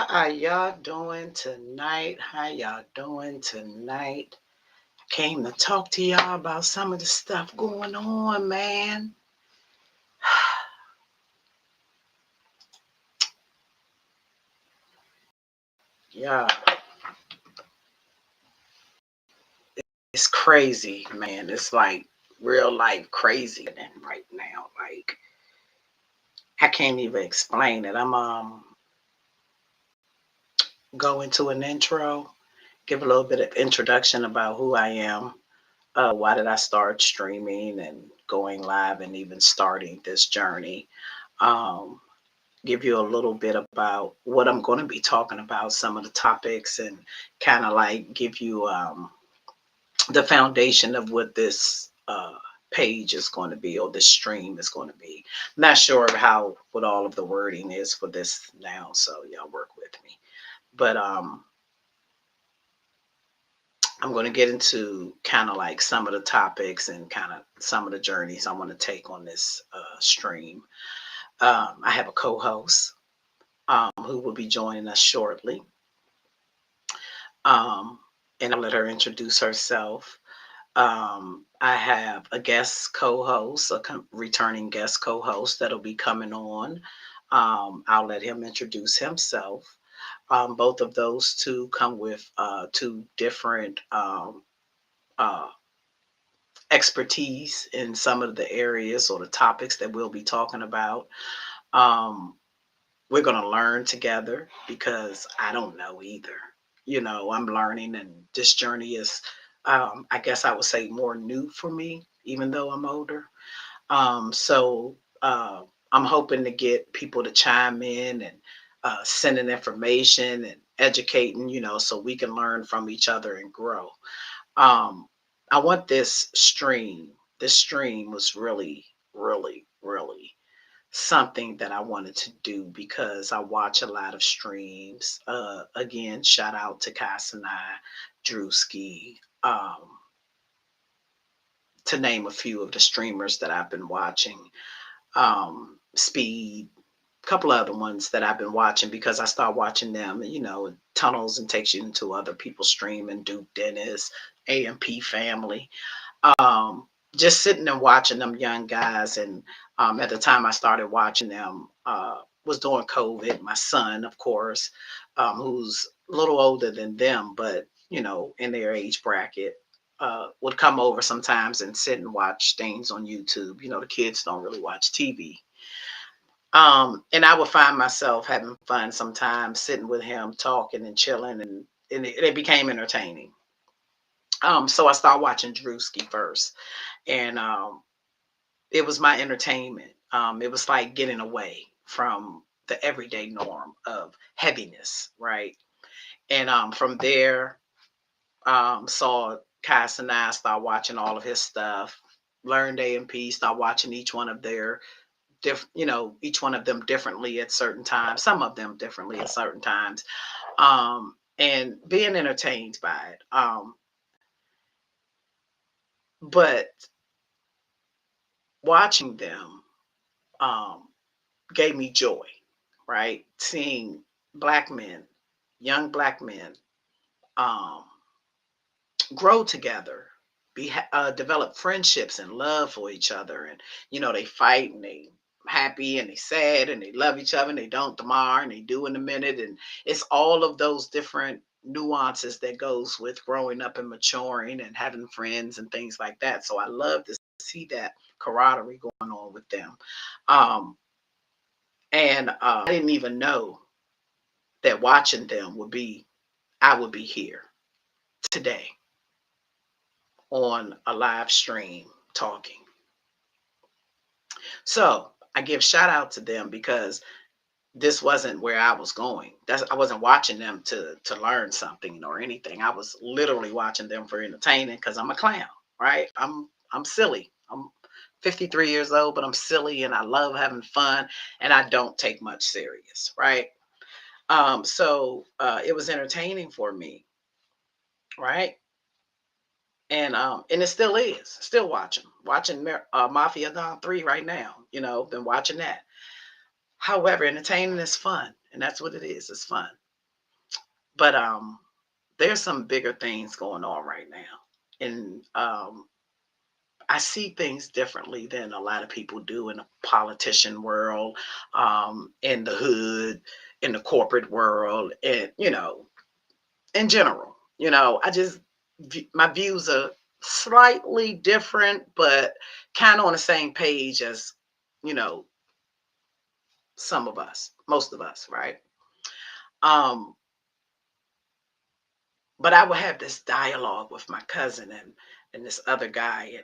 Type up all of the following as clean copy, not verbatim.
are y'all doing tonight? How y'all doing tonight? Came to talk to y'all about some of the stuff going on, man. Yeah, it's crazy, man. It's like real life crazy right now. Like I can't even explain it. I'm go into an intro, give a little bit of introduction about who I am. Why did I start streaming and going live and even starting this journey? Um, give you a little bit about what I'm going to be talking about, some of the topics, and kind of like give you the foundation of what this page is going to be or this stream is going to be. I'm not sure of how what all of the wording is for this now, so y'all work with me. But I'm going to get into kind of like some of the topics and kind of some of the journeys I want to take on this stream. I have a co-host who will be joining us shortly. Um, and I'll let her introduce herself. I have a guest co-host, returning guest co-host that'll be coming on. I'll let him introduce himself. Both of those two come with two different uh, expertise in some of the areas or the topics that we'll be talking about. Um, we're going to learn together because I don't know either. I'm learning, and this journey is, I guess I would say, more new for me, even though I'm older. So I'm hoping to get people to chime in and sending information and educating, so we can learn from each other and grow. Um, I want this stream. This stream was really, really, really something that I wanted to do because I watch a lot of streams. Again, shout out to Kasanai, Drewski, to name a few of the streamers that I've been watching. Speed, a couple of other ones that I've been watching because I start watching them, it tunnels and takes you into other people's stream, and Duke Dennis, AMP family. um, just sitting and watching them young guys. And at the time I started watching them was during COVID. My son, of course, who's a little older than them, but in their age bracket, would come over sometimes and sit and watch things on YouTube. The kids don't really watch TV. And I would find myself having fun sometimes, sitting with him, talking and chilling, and it became entertaining. So I started watching Drewski first, and it was my entertainment. It was like getting away from the everyday norm of heaviness, right? And from there, saw Cass and I start watching all of his stuff, learned AMP, start watching each one of their each one of them differently at certain times, some of them differently at certain times, and being entertained by it. But watching them um, gave me joy, right? Seeing black men, young black men, um, grow together, develop friendships and love for each other, and they fight and they happy and they sad and they love each other and they don't tomorrow and they do in a minute, and it's all of those different nuances that goes with growing up and maturing and having friends and things like that. So I love to see that camaraderie going on with them. Um, and I didn't even know that watching them would be I would be here today on a live stream talking. So I give shout out to them because this wasn't where I was going. I wasn't watching them to learn something or anything. I was literally watching them for entertainment because I'm a clown, right? I'm silly. I'm 53 years old, but I'm silly and I love having fun, and I don't take much serious, right? So it was entertaining for me, right? And it still is. Still watching Mafia Don 3 right now. Been watching that. However, entertaining is fun, and that's what it is. It's fun. But there's some bigger things going on right now. And I see things differently than a lot of people do in the politician world, in the hood, in the corporate world, and in general. I just my views are slightly different, but kind of on the same page as you know some of us, most of us, right? Um, but I would have this dialogue with my cousin and this other guy,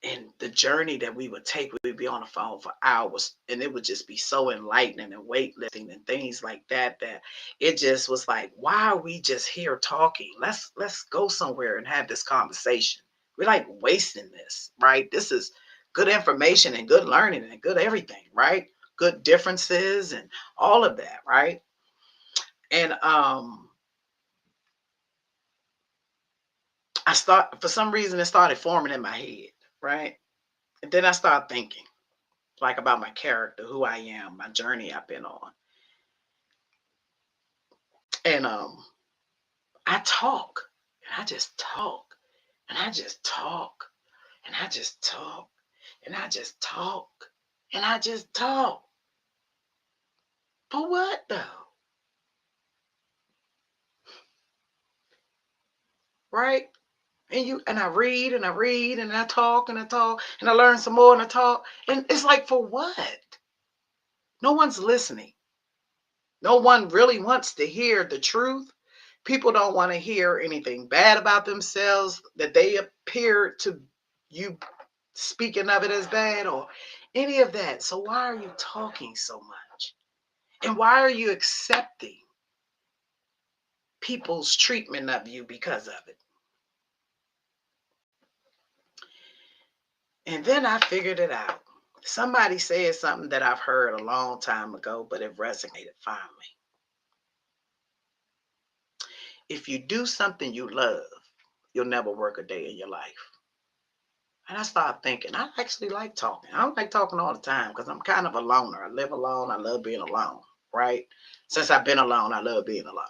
and the journey that we would take, we'd be on the phone for hours, and it would just be so enlightening, and weightlifting and things like that, that it just was like, why are we just here talking? Let's go somewhere and have this conversation. We're like wasting this, right? This is good information and good learning and good everything, right? Good differences and all of that, right? And I start for some reason it started forming in my head, right? And then I started thinking like about my character, who I am, my journey I've been on. And I talk, and I just talk, and I just talk, and I just talk, and I just talk, and I just talk. For what though? Right? And I read and I read and I talk and I talk and I learn some more and I talk. And it's like, for what? No one's listening. No one really wants to hear the truth. People don't want to hear anything bad about themselves, that they appear to you speaking of it as bad or any of that. So why are you talking so much? And why are you accepting people's treatment of you because of it? And then I figured it out. Somebody said something that I've heard a long time ago, but it resonated finally. If you do something you love, you'll never work a day in your life. And I started thinking, I actually like talking. I don't like talking all the time because I'm kind of a loner. I live alone. I love being alone, right? Since I've been alone, I love being alone.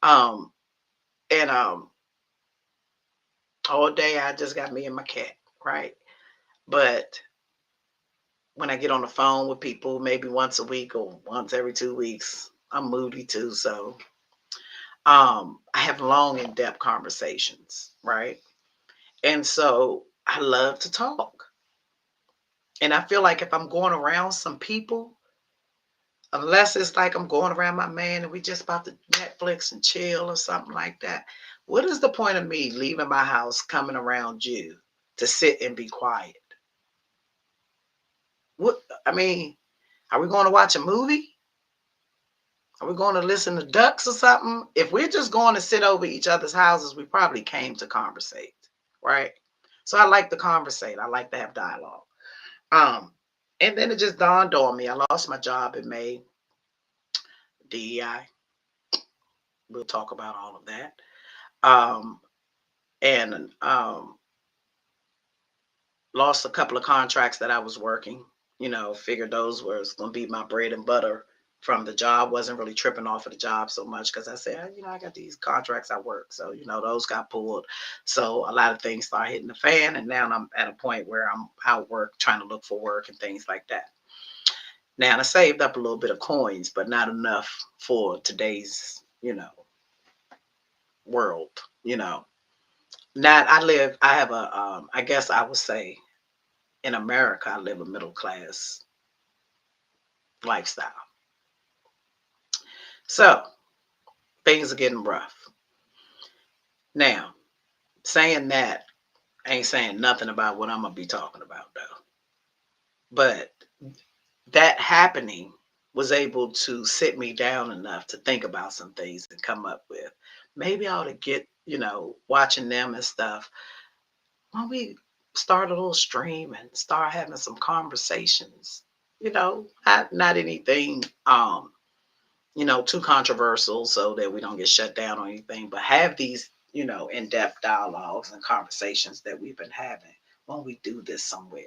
Um, and all day I just got me and my cat, right? But when I get on the phone with people, maybe once a week or once every 2 weeks, I'm moody too. So I have long, in-depth conversations, right? And so I love to talk. And I feel like if I'm going around some people, unless it's like I'm going around my man and we just about to Netflix and chill or something like that. What is the point of me leaving my house, coming around you to sit and be quiet? What I mean, are we going to watch a movie? Are we going to listen to ducks or something? If we're just going to sit over each other's houses, we probably came to conversate, right? So I like to conversate. I like to have dialogue. Um, and then it just dawned on me. I lost my job in May, DEI. We'll talk about all of that. Um, and lost a couple of contracts that I was working. Figured those was going to be my bread and butter from the job. Wasn't really tripping off of the job so much because I said, I got these contracts I work. So, those got pulled. So a lot of things started hitting the fan. And now I'm at a point where I'm out work trying to look for work and things like that. Now I saved up a little bit of coins, but not enough for today's, world, you know. Not I have a I guess I would say in America, I live a middle class lifestyle. So things are getting rough. Now, saying that ain't saying nothing about what I'm gonna be talking about though. But that happening was able to sit me down enough to think about some things and come up with maybe I ought to get, watching them and stuff. Why don't we start a little stream and start having some conversations? Not anything too controversial so that we don't get shut down or anything, but have these, in-depth dialogues and conversations that we've been having when we do this somewhere,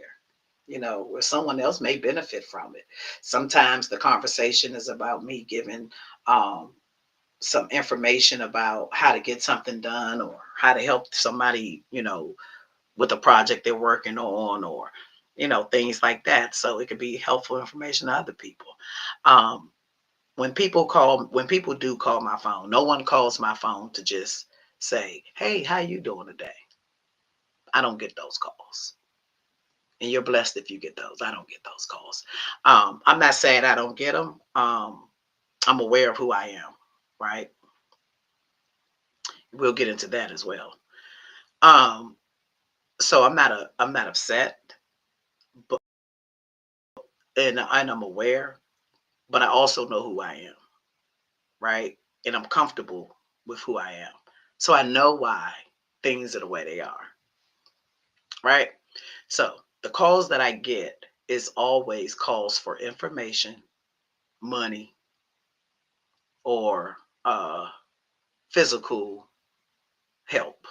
where someone else may benefit from it. Sometimes the conversation is about me giving um, some information about how to get something done or how to help somebody, with a project they're working on, or things like that. So it could be helpful information to other people. Um, when people do call my phone, no one calls my phone to just say, "Hey, how you doing today?" I don't get those calls. And you're blessed if you get those. I don't get those calls. I'm not saying I don't get them. I'm aware of who I am, right? We'll get into that as well. Um, so I'm not upset, but and I'm aware, but I also know who I am, right? And I'm comfortable with who I am. So I know why things are the way they are, right? So the calls that I get is always calls for information, money, or physical help,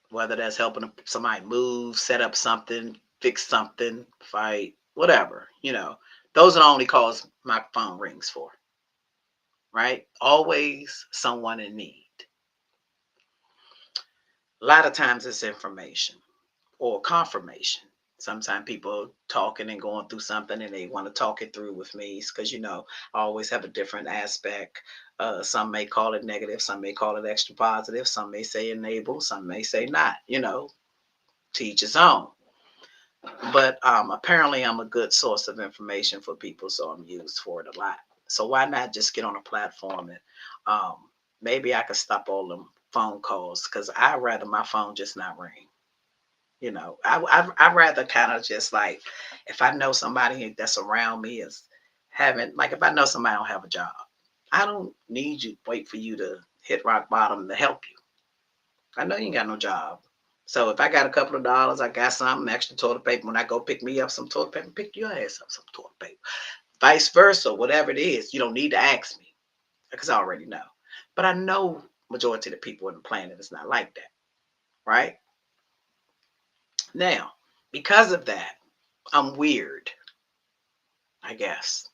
whether that's helping somebody move, set up something, fix something, fight, whatever. Those are the only calls my phone rings for, right? Always someone in need. A lot of times it's information or confirmation. Sometimes people talking and going through something and they want to talk it through with me because I always have a different aspect. Some may call it negative, some may call it extra positive, some may say enable, some may say not. To each his own. But apparently, I'm a good source of information for people, so I'm used for it a lot. So why not just get on a platform and maybe I could stop all them phone calls because I'd rather my phone just not ring. I'd rather kind of just like if I know somebody that's around me is having, like, if I know somebody don't have a job, I don't need you wait for you to hit rock bottom to help you. I know you ain't got no job. So if I got a couple of dollars, I got some extra toilet paper. When I go pick me up some toilet paper, pick your ass up some toilet paper. Vice versa, whatever it is, you don't need to ask me because I already know. But I know majority of the people on the planet is not like that, right? Now, because of that, I'm weird, I guess,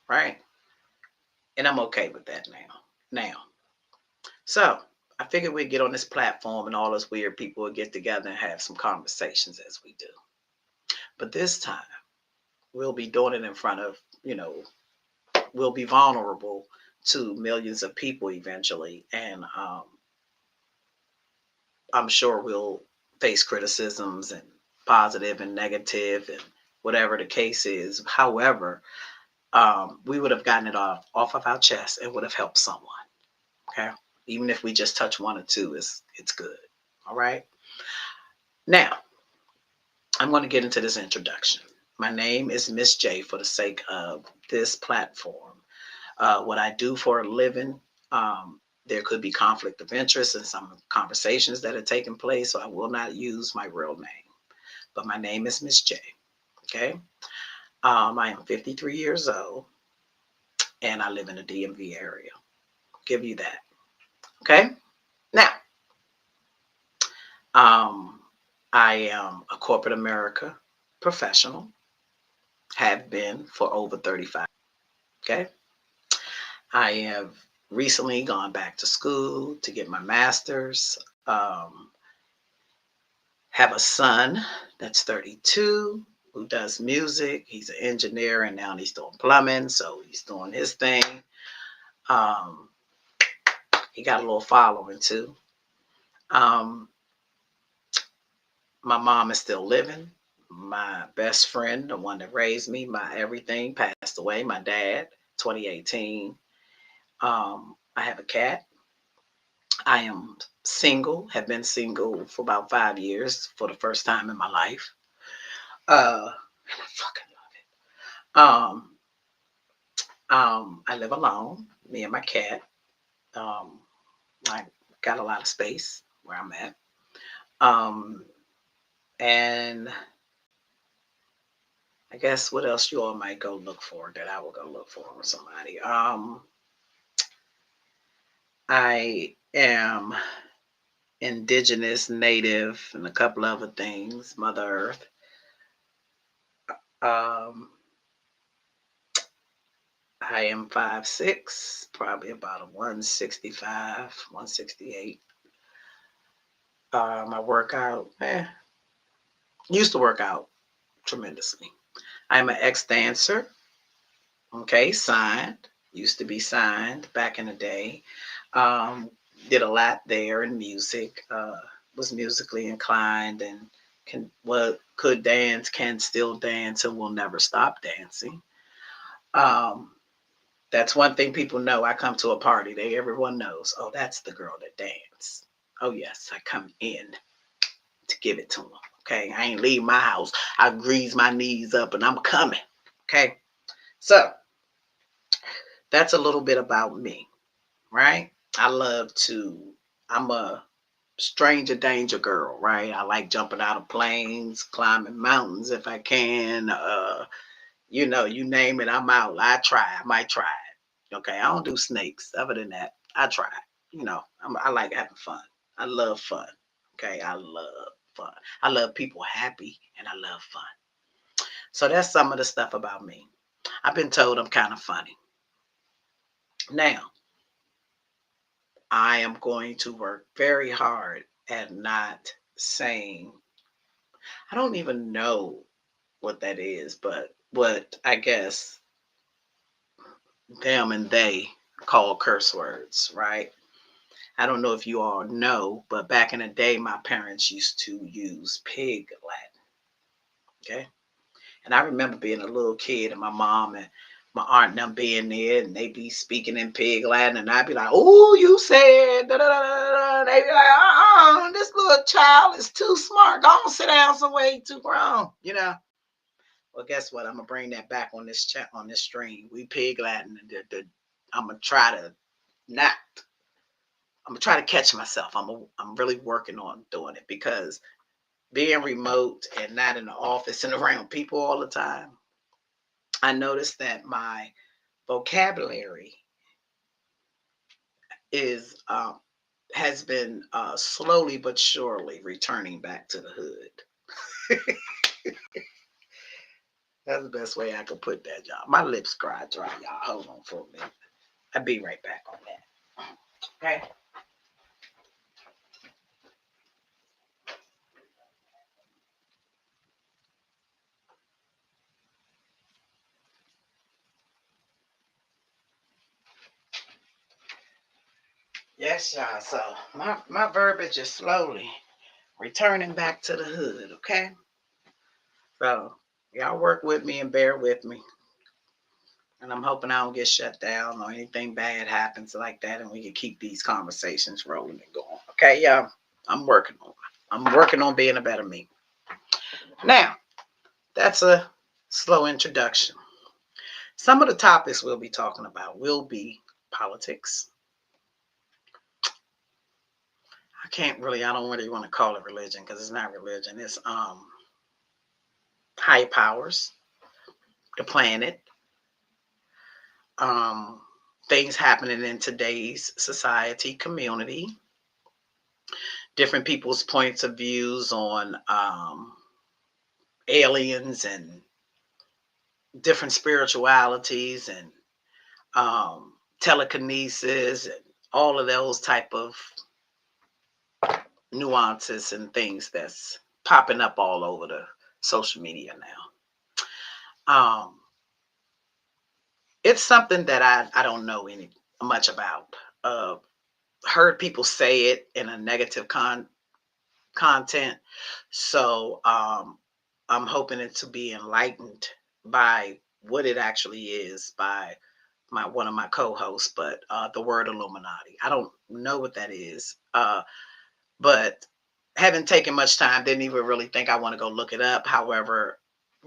right? And I'm okay with that now. Now, so I figured we'd get on this platform and all those weird people would get together and have some conversations as we do. But this time, we'll be doing it in front of, we'll be vulnerable to millions of people eventually. And I'm sure we'll face criticisms and positive and negative and whatever the case is. However, we would have gotten it off of our chest and would have helped someone. Okay. Even if we just touch one or two, it's good. All right. Now, I'm going to get into this introduction. My name is Miss J for the sake of this platform. What I do for a living, there could be conflict of interest in some conversations that are taking place, so I will not use my real name. But my name is Miss J. Okay. I am 53 years old and I live in the DMV area. Give you that. Okay. Now, um, I am a corporate America professional, have been for over 35. Okay. I have recently gone back to school to get my master's. Have a son that's 32 who does music. He's an engineer and now he's doing plumbing, so he's doing his thing. Um, he got a little following too. Um, my mom is still living. My best friend, the one that raised me, my everything, passed away. My dad, 2018. I have a cat. I am single, have been single for about 5 years for the first time in my life. And I fucking love it. I live alone, me and my cat. Um, I got a lot of space where I'm at. Um, and I guess what else you all might go look for that I will go look for with somebody. I am indigenous, native, and a couple other things, Mother Earth. Um, I am 5'6", probably about a 165, 168. I work out, used to work out tremendously. I'm an ex-dancer, okay, signed, used to be signed back in the day. Um, did a lot there in music, was musically inclined and could dance, can still dance, and will never stop dancing. Um, that's one thing people know. I come to a party, everyone knows, oh, that's the girl that dance. Oh yes, I come in to give it to them. Okay, I ain't leave my house. I grease my knees up and I'm coming. Okay, so that's a little bit about me, right? I love to. I'm a stranger danger girl, right? I like jumping out of planes, climbing mountains if I can. You name it, I'm out. I might try it. Okay, I don't do snakes. Other than that, I try it. I like having fun. I love fun. Okay, I love fun. I love people happy and I love fun. So that's some of the stuff about me. I've been told I'm kind of funny. Now, I am going to work very hard at not saying, I don't even know what that is, but what I guess them and they call curse words, right? I don't know if you all know, but back in the day, my parents used to use pig Latin. Okay. And I remember being a little kid and my mom and my aunt and them being there and they be speaking in pig Latin and I'd be like, oh, you said da da da da. They be like, this little child is too smart. Go on, sit down somewhere, he too grown. Well, guess what? I'm gonna bring that back on this chat on this stream. We pig Latin and I'm gonna try to not I'm gonna try to catch myself. I'm really working on doing it because being remote and not in the office and around people all the time, I noticed that my vocabulary is has been slowly but surely returning back to the hood. That's the best way I could put that, y'all. My lips dry, y'all. Hold on for a minute. I'll be right back on that. Okay. Yes, y'all. So my verbiage is slowly returning back to the hood. Okay. So y'all work with me and bear with me. And I'm hoping I don't get shut down or anything bad happens like that, and we can keep these conversations rolling and going. Okay, y'all. I'm working on it. I'm working on being a better me. Now, that's a slow introduction. Some of the topics we'll be talking about will be politics. I don't really want to call it religion because it's not religion. It's high powers, the planet, um, things happening in today's society, community, different people's points of views on aliens and different spiritualities and telekinesis and all of those type of nuances and things that's popping up all over the social media now. It's something that I don't know any much about. Heard people say it in a negative content, so I'm hoping it to be enlightened by what it actually is by my one of my co-hosts, but the word Illuminati. I don't know what that is, but haven't taken much time. Didn't even really think I want to go look it up. However,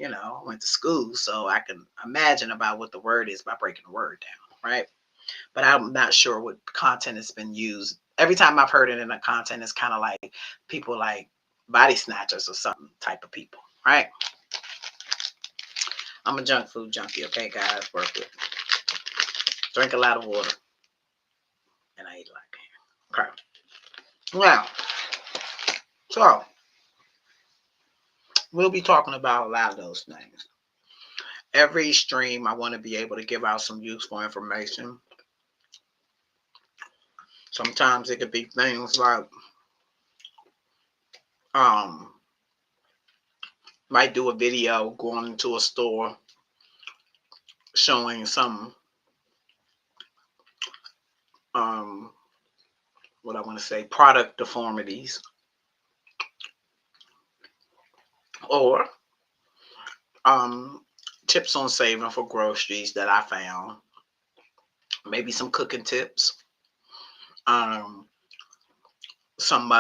I went to school, so I can imagine about what the word is by breaking the word down, right? But I'm not sure what content has been used. Every time I've heard it in a content, it's kind of like people like body snatchers or something type of people, right? I'm a junk food junkie, okay, guys? Work with me. Drink a lot of water, and I eat a lot of okay. Now, so we'll be talking about a lot of those things. every stream, I want to be able to give out some useful information. Sometimes it could be things like, um, might do a video going into a store showing some, um, what I want to say, product deformities, or um, tips on saving for groceries that I found. Maybe some cooking tips. Um, some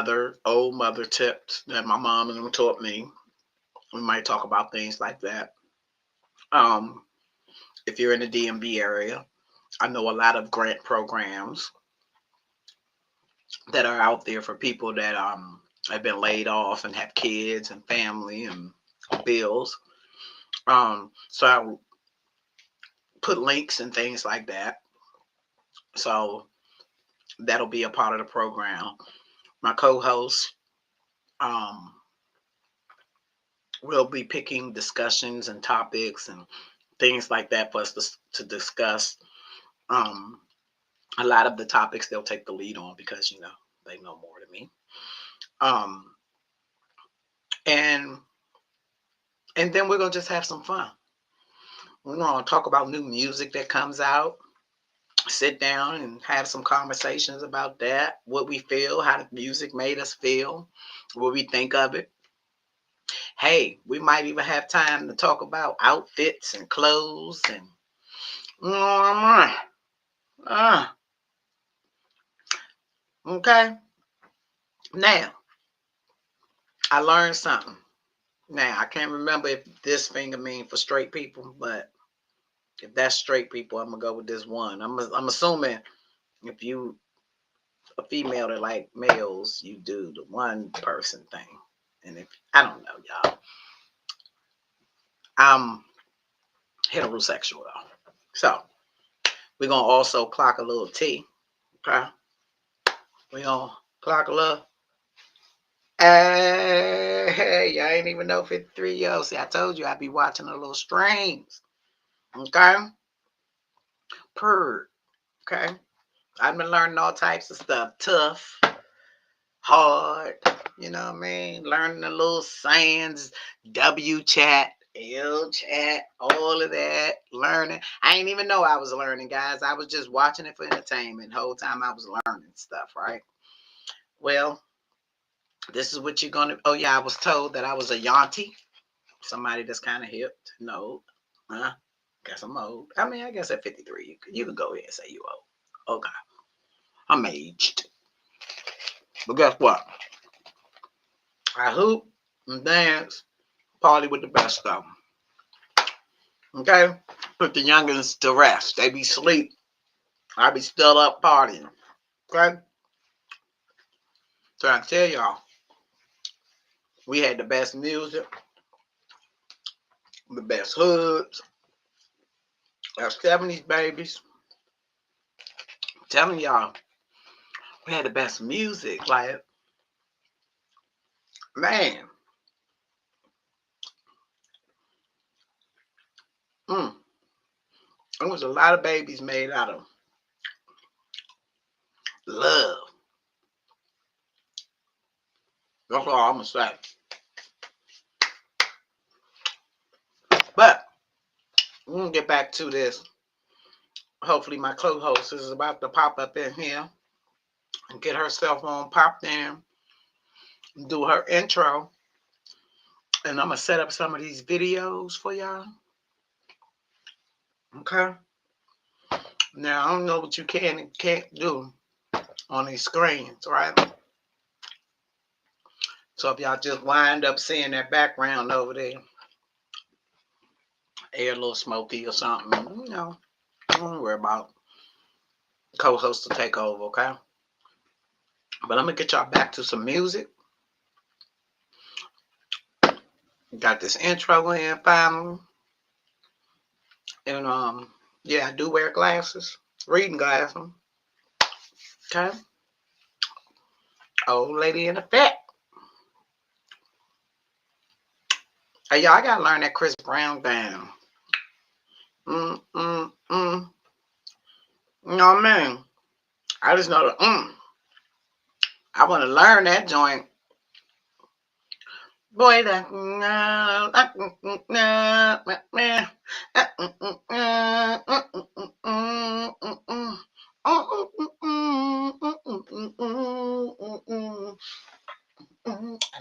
old mother tips that my mom and them taught me. We might talk about things like that. Um, if you're in the DMV area, I know a lot of grant programs that are out there for people that have been laid off and have kids and family and bills. So I put links and things like that. So that'll be a part of the program. My co-host um, will be picking discussions and topics and things like that for us to discuss. Um, a lot of the topics they'll take the lead on because they know more than me. Um, and and then we're gonna just have some fun. We're gonna talk about new music that comes out. Sit down and have some conversations about that. What we feel, how the music made us feel, what we think of it. Hey, we might even have time to talk about outfits and clothes and uh, okay. Now I learned something. Now I can't remember if this finger mean for straight people, but if that's straight people, I'm gonna go with this one. I'm assuming if you a female that like males, you do the one person thing. And if I don't know, y'all, I'm heterosexual though. So we're gonna also clock a little T. Okay. We're gonna clock a little. Hey, I ain't even know 53 years old. See, I told you I'd be watching the little streams. Okay. Purr. Okay. I've been learning all types of stuff. Tough, hard, you know what I mean? Learning the little sayings, W chat, L chat, all of that. Learning. I ain't even know I was learning, guys. I was just watching it for entertainment. The whole time I was learning stuff, right? Well, this is what you're gonna. Oh yeah, I was told that I was a Yanti. Somebody that's kind of hip to know. Huh? Guess I'm old. I mean, I guess at 53, you could go ahead and say you old. Okay. I'm aged. But guess what? I hoop and dance, party with the best of them. Okay? Put the youngins to rest. They be asleep. I be still up partying. Okay? So I tell y'all, we had the best music, the best hoods, our 70s babies. I'm telling y'all, we had the best music. Like, man. Mm, there was a lot of babies made out of love. That's all I'm going to say. But we're going to get back to this. Hopefully my co-host is about to pop up in here and get herself on popped in and do her intro. And I'm going to set up some of these videos for y'all. Okay? Now, I don't know what you can and can't do on these screens, right? So if y'all just wind up seeing that background over there, air a little smoky or something, don't worry about co-host to take over, okay? But I'm going to get y'all back to some music. Got this intro in finally. And yeah, I do wear glasses, reading glasses. Okay. Old lady in effect. Hey, y'all, I gotta learn that Chris Brown thing. know what I mean? I just know that, I want to learn that joint. Boy, that. I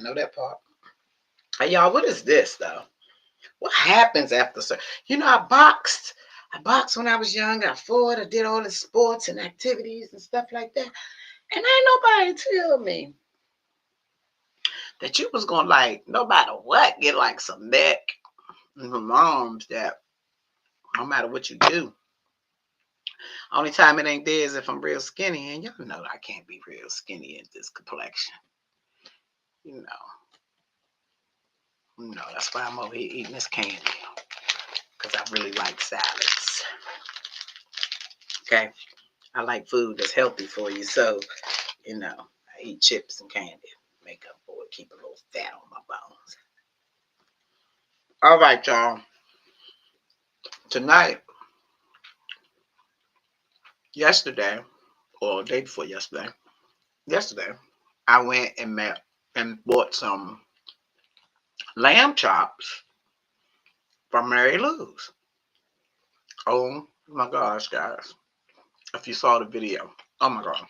know that part. Hey, y'all, what is this, though? What happens after service? You know, I boxed. I boxed when I was young. I fought. I did all the sports and activities and stuff like that. And ain't nobody tell me that you was gonna like, no matter what, get like some neck and some arms that no matter what you do. Only time it ain't there is if I'm real skinny, and y'all know I can't be real skinny in this complexion. You know, that's why I'm over here eating this candy. Because I really like salads. Okay? I like food that's healthy for you. So, I eat chips and candy. Make up for it. Keep a little fat on my bones. All right, y'all. Tonight, yesterday, or day before yesterday, I went and bought some lamb chops from Mary Lou's. Oh my gosh, guys. If you saw the video, oh my god.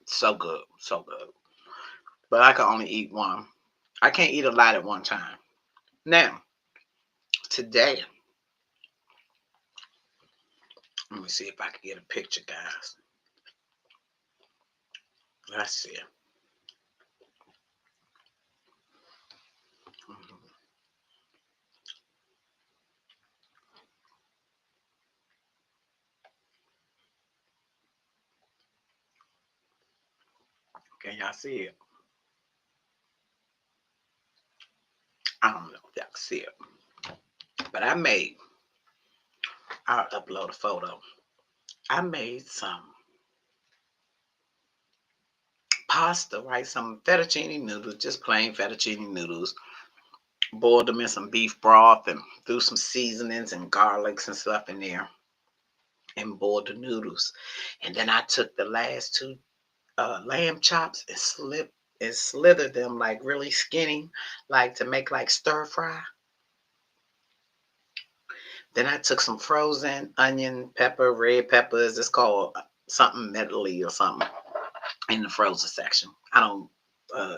So good. So good. But I can only eat one. I can't eat a lot at one time. Now, today, let me see if I can get a picture, guys. Let's see. Can y'all see it? I don't know if y'all can see it. But I'll upload a photo. I made some pasta, right? Some fettuccine noodles, just plain fettuccine noodles. Boiled them in some beef broth and threw some seasonings and garlics and stuff in there and boiled the noodles. And then I took the last two lamb chops and slithered them like really skinny, like to make like stir fry. Then I took some frozen onion, pepper, red peppers. It's called something medley or something in the frozen section. I don't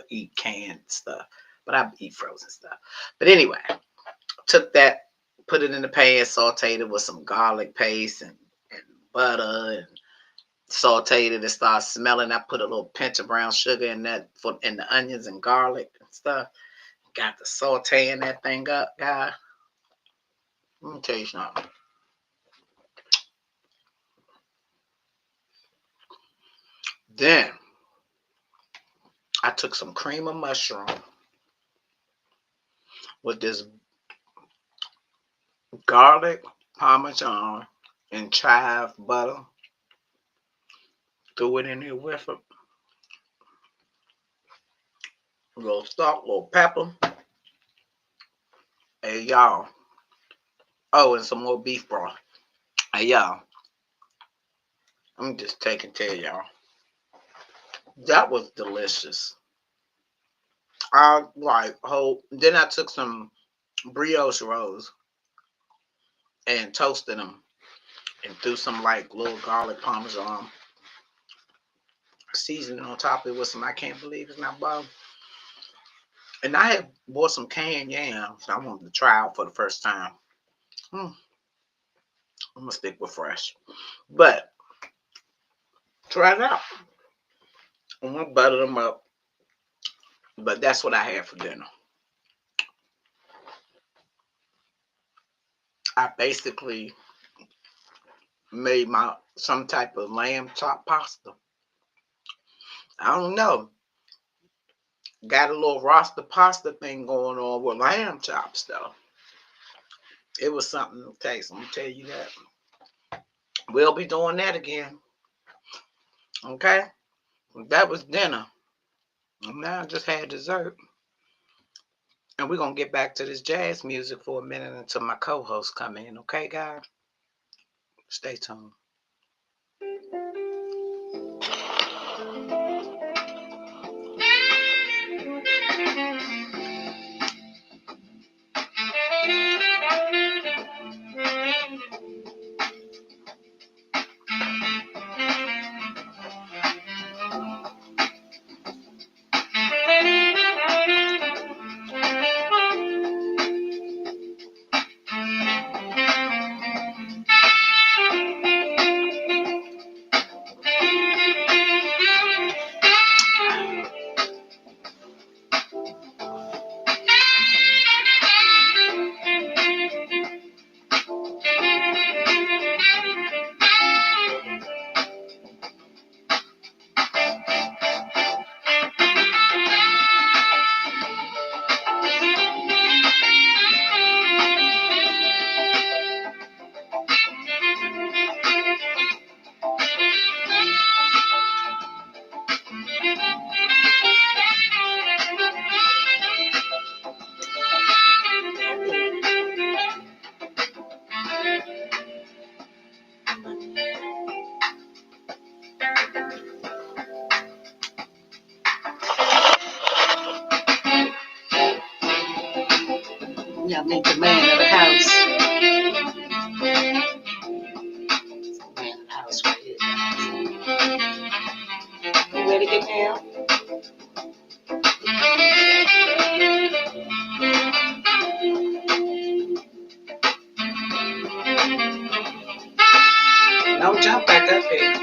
eat canned stuff, but I eat frozen stuff. But anyway, took that, put it in the pan, sauteed it with some garlic paste and butter and sauteed it. It started smelling. I put a little pinch of brown sugar in that in the onions and garlic and stuff. Got the sauteing that thing up, guys. Let me tell you something. Then I took some cream of mushroom with this garlic, parmesan, and chive butter. Threw it in there with it. A little salt, a little pepper. Hey, y'all. Oh, and some more beef broth. Hey, y'all. I'm just taking care of y'all. That was delicious. I like whole. Then I took some brioche rolls and toasted them and threw some like little garlic parmesan seasoning on top of it with some. I can't believe it's not butter. And I had bought some canned yams. I wanted to try out for the first time. I'm gonna stick with fresh, but try it out. I'm gonna butter them up. But that's what I had for dinner. I basically made my some type of lamb chop pasta. I don't know. Got a little roster pasta thing going on with lamb chops though. It was something to taste. I'm gonna tell you that. We'll be doing that again. Okay? That was dinner. And now I just had dessert. And we're gonna get back to this jazz music for a minute until my co-hosts come in. Okay, guys? Stay tuned. Y'all meet the man of the house. The man of the house right here, guys. You ready to get down? Don't jump back up here.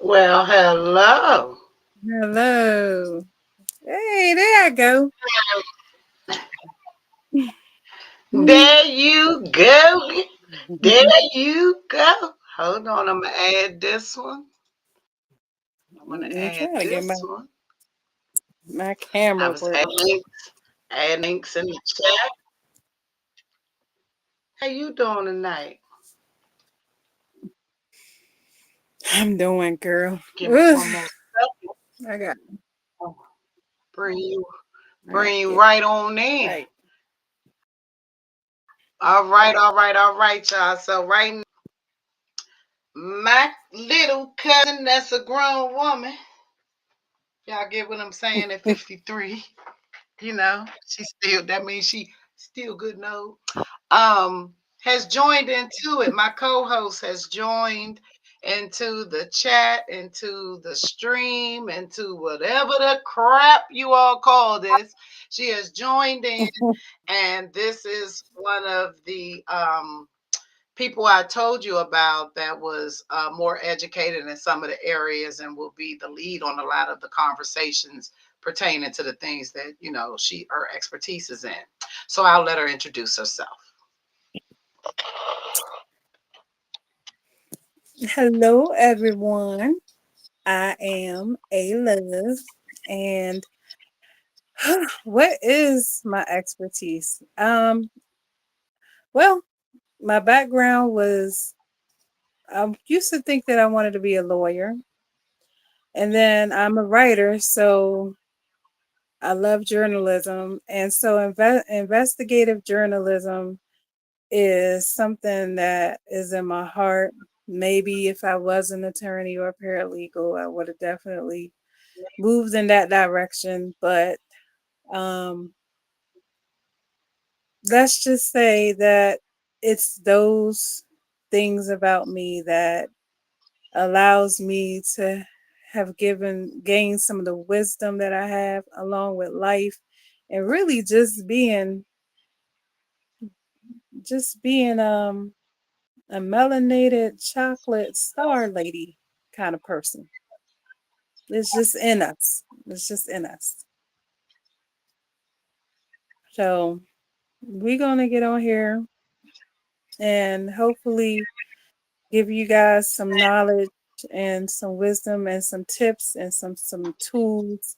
Well, hello. Hello. Hey, there I go. There you go. There you go. Hold on, I'm gonna add this one. I'm gonna I'm add trying to get this one. my I camera was working. adding links in the chat. How you doing tonight? I'm doing, girl. Give me Ugh, one more second. I got Oh, bring you, I got to bring you get right on in. right. All right, all right, all right, y'all. So right now, my little cousin, that's a grown woman. Y'all get what I'm saying? At 53, she still. That means she still good and old. Has joined into it. My co-host has joined into the chat, into the stream, into whatever the crap you all call this. She has joined in, and this is one of the people I told you about that was more educated in some of the areas and will be the lead on a lot of the conversations pertaining to the things that her expertise is in. So I'll let her introduce herself. Hello, everyone. I am A Love, and what is my expertise? Well, my background was I used to think that I wanted to be a lawyer, and then I'm a writer, so I love journalism, and so investigative journalism is something that is in my heart. Maybe if I was an attorney or a paralegal, I would have definitely moved in that direction. But um, let's just say that it's those things about me that allows me to have gained some of the wisdom that I have along with life and really just being a melanated chocolate star lady kind of person. It's just in us. It's just in us. So we're gonna get on here and hopefully give you guys some knowledge and some wisdom and some tips and some tools,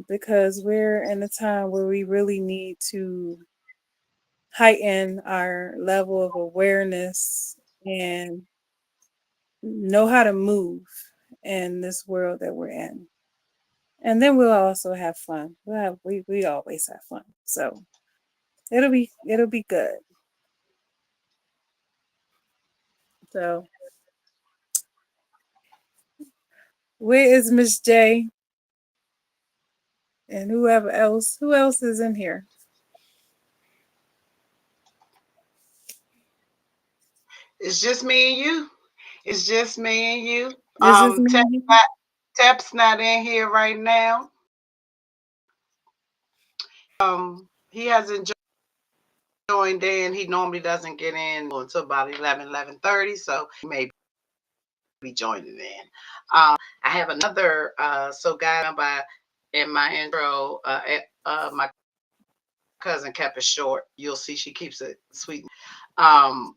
because we're in a time where we really need to heighten our level of awareness and know how to move in this world that we're in. And then we'll also have fun. We always have fun. So it'll be good. So where is Miss J and whoever else? Who else is in here? It's just me and you. It's just me and you. Is this me? Tep's not in here right now. He hasn't joined in. He normally doesn't get in until about 11:30. So he may be joining in. I have another, so guys, remember in my intro, my cousin kept it short. You'll see she keeps it sweet. Um,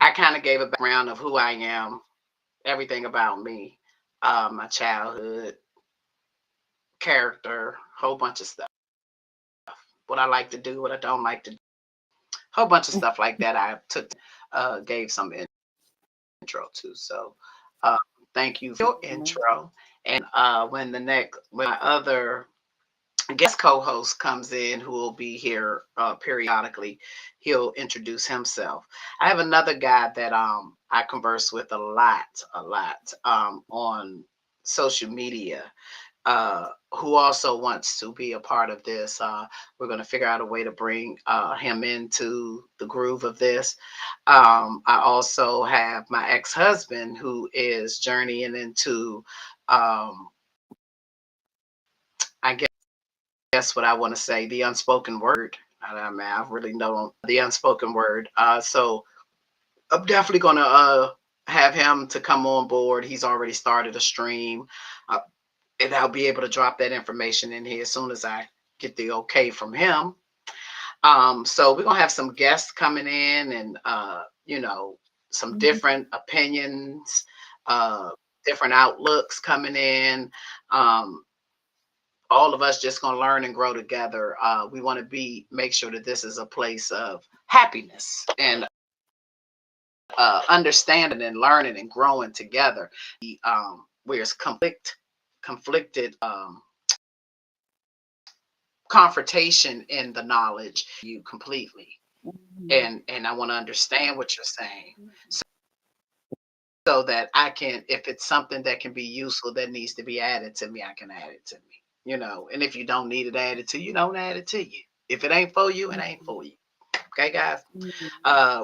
I kind of gave a background of who I am, everything about me, my childhood, character, whole bunch of stuff. What I like to do, what I don't like to do, whole bunch of stuff like that. I took, gave some intro to. So, uh, thank you for your intro. And when my other guest co-host comes in, who will be here periodically, he'll introduce himself. I have another guy that I converse with a lot on social media, who also wants to be a part of this. We're going to figure out a way to bring him into the groove of this. I also have my ex-husband who is journeying into, I guess what I want to say, the unspoken word. I mean, I really know the unspoken word. So I'm definitely going to have him to come on board. He's already started a stream. Uh, and I'll be able to drop that information in here as soon as I get the okay from him. So we're gonna have some guests coming in, and some different opinions, uh, different outlooks coming in. Um, all of us just gonna learn and grow together. We want to make sure that this is a place of happiness and understanding and learning and growing together. Where it's conflicted confrontation in the knowledge you completely, and I want to understand what you're saying, so that I can, if it's something that can be useful that needs to be added to me, I can add it to me, and if you don't need it added to you, don't add it to you. If it ain't for you, it ain't for you. Okay, guys.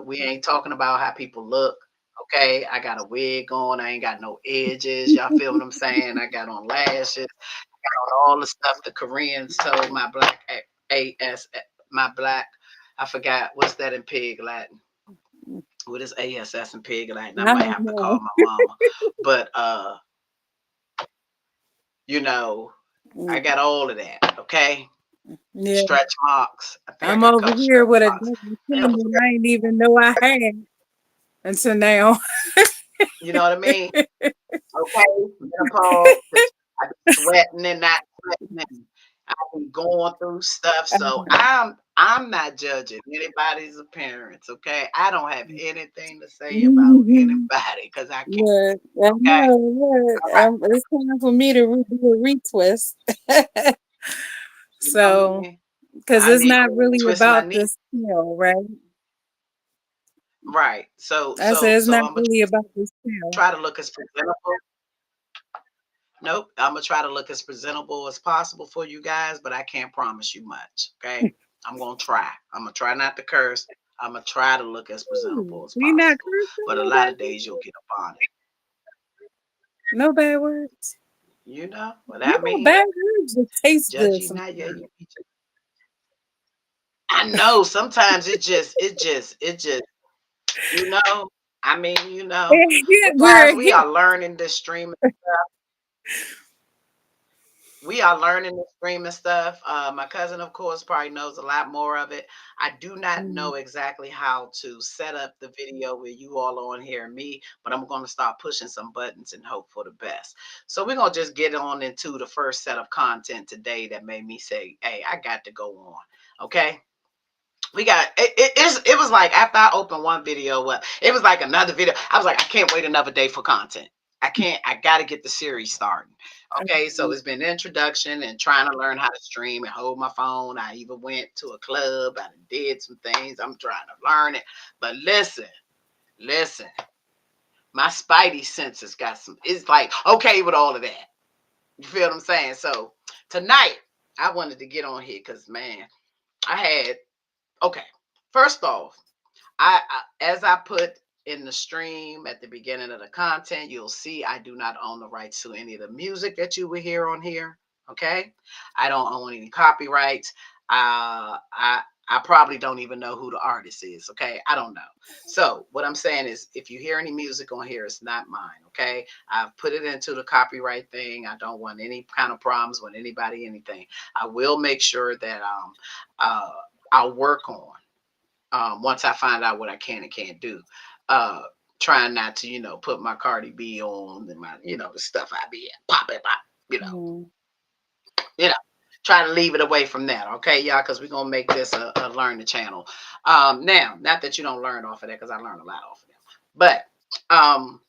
We ain't talking about how people look. Okay, I got a wig on, I ain't got no edges, y'all feel what I'm saying? I got on lashes, all the stuff the Koreans told my black AS, my black, I forgot what's that in pig Latin. What is ASS in pig Latin? I I might don't have to know. call my mama. But you know, I Mm, got all of that. Okay, yeah, stretch marks. I think I I'm got a over couple here stretch with a marks. double I got, chin that I ain't even know I had until now. you know what I mean? Okay, menopause. I be sweating and not sweating, and I be going through stuff. So I'm not judging anybody's appearance. Okay, I don't have anything to say about Mhm. anybody because I can't. Look, I Okay, know. Look, all right. it's time for me to do a retwist. You know what I So, mean? because I it's need not to really twist my about knee. the skill, right? Right. So I said so it's so not I'm gonna really about the skill. try to look as presentable. Nope. I'm gonna try to look as presentable as possible for you guys, but I can't promise you much. Okay. I'm gonna try. I'm gonna try not to curse. I'm gonna try to look as presentable as We not possible. cursing But a lot of nobody. days you'll get up on it. No bad words. You know what I You know, mean? bad words just taste Judge good you not, yeah, sometimes. you I know sometimes it just, you know, I mean, but guys, We're we are learning this streaming. We are learning the streaming stuff. My cousin, of course, probably knows a lot more of it. I do not know exactly how to set up the video where you all on here and me, but I'm going to start pushing some buttons and hope for the best. So we're going to just get on into the first set of content today that made me say, hey, I got to go on. Okay. It was like after I opened one video up, it was like another video. I was like, I can't wait another day for content. I gotta get the series starting. Okay, so it's been introduction and trying to learn how to stream and hold my phone. I even went to a club. I did some things. I'm trying to learn it. But listen, my spidey senses got some, it's like okay with all of that. You feel what I'm saying? So tonight I wanted to get on here because man, I had okay. First off, as I put in the stream at the beginning of the content, you'll see I do not own the rights to any of the music that you will hear on here. Okay, I don't own any copyrights. I probably don't even know who the artist is. Okay, I don't know. So what I'm saying is, if you hear any music on here, it's not mine. Okay, I've put it into the copyright thing. I don't want any kind of problems with anybody, anything. I will make sure that uh, I'll work on once I find out what I can and can't do. Uh, Trying not to, put my Cardi B on and my, the stuff I be pop it, pop, you know, Mm-hmm. you know. Try to leave it away from that, okay, y'all, because we're gonna make this a learning channel. Now, not that you don't learn off of that, because I learned a lot off of them, but um,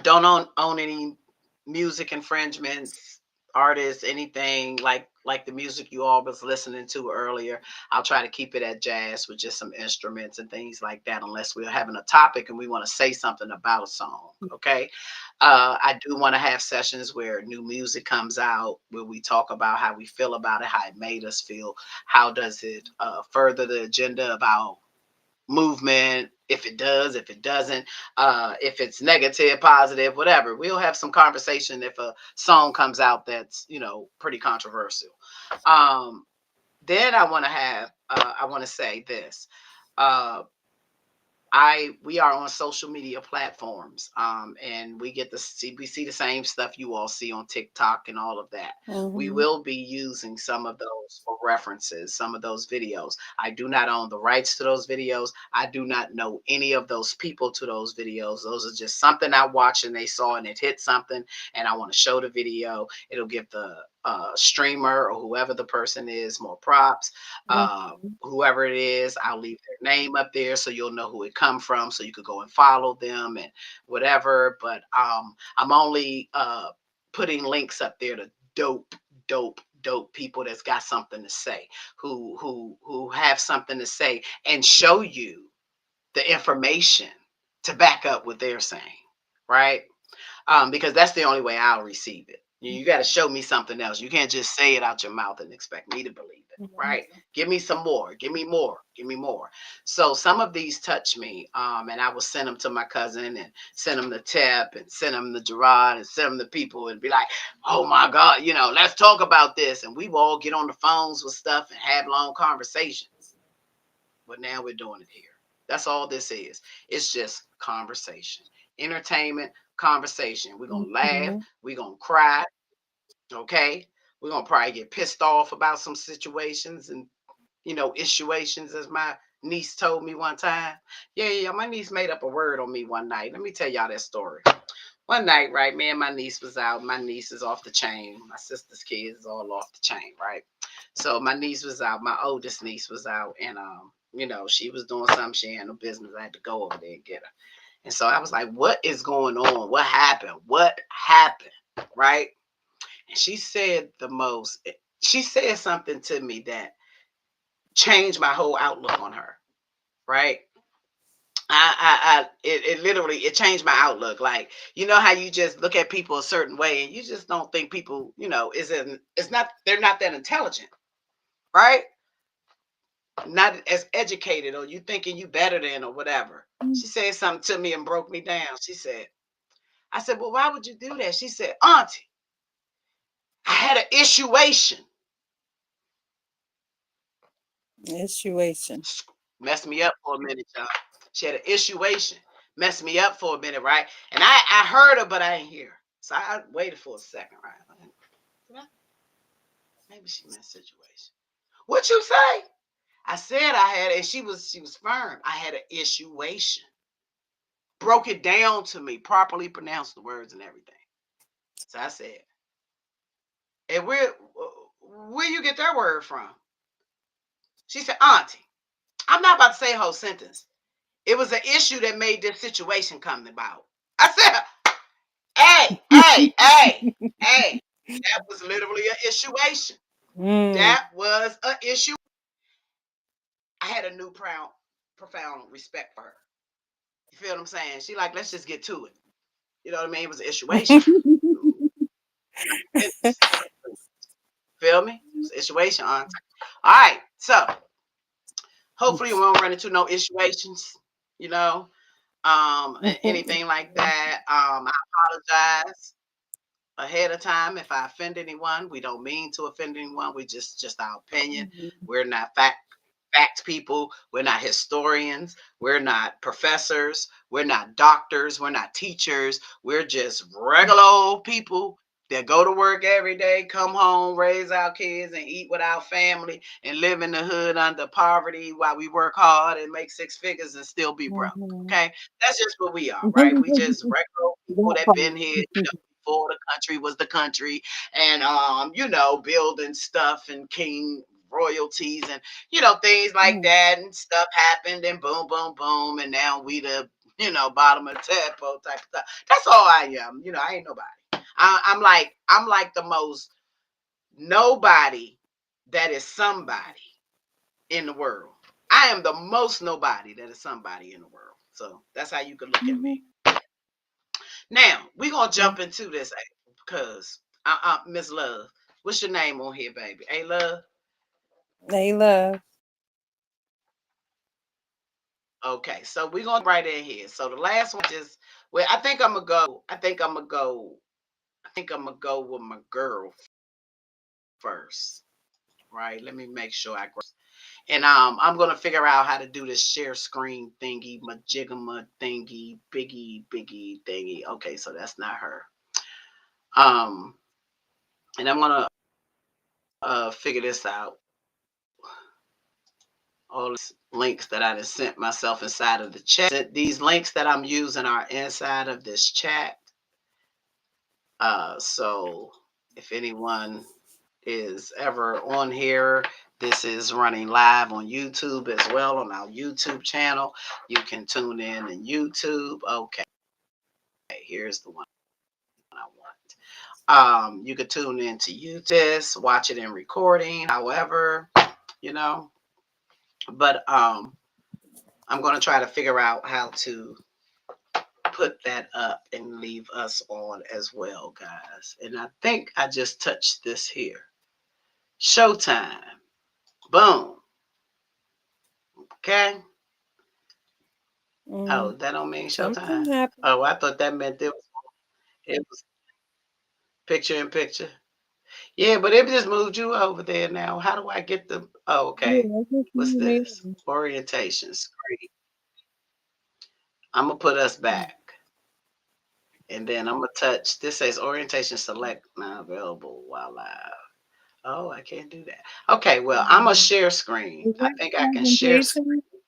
don't own any music infringements, artists, anything like the music you all was listening to earlier. I'll try to keep it at jazz with just some instruments and things like that, unless we're having a topic and we want to say something about a song. Okay. I do want to have sessions where new music comes out, where we talk about how we feel about it, how it made us feel, how does it further the agenda of our movement, if it does, if it doesn't, if it's negative, positive, whatever. We'll have some conversation if a song comes out that's, pretty controversial. um then I want to say this. uh I We are on social media platforms, and we see the same stuff you all see on TikTok and all of that. We Mm-hmm. will be using some of those for references, some of those videos. I do not own the rights to those videos. I do not know any of those people to those videos. Those are just something I watched and they saw and it hit something, and I want to show the video. It'll give the streamer or whoever the person is more props. Uh, Mm-hmm. Whoever it is, I'll leave their name up there so you'll know who it come from, so you could go and follow them and whatever. But I'm only putting links up there to dope people that's got something to say, who have something to say and show you the information to back up what they're saying, right? Because that's the only way I'll receive it. You got to show me something else. You can't just say it out your mouth and expect me to believe it, right? Give me some more. Give me more. Give me more. So some of these touch me, and I will send them to my cousin and send them to Tep and send them to Gerard and send them to people and be like, oh my God, let's talk about this. And we will all get on the phones with stuff and have long conversations. But now we're doing it here. That's all this is. It's just conversation, entertainment, conversation. We're going to laugh. Mm-hmm. We're going to cry. Okay. We're going to probably get pissed off about some situations and, issuations, as my niece told me one time. Yeah, yeah. My niece made up a word on me one night. Let me tell y'all that story. One night, right, me and my niece was out. My niece is off the chain. My sister's kids is all off the chain, right? So my niece was out. My oldest niece was out, and she was doing something she had no business. I had to go over there and get her. And so I was like, "What is going on? What happened? What happened?" Right? And she said the most. She said something to me that changed my whole outlook on her. Right? It literally it changed my outlook. Like, how you just look at people a certain way and you just don't think people, isn't it's not they're not that intelligent, right? Not as educated, or you thinking you better than or whatever. She said something to me and broke me down. I said, well, why would you do that? She said, Auntie, I had an issuation. Situation. Messed me up for a minute, y'all. She had an issuation. Messed me up for a minute, right? And I heard her, but I didn't hear her. So I waited for a second, right? Maybe she meant situation. What you say? I said I had, and she was firm. I had an issuation. Broke it down to me, properly pronounced the words and everything. So I said, and where you get that word from? She said, Auntie, I'm not about to say a whole sentence. It was an issue that made this situation come about. I said, hey, that was literally an issuation. Mm. That was an issue. I had a new profound respect for her. You feel what I'm saying? She like, let's just get to it. You know what I mean? It was an issuation. Feel me? It was an issuation, auntie. All right. So hopefully we won't run into no issuations, you know, anything like that. I apologize ahead of time if I offend anyone. We don't mean to offend anyone. We just our opinion. Mhm. We're not fact people. We're not historians. We're not professors. We're not doctors. We're not teachers. We're just regular old people that go to work every day, come home, raise our kids, and eat with our family and live in the hood under poverty while we work hard and make six figures and still be broke. Mhm. Okay. That's just what we are, right? We just regular old people That that part. been here, before the country was the country and building stuff and king royalties and things like Mhm. that and stuff happened and boom, boom, boom. And now we the, bottom of the tadpole type of stuff. That's all I am. I ain't nobody. I'm like the most nobody that is somebody in the world. I am the most nobody that is somebody in the world. So that's how you can look at me. Mhm. Now we're gonna jump into this because Miss Love, what's your name on here, baby? Hey Love. They love. Okay, so we're gonna right in here. So the last one just well, I think I'm gonna go. I think I'm gonna go with my girl first. Right. Let me make sure I and I'm gonna figure out how to do this share screen thingy, majigama thingy, biggie thingy. Okay, so that's not her. Um, and I'm gonna figure this out. All these links that I just sent myself inside of the chat. These links that I'm using are inside of this chat. So if anyone is ever on here, this is running live on YouTube as well on our YouTube channel. You can tune in YouTube. Okay, here's the one I want. You could tune into YouTube, watch it in recording, however, you know. But I'm gonna try to figure out how to put that up and leave us on as well, guys. And I think I just touched this here. Showtime. Boom. Okay. Oh, Mhm. that don't mean Something Showtime. happened. Oh, I thought that meant it was picture in picture. Yeah, but it just moved you over there now. How do I get the oh Yeah, okay. I can see What's me. this? Orientation screen. I'm gonna put us back. And then I'm gonna touch this says orientation select now available while live. Oh, I can't do that. Okay, well, I'm a Mhm. share screen. Is I that think I can share screen. presentation?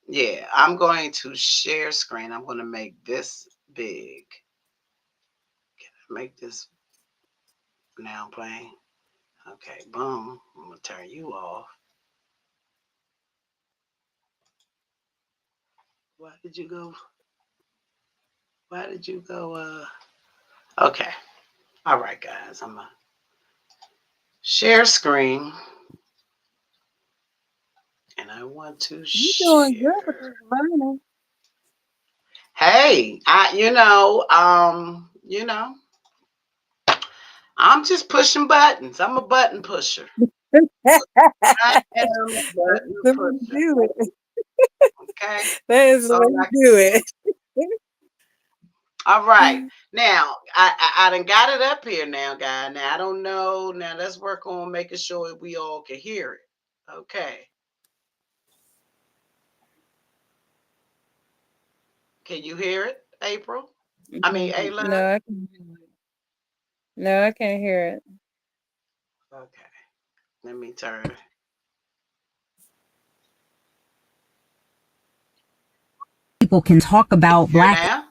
Yeah, I'm going to share screen. I'm going to make this big. Make this now playing. Okay, boom. I'm going to turn you off. Why did you go? Why did you go? Okay. All right, guys. I'm going to share screen. And I want to You doing good with share. this learning. Hey, I'm just pushing buttons. I'm a button pusher. I am a That's button the way to pusher. do it. Okay. That is So the way to like, do it. all right. Now I done got it up here now, guy. Now I don't know. Now let's work on making sure we all can hear it. Okay. Can you hear it, April? I mean, Mhm. Ayla. No, I can hear it. No, I can't hear it. Okay. Let me turn. People can talk about Here black. now.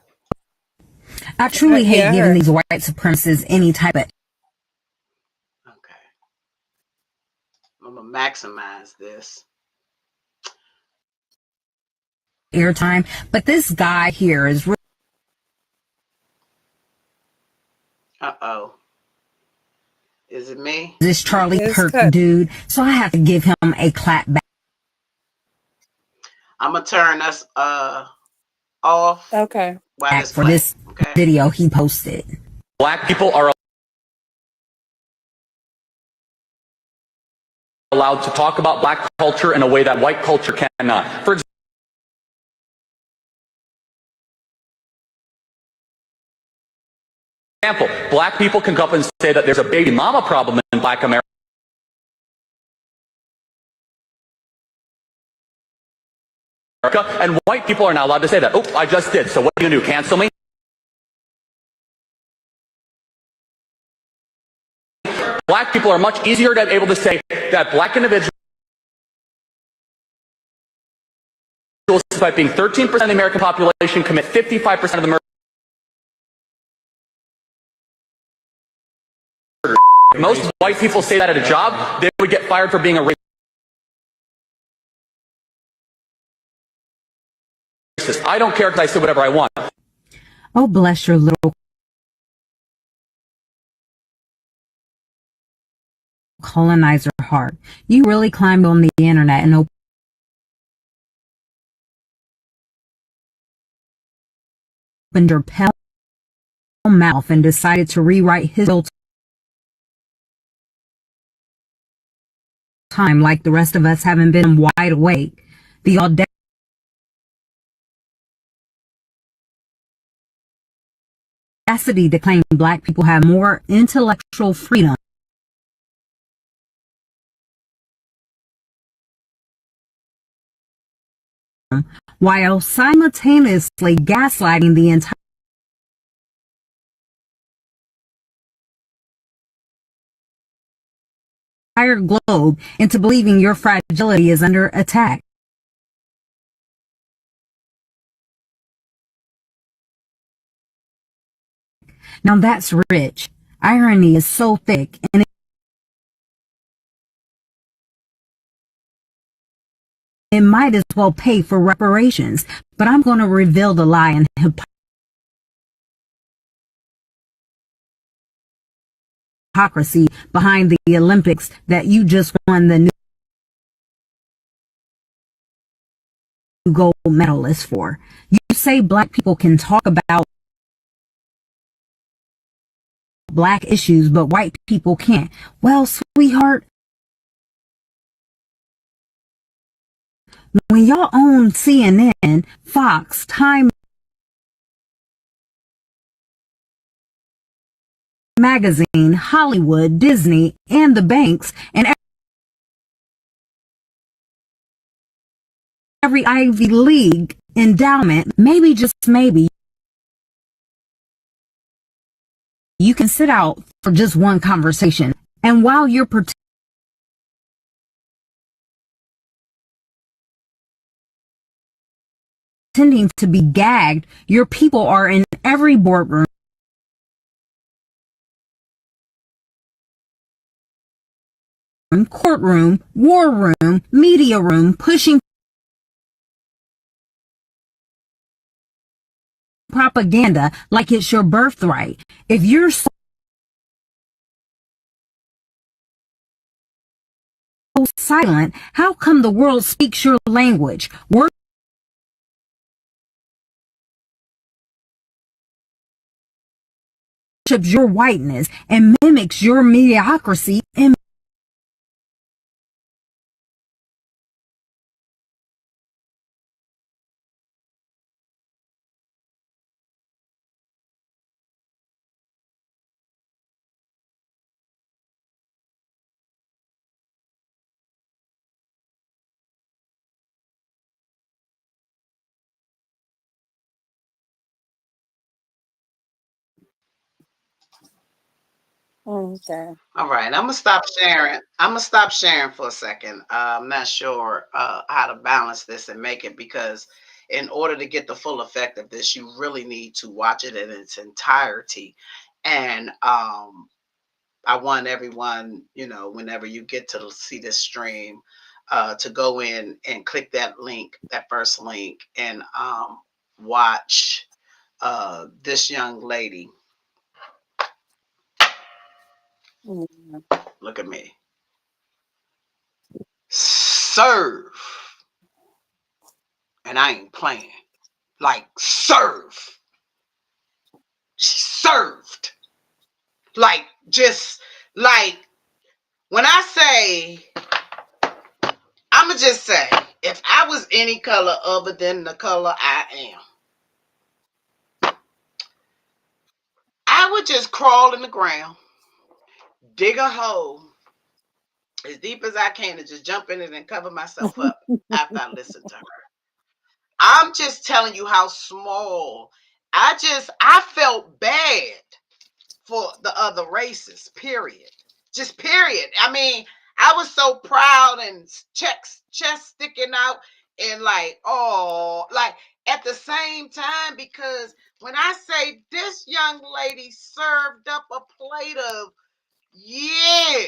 I truly hate Yeah, I giving heard. these white supremacists any type of Okay. I'm gonna maximize this. airtime, but this guy here is Uh-oh. Is it me? this Charlie It's Kirk cut. dude, so I have to give him a clap back I'm gonna turn us off Okay. while this for play. this Okay. video he posted. Black people are allowed to talk about black culture in a way that white culture cannot. For example, black people can go up and say that there's a baby mama problem in black America, and white people are not allowed to say that. Oh, I just did. So what are you going to do? Cancel me? Black people are much easier to be able to say that black individuals, despite being 13% of the American population, commit 55% of the murder. If most white people say that at a job, they would get fired for being a racist. I don't care because I say whatever I want. Oh, bless your little colonizer heart. You really climbed on the internet and opened your pale mouth and decided to rewrite history time like the rest of us haven't been wide awake. The audacity to claim black people have more intellectual freedom while simultaneously gaslighting the entire globe into believing your fragility is under attack. Now that's rich. Irony is so thick, and it might as well pay for reparations. But I'm going to reveal the lie and hypocrisy behind the Olympics that you just won the new gold medalist for. You say black people can talk about black issues, but white people can't. Well, sweetheart, when y'all own CNN, Fox, Time Magazine, Hollywood, Disney, and the banks, and every Ivy League endowment, maybe, just maybe, you can sit out for just one conversation. And while you're pretending to be gagged, your people are in every boardroom, courtroom, war room, media room, pushing propaganda like it's your birthright. If you're so silent, how come the world speaks your language, worships your whiteness, and mimics your mediocrity and Okay. All right, I'm gonna stop sharing. I'm gonna stop sharing for a second. I'm not sure how to balance this and make it, because in order to get the full effect of this, you really need to watch it in its entirety. And I want everyone, whenever you get to see this stream, to go in and click that link, that first link, and watch this young lady. Mm. Look at me. Serve. And I ain't playing. Like, serve. She served. Like, just like, when I say, I'ma just say, if I was any color other than the color I am, I would just crawl in the ground, dig a hole as deep as I can, and just jump in it and cover myself up after I listened to her. I'm just telling you how small. I felt bad for the other races, period. Just period. I mean, I was so proud and chest sticking out and like, oh, like at the same time, because when I say this young lady served up a plate of, yeah,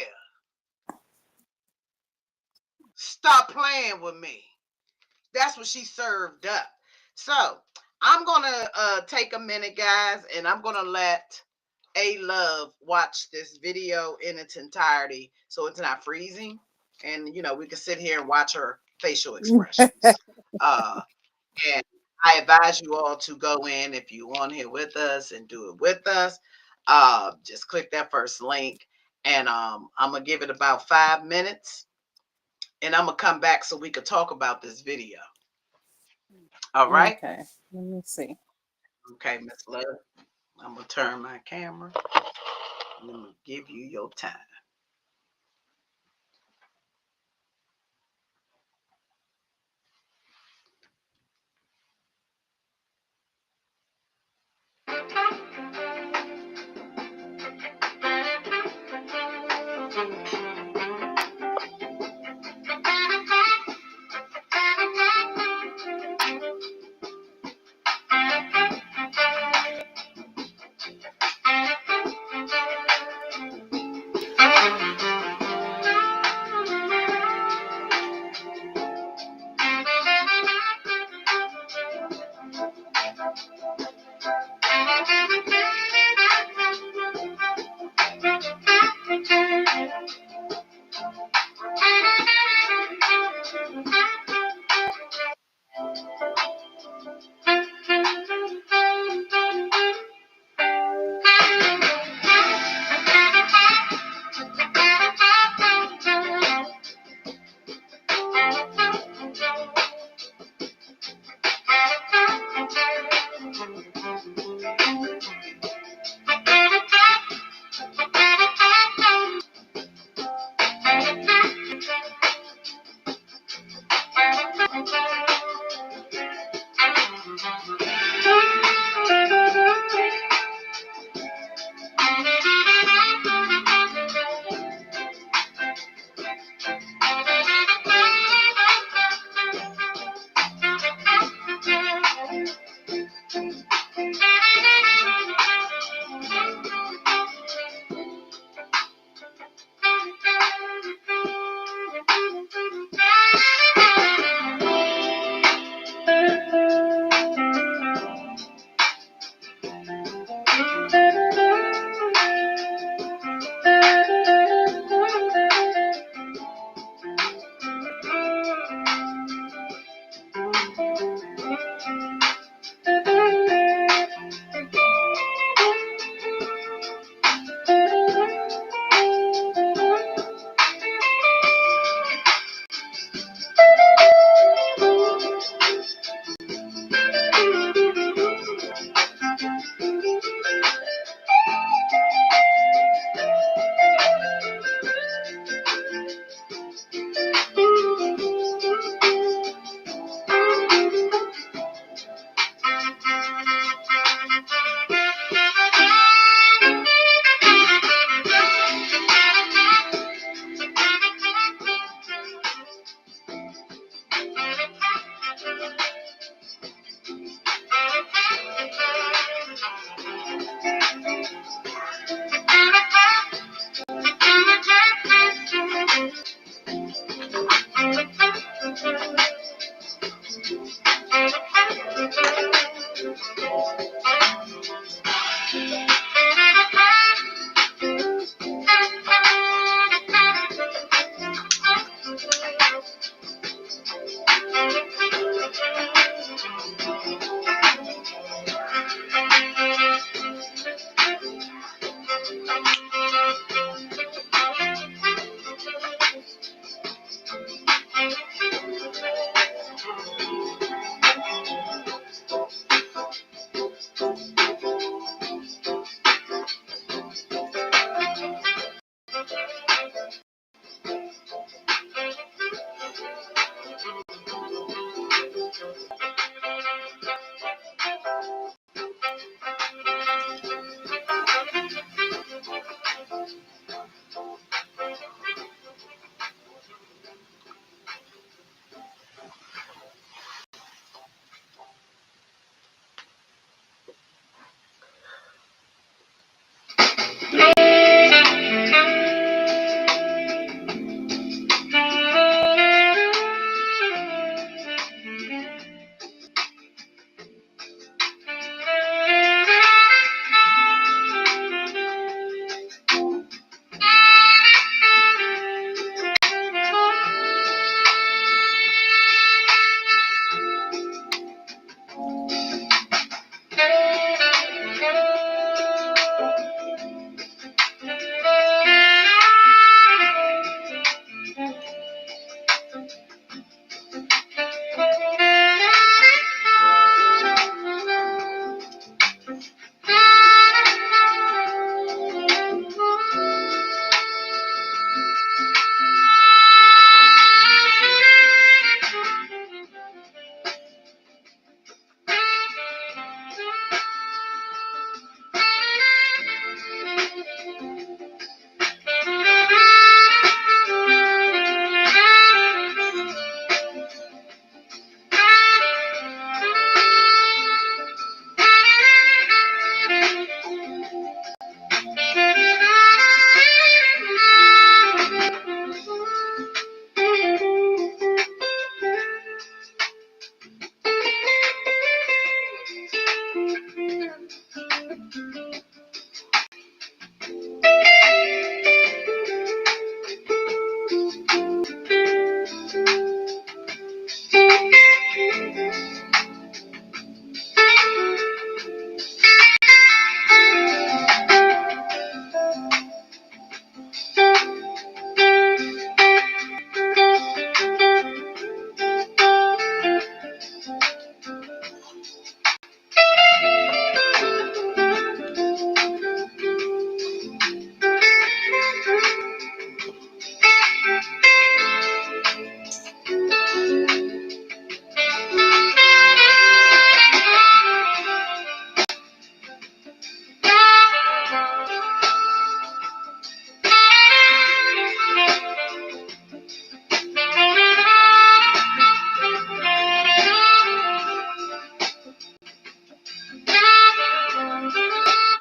stop playing with me. That's what she served up. So I'm gonna take a minute, guys, and I'm gonna let A Love watch this video in its entirety so it's not freezing. And we can sit here and watch her facial expressions. And I advise you all to go in if you on here with us and do it with us. Just click that first link, and I'm gonna give it about 5 minutes, and I'm gonna come back so we could talk about this video. All right. Okay, let me see. Okay, Miss Love. I'm gonna turn my camera. Let me give you your time.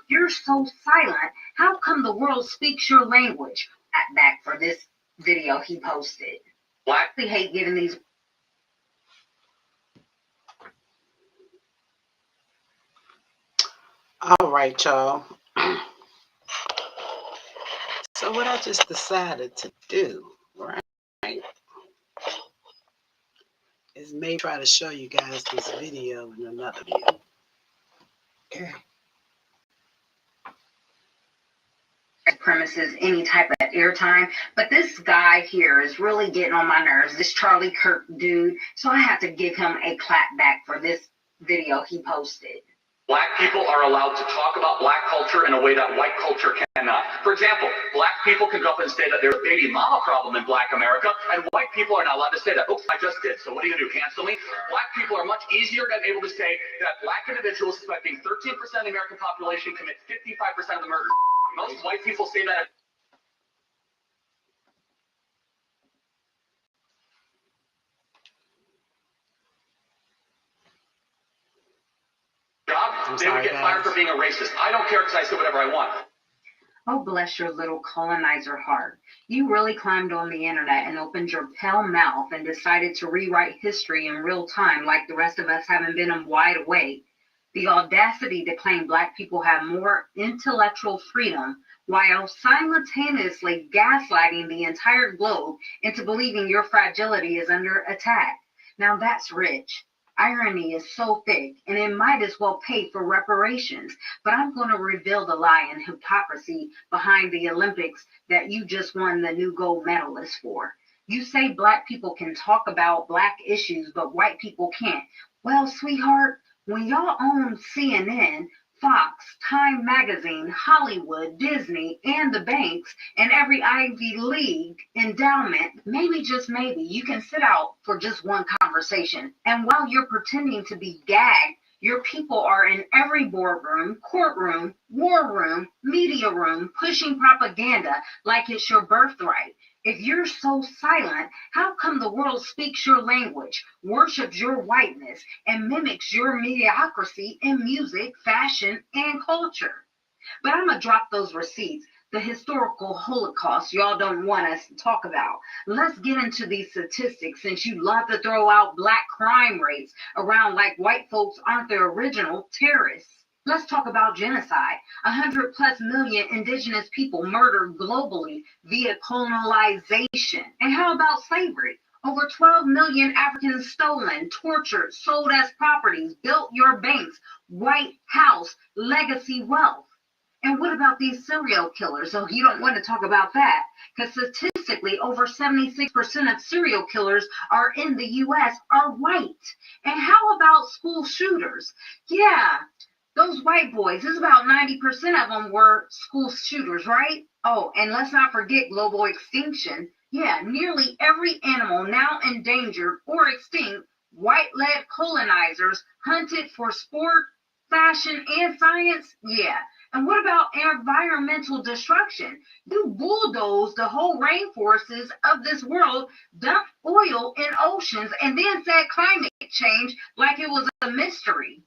You're so silent. How come the world speaks your language? Back for this video he posted. Black we hate giving these. All right, y'all. So what I just decided to do, right, is maybe try to show you guys this video in another video. Okay. Premises any type of airtime, but this guy here is really getting on my nerves, this Charlie Kirk dude, so I have to give him a clap back for this video he posted. Black people are allowed to talk about black culture in a way that white culture cannot. For example, black people can go up and say that there's a baby mama problem in black America, and white people are not allowed to say that. Oops, I just did, so what are you going to do, cancel me? Black people are much easier than able to say that black individuals, despite being 13% of the American population, commit 55% of the murders. Most white people say that. They would get fired for being a racist. I don't care because I say whatever I want. Oh, bless your little colonizer heart. You really climbed on the internet and opened your pale mouth and decided to rewrite history in real time like the rest of us haven't been wide awake. The audacity to claim black people have more intellectual freedom while simultaneously gaslighting the entire globe into believing your fragility is under attack. Now that's rich. Irony is so thick, and it might as well pay for reparations. But I'm going to reveal the lie and hypocrisy behind the Olympics that you just won the new gold medalist for. You say black people can talk about black issues, but white people can't. Well, sweetheart, when y'all own CNN, Fox, Time Magazine, Hollywood, Disney, and the banks, and every Ivy League endowment, maybe just maybe you can sit out for just one conversation. And while you're pretending to be gagged, your people are in every boardroom, courtroom, war room, media room, pushing propaganda like it's your birthright. If you're so silent, how come the world speaks your language, worships your whiteness, and mimics your mediocrity in music, fashion, and culture? But I'm going to drop those receipts, the historical Holocaust y'all don't want us to talk about. Let's get into these statistics since you love to throw out black crime rates around like white folks aren't the original terrorists. Let's talk about genocide. 100+ million indigenous people murdered globally via colonization. And how about slavery? Over 12 million Africans stolen, tortured, sold as properties, built your banks, White House, legacy wealth. And what about these serial killers? So you don't want to talk about that because statistically over 76% of serial killers are in the US are white. And how about school shooters? Yeah, those white boys, it's about 90% of them were school shooters, right? Oh, and let's not forget global extinction. Yeah, nearly every animal now endangered or extinct, white-led colonizers hunted for sport, fashion, and science. Yeah. And what about environmental destruction? You bulldozed the whole rainforests of this world, dumped oil in oceans, and then said climate change like it was a mystery.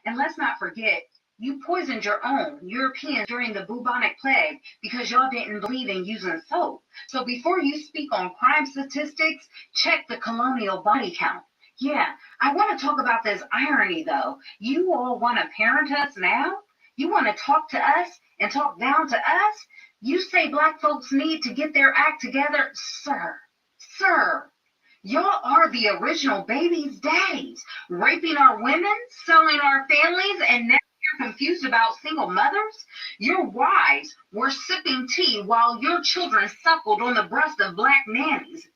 And let's not forget, you poisoned your own Europeans during the bubonic plague because y'all didn't believe in using soap. So before you speak on crime statistics, check the colonial body count. Yeah, I want to talk about this irony though. You all want to parent us now? You want to talk to us and talk down to us? You say black folks need to get their act together? Sir, y'all are the original baby's daddies, raping our women, selling our families, and now you're confused about single mothers? Your wives were sipping tea while your children suckled on the breast of black nannies.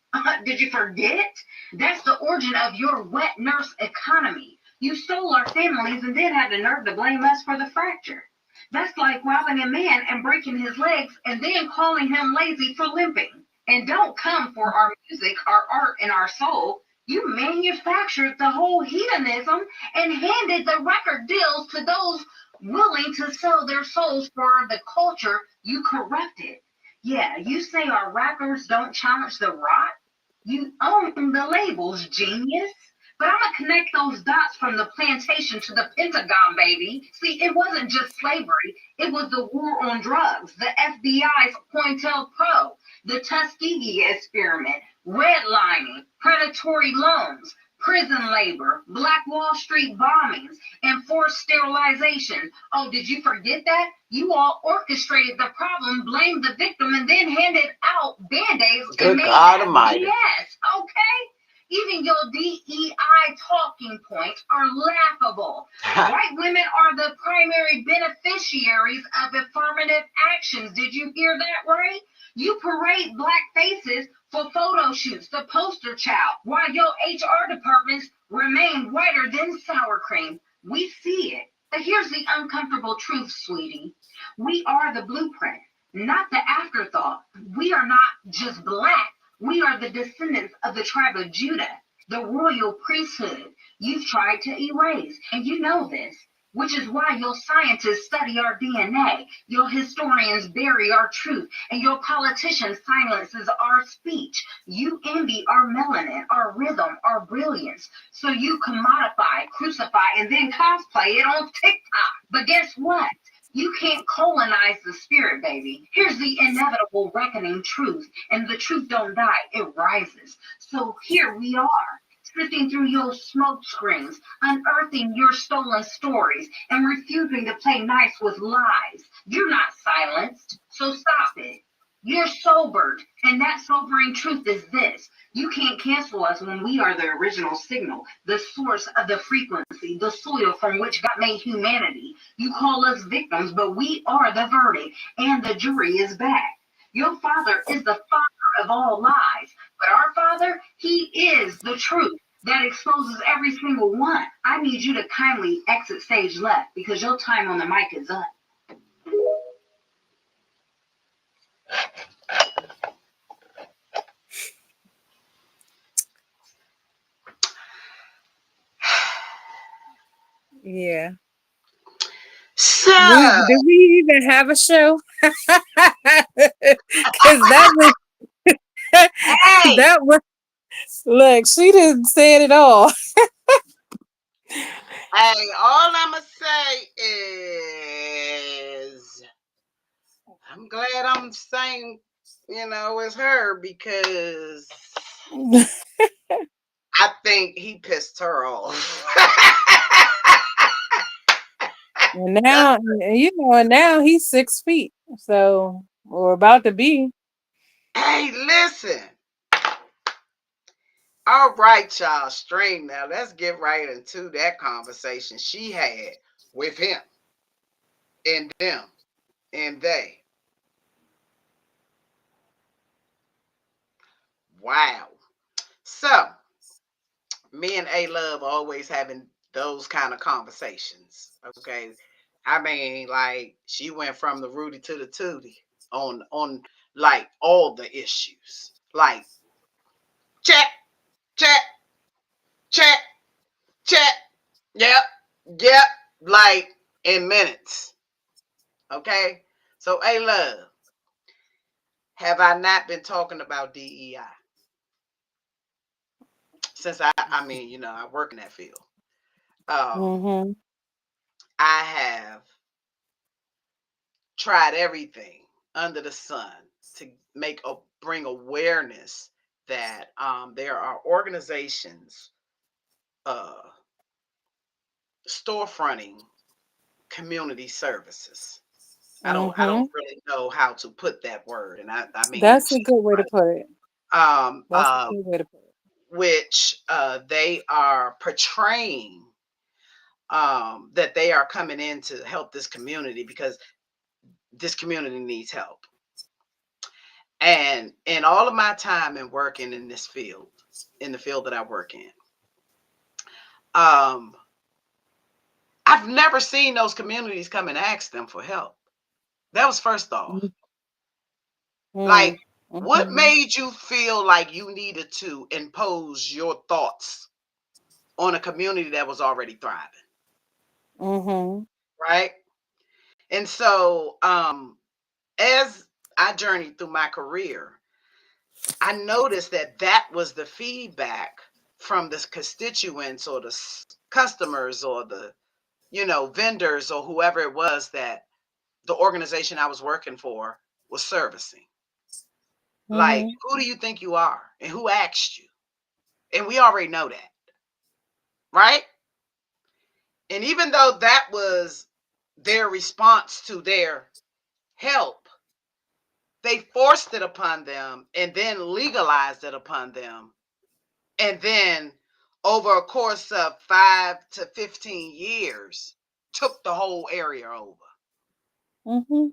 Did you forget? That's the origin of your wet nurse economy. You stole our families and then had the nerve to blame us for the fracture. That's like robbing a man and breaking his legs and then calling him lazy for limping. And don't come for our music, our art, and our soul. You manufactured the whole hedonism and handed the record deals to those willing to sell their souls for the culture you corrupted. Yeah, you say our rappers don't challenge the rot? You own the labels, genius. But I'm going to connect those dots from the plantation to the Pentagon, baby. See, it wasn't just slavery. It was the war on drugs, the FBI's COINTELPRO, the Tuskegee experiment, redlining, predatory loans, prison labor, Black Wall Street bombings, and forced sterilization. Oh, did you forget that? You all orchestrated the problem, blamed the victim, and then handed out Band-Aids. Good God Almighty. Yes, okay? Even your DEI talking points are laughable. White women are the primary beneficiaries of affirmative actions. Did you hear that right? You parade black faces for photo shoots, the poster child, while your HR departments remain whiter than sour cream. We see it. But here's the uncomfortable truth, sweetie. We are the blueprint, not the afterthought. We are not just black. We are the descendants of the tribe of Judah, the royal priesthood you've tried to erase. And you know this, which is why your scientists study our DNA, your historians bury our truth, and your politicians silences our speech. You envy our melanin, our rhythm, our brilliance. So you commodify, crucify, and then cosplay it on TikTok. But guess what? You can't colonize the spirit, baby. Here's the inevitable reckoning truth, and the truth don't die, it rises. So here we are, sifting through your smoke screens, unearthing your stolen stories, and refusing to play nice with lies. You're not silenced, so stop it. You're sobered, and that sobering truth is this. You can't cancel us when we are the original signal, the source of the frequency, the soil from which God made humanity. You call us victims, but we are the verdict, and the jury is back. Your father is the father of all lies, but our father, he is the truth. That exposes every single one. I need you to kindly exit stage left because your time on the mic is up. Yeah. So, Did we even have a show? Because that was hey, that was look. She didn't say it at all. hey, all I'ma say is I'm glad I'm saying, it's her because I think he pissed her off. And now, and now he's 6 feet. So, or about to be. Hey, listen. All right, y'all, Stream now. Let's get right into that conversation she had with him and them and they. Wow. So, me and A Love always having those kind of conversations. Okay. I mean, like, she went from the Rudy to the Tootie on like all the issues. Like, check, check, check, check. Yep, yep. Like in minutes. Okay. So, A Love, have I not been talking about DEI since I work in that field. Mm-hmm. I have tried everything under the sun to bring awareness that there are organizations uh, storefronting community services. I Mm-hmm. don't really know how to put that word, and I mean That's a good way to put it. um, That's a uh, good way to put it. which they are portraying that they are coming in to help this community because this community needs help. And in all of my time and working in this field, in the field that I work in, um, I've never seen those communities come and ask them for help. That was first off. Like, what Mm-hmm. made you feel like you needed to impose your thoughts on a community that was already thriving? Mm-hmm. Right. And so, as I journeyed through my career, I noticed that that was the feedback from the constituents or the customers or the vendors or whoever it was that the organization I was working for was servicing. Like, Mm-hmm. who do you think you are and who asked you? And we already know that, right? And even though that was their response to their help, they forced it upon them and then legalized it upon them. And then over a course of 5 to 15 years, took the whole area over. Mm-hmm.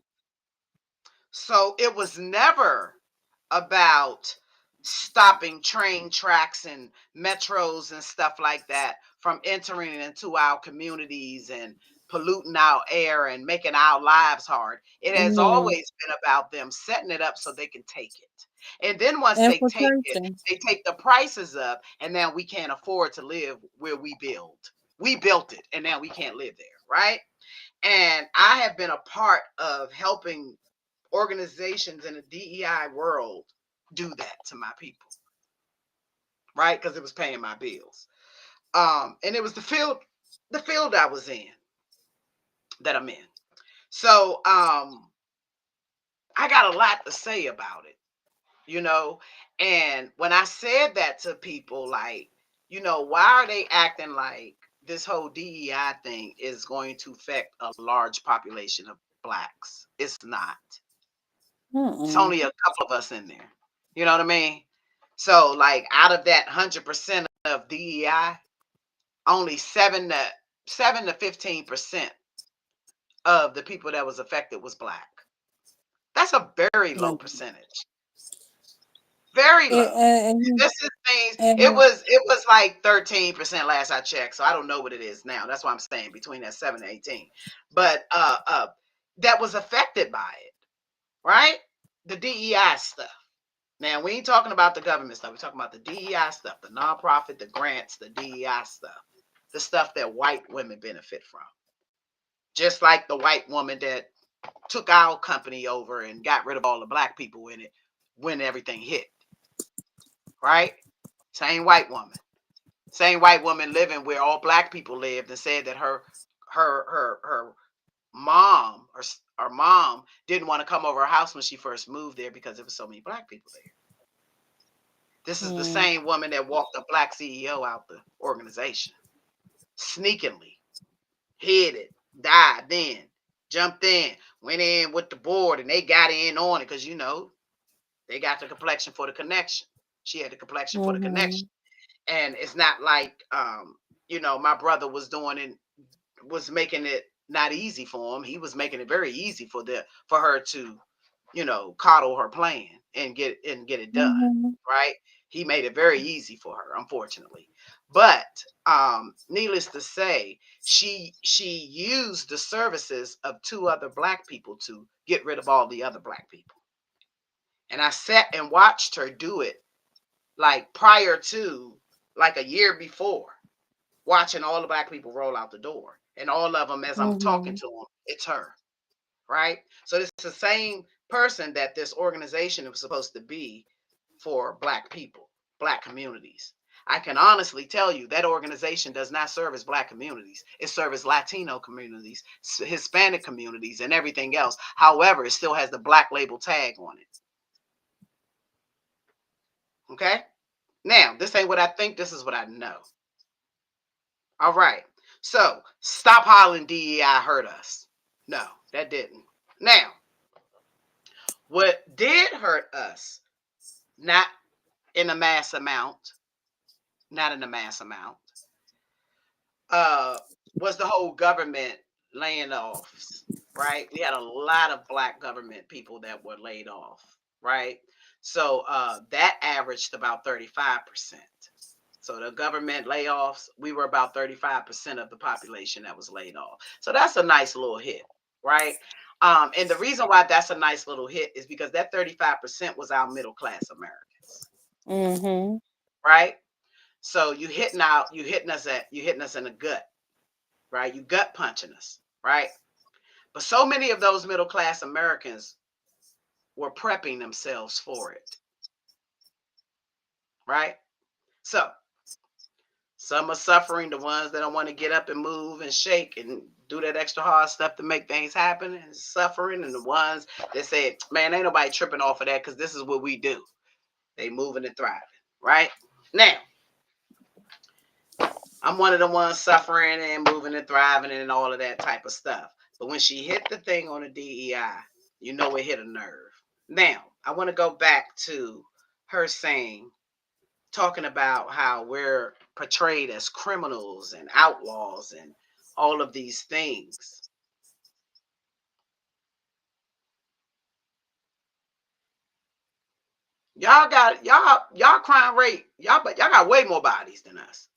So it was never about stopping train tracks and metros and stuff like that from entering into our communities and polluting our air and making our lives hard. It has Mm-hmm. always been about them setting it up so they can take it. And then once they take it, Infiltration. they take the prices up, and now we can't afford to live where we build. We built it, and now we can't live there, right? And I have been a part of helping organizations in the DEI world do that to my people, right? Because it was paying my bills. And it was the field I was in that I'm in. So I got a lot to say about it, you know. And when I said that to people, like, why are they acting like this whole DEI thing is going to affect a large population of blacks? It's not. It's Mm-mm. only a couple of us in there. You know what I mean? So, like, out of that 100% of DEI, only 7 to 15% of the people that was affected was black. That's a very low Mm. percentage. Very And, low. and, This is things. It and was it was like 13% last I checked. So I don't know what it is now. That's why I'm saying between that 7 and 18. But that was affected by it, right? The DEI stuff. Now we ain't talking about the government stuff. We're talking about the DEI stuff, the nonprofit, the grants, the DEI stuff, the stuff that white women benefit from. Just like the white woman that took our company over and got rid of all the black people in it when everything hit, right? Same white woman. Same white woman living where all black people lived and said that her mom or mom didn't want to come over her house when she first moved there because there was so many black people there. This is the mm, same woman that walked a black CEO out the organization, sneakingly, hid it, dived in, jumped in, went in with the board, and they got in on it because they got the complexion for the connection. She had the complexion for the connection, mm-hmm, and it's not like my brother was making it not easy for him. He was making it very easy for her to coddle her plan and get it done, mm-hmm, right? He made it very easy for her, unfortunately. But needless to say, she used the services of two other black people to get rid of all the other black people. And I sat and watched her do it, like prior to, like a year before, watching all the black people roll out the door. And all of them, as I'm talking mm-hmm, to them, it's her, right? So this is the same person that this organization was supposed to be for black people, black communities. I can honestly tell you that organization does not service black communities. It serves Latino communities, Hispanic communities, and everything else. However, it still has the black label tag on it. Okay? Now, this ain't what I think, this is what I know. All right. So stop hollering DEI hurt us. No, that didn't. Now, what did hurt us, not in a mass amount, not in a mass amount, uh, was the whole government laying offs, right? We had a lot of black government people that were laid off, right? So that averaged about 35%. So the government layoffs, we were about 35% of the population that was laid off. So that's a nice little hit, right? And the reason why that's a nice little hit is because that 35% was our middle class Americans, mm-hmm, right? So you hitting us in the gut, right? You gut punching us, right? But so many of those middle class Americans were prepping themselves for it, right? So some are suffering, the ones that don't want to get up and move and shake and do that extra hard stuff to make things happen and suffering, and the ones that say, man, ain't nobody tripping off of that because this is what we do. They moving and thriving, right? Now, I'm one of the ones suffering and moving and thriving and all of that type of stuff. But when she hit the thing on the DEI, it hit a nerve. Now, I want to go back to her talking about how we're portrayed as criminals and outlaws and all of these things. Y'all crime rate, but y'all got way more bodies than us.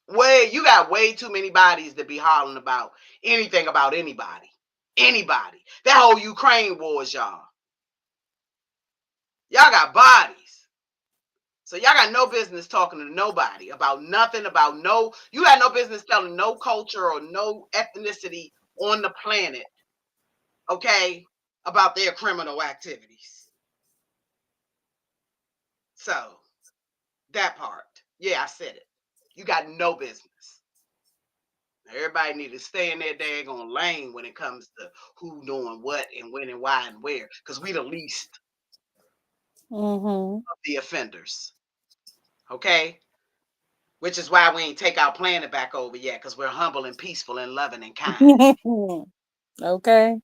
You got way too many bodies to be hollering about anything about anybody. Anybody. That whole Ukraine war is y'all. Y'all got bodies. So y'all got no business talking to nobody about nothing, you got no business telling no culture or no ethnicity on the planet, okay, about their criminal activities. So that part, yeah, I said it. You got no business. Everybody need to stay in their daggone lane when it comes to who doing what and when and why and where, because we the least mm-hmm. of the offenders. Okay? Which is why we ain't take our planet back over yet, because we're humble and peaceful and loving and kind. Okay.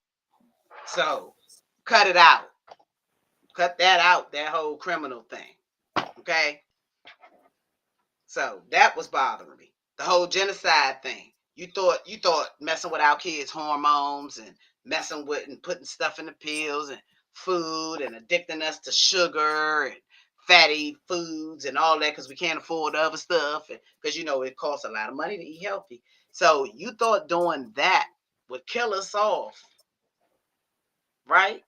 So cut it out. Cut that out, that whole criminal thing. Okay? So that was bothering me. The whole genocide thing. You thought messing with our kids' hormones and messing with and putting stuff in the pills and food and addicting us to sugar and fatty foods and all that because we can't afford other stuff. Because, it costs a lot of money to eat healthy. So you thought doing that would kill us off, right?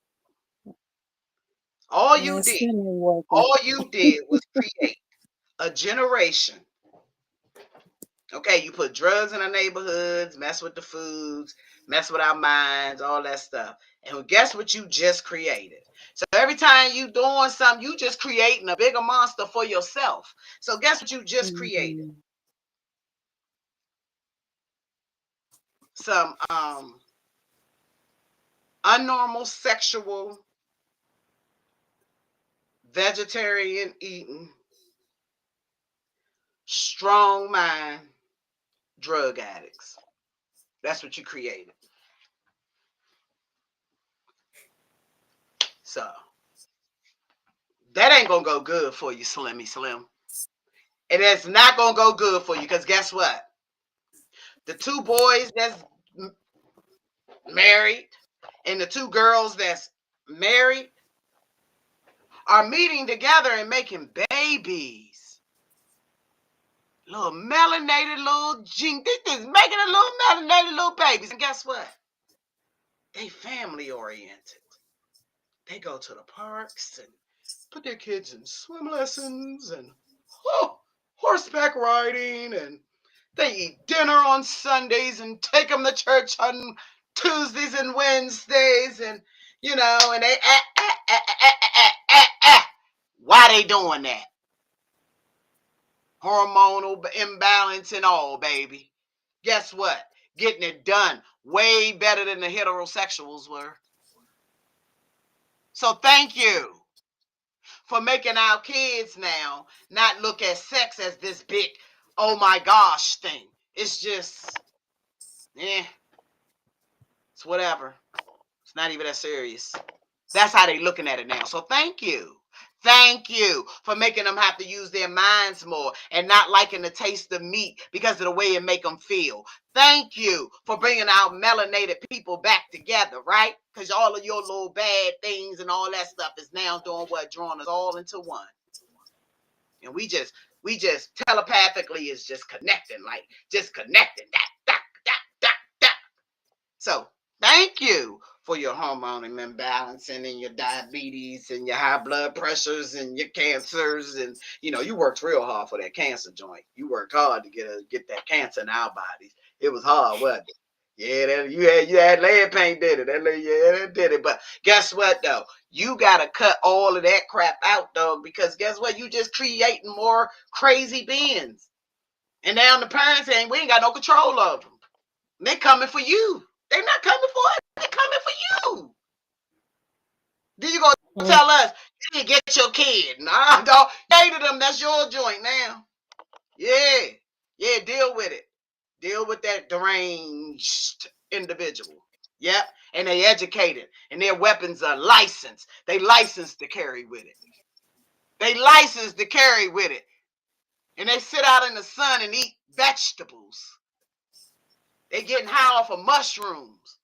All And you it's did, still not working. all you did was create a generation. Okay, you put drugs in our neighborhoods, mess with the foods, mess with our minds, all that stuff. And guess what you just created? So every time you doing something, you just creating a bigger monster for yourself. So guess what you just created? Mhm. Some unnormal sexual, vegetarian eating, strong mind, drug addicts. That's what you created. So that ain't gonna go good for you, Slimmy Slim. And it's not gonna go good for you because guess what? The two boys that's married and the two girls that's married are meeting together and making babies. Little melanated little jink. This is making a little melanated little babies. And guess what? They family oriented. They go to the parks and put their kids in swim lessons and horseback riding, and they eat dinner on Sundays and take them to church on Tuesdays and Wednesdays, and and they why they doing that? Hormonal imbalance and all, baby. Guess what? Getting it done way better than the heterosexuals were. So thank you for making our kids now not look at sex as this big, oh my gosh thing. It's just, it's whatever. It's not even that serious. That's how they looking at it now. So thank you. Thank you for making them have to use their minds more and not liking the taste of meat because of the way it make them feel. Thank you for bringing our melanated people back together, right? Because all of your little bad things and all that stuff is now doing what? Drawing us all into one. And we just telepathically is just connecting, like just connecting. That. So thank you for your hormone imbalancing and your diabetes and your high blood pressures and your cancers. And you worked real hard for that cancer joint. You worked hard to get that cancer in our bodies. It was hard, wasn't it? Yeah, you had lead paint did it. That did it. But guess what though? You gotta cut all of that crap out, dog, because guess what? You just creating more crazy beings. And now the parents saying we ain't got no control of them. They coming for you. They're not coming for us. They're coming for you. Then you gonna Mm. tell us you need to get your kid? Nah, dog. Hated them. That's your joint now. Yeah, yeah. Deal with it. Deal with that deranged individual. Yep. And they educated, and their weapons are licensed. They licensed to carry with it. They licensed to carry with it, and they sit out in the sun and eat vegetables. They getting high off of mushrooms.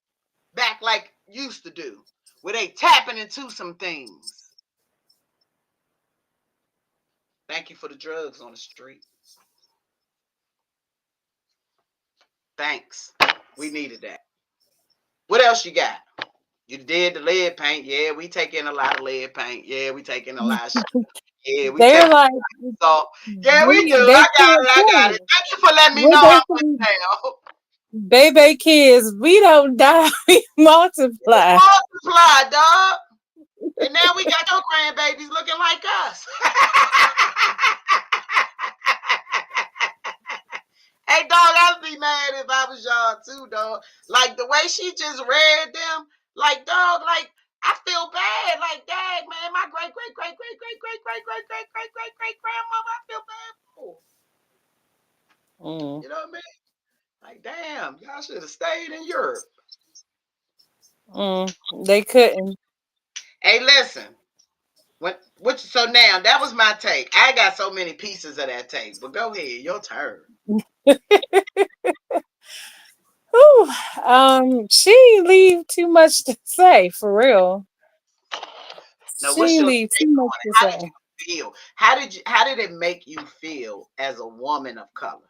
Back like used to do, where they tapping into some things. Thank you for the drugs on the street. Thanks. We needed that. What else you got? You did the lead paint. Yeah, we take in a lot of lead paint. Yeah, we take in a lot of shit. Yeah, we They're take like, salt. Yeah, we do. they I got can't it. I got tell. it. Thank you for letting me What know they how much say, now. baby kids, we don't die, we multiply. Multiply, dog. And now we got your grandbabies looking like us. Hey, dog, I'd be mad if I was y'all too, dog. Like the way she just read them, like, dog, like, I feel bad. Like, dang, man, my great, great, great, great, great, great, great, great, great, great, great, great grandmama, I feel bad for. Mm, You know what I mean? Like, damn, y'all should have stayed in Europe. mm, they couldn't. Hey, listen. So now that was my take. I got so many pieces of that take, but go ahead, your turn. Whew, she leave too much to say for real. Now, what's She your leave take too much on it? to How did you say. feel? How did it make you feel as a woman of color?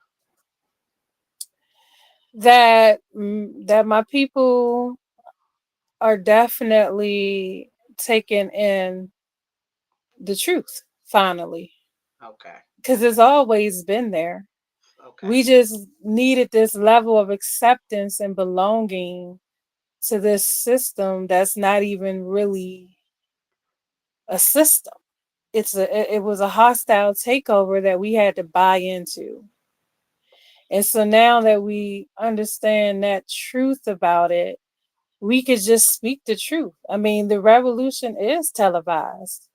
That my people are definitely taking in the truth finally, Okay. because it's always been there. Okay. We just needed this level of acceptance and belonging to this system that's not even really a system. It was a hostile takeover that we had to buy into. And so now that we understand that truth about it, we could just speak the truth. I mean, the revolution is televised.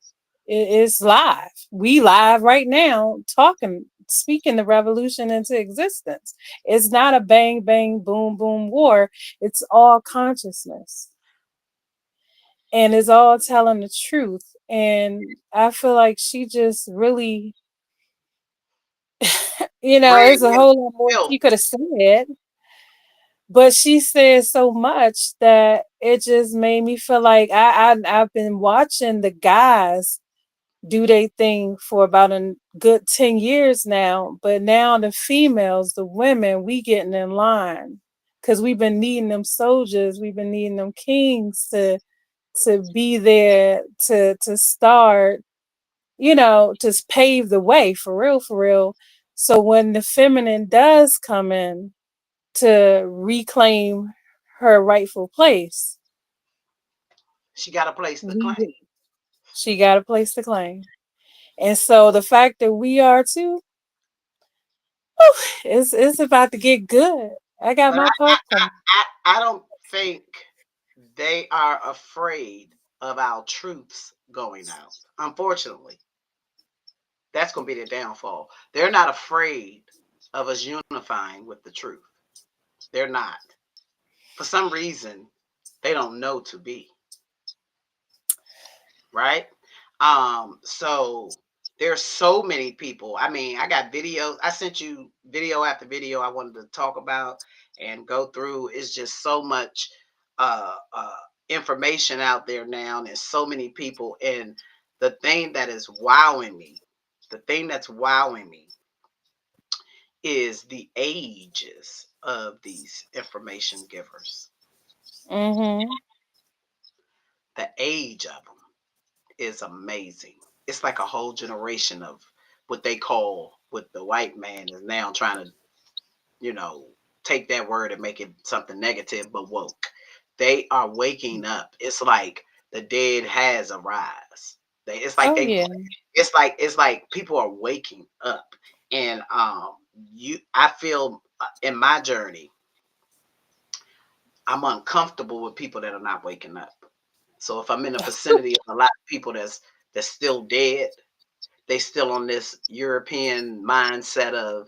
It is live. We live right now talking, speaking the revolution into existence. It's not a bang bang boom boom war. It's all consciousness. And it's all telling the truth. And I feel like she just really, Bring there's a in whole lot more filth. she could have said, but she said so much that it just made me feel like I've been watching the guys do they thing for about a good 10 years now, but now the females, the women, we getting in line because we've been needing them soldiers, we've been needing them kings to be there to start, to pave the way for real, for real. So when the feminine does come in to reclaim her rightful place, She got a place to we claim. she got a place to claim. And so the fact that we are too, it's about to get good. I got But my popcorn. I don't think they are afraid of our truths going out. Unfortunately, that's going to be their downfall. They're not afraid of us unifying with the truth. They're not. For some reason, they don't know to be, right? So there's so many people. I mean, I got videos. I sent you video after video I wanted to talk about and go through. It's just so much uh, uh, information out there now, and there's so many people. And the thing that is wowing me, the thing that's wowing me is the ages of these information givers. Mm-hmm. The age of them is amazing. It's like a whole generation of what they call, what the white man is now trying to, you know, take that word and make it something negative, but woke. They are waking up. It's like the dead has arise. It's like Oh they. yeah. It's like people are waking up, and I feel in my journey, I'm uncomfortable with people that are not waking up. So if I'm in the vicinity of a lot of people that's still dead, they still on this European mindset of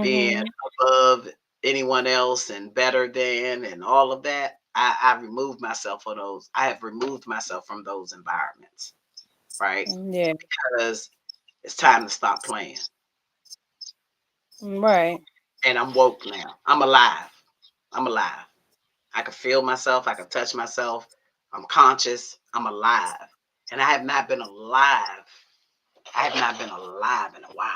being Mm-hmm. above anyone else and better than and all of that. I removed myself from those. I have removed myself from those environments, right? Yeah. Because it's time to stop playing. Right. And I'm woke now. I'm alive. I'm alive. I can feel myself. I can touch myself. I'm conscious. I'm alive. And I have not been alive. I have not been alive in a while.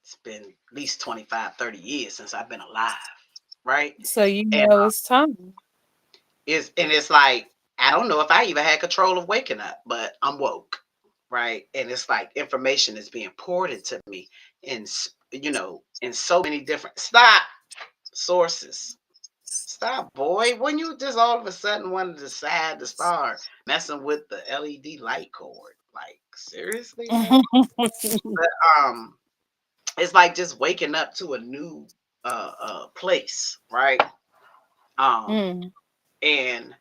It's been at least 25, 30 years since I've been alive, right? So And it's time. it's like I don't know if I even had control of waking up, but I'm woke, right? And it's like information is being poured into me in in so many different sources. Stop, boy. When you just all of a sudden want to decide to start messing with the LED light cord, like seriously, man. But it's like just waking up to a new place, right? Um, Mm. and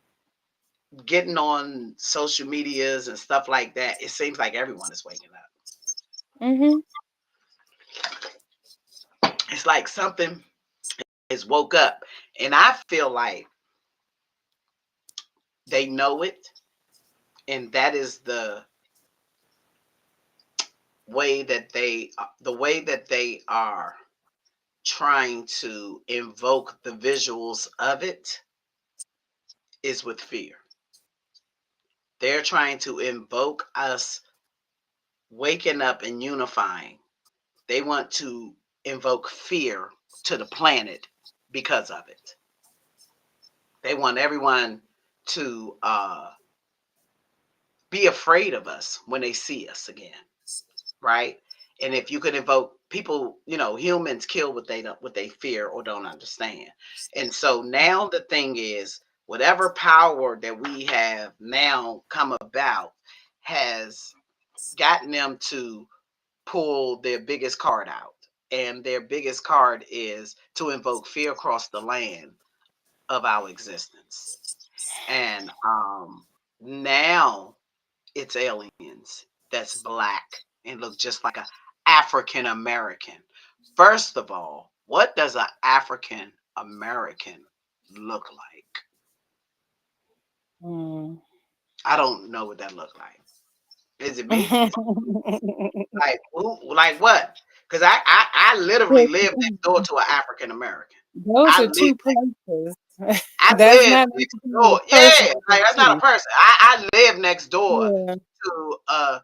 getting on social medias and stuff like that. It seems like everyone is waking up. Mm-hmm. It's like something is woke up, and I feel like they know it, and that is the way that they are trying to invoke the visuals of it is with fear. They're trying to invoke us waking up and unifying. They want to invoke fear to the planet because of it. They want everyone to be afraid of us when they see us again, right? And if you could invoke people, humans kill what they fear or don't understand. And so now the thing is, whatever power that we have now come about has gotten them to pull their biggest card out. And their biggest card is to invoke fear across the land of our existence. And now it's aliens that's black and look just like a African American. First of all, what does an African American look like? Mm. I don't know what that look like. Is it me? Like who? Like what? Because I literally live next door to an African American. Those I are live two places. I That's live not next necessarily door. a person Yeah, with like a that's not a T. person. I live next door Yeah. to a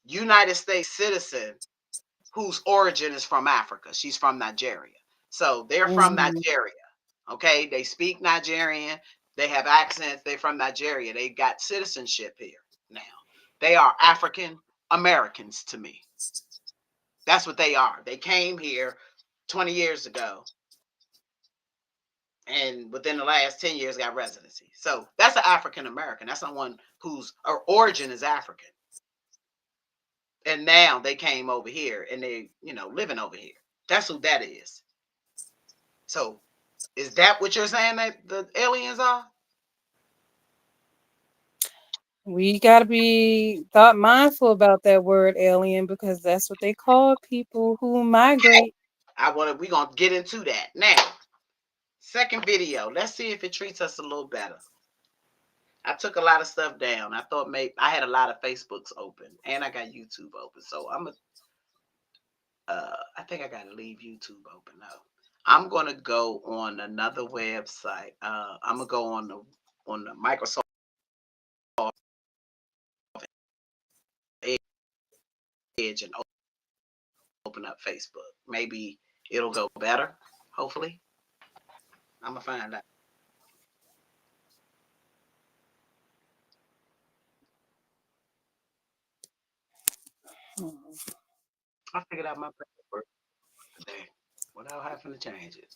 United States citizen whose origin is from Africa. She's from Nigeria. So they're from Mhm. Nigeria. Okay. They speak Nigerian. They have accents. They're from Nigeria. They got citizenship here now. They are African Americans to me. That's what they are. They came here 20 years ago and within the last 10 years got residency. So that's an African American. That's someone whose origin is African. And now they came over here and they, living over here. That's who that is. So is that what you're saying that the aliens are? We got to be thought mindful about that word alien because that's what they call people who migrate. We're gonna get into that. Now, second video. Let's see if it treats us a little better. I took a lot of stuff down. I thought maybe I had a lot of Facebooks open and I got YouTube open. So I think I gotta leave YouTube open now. I'm gonna go on another website. I'm gonna go on the Microsoft Edge and open up Facebook. Maybe it'll go better. Hopefully, I'm gonna find out. I figured out my password today without having to change it.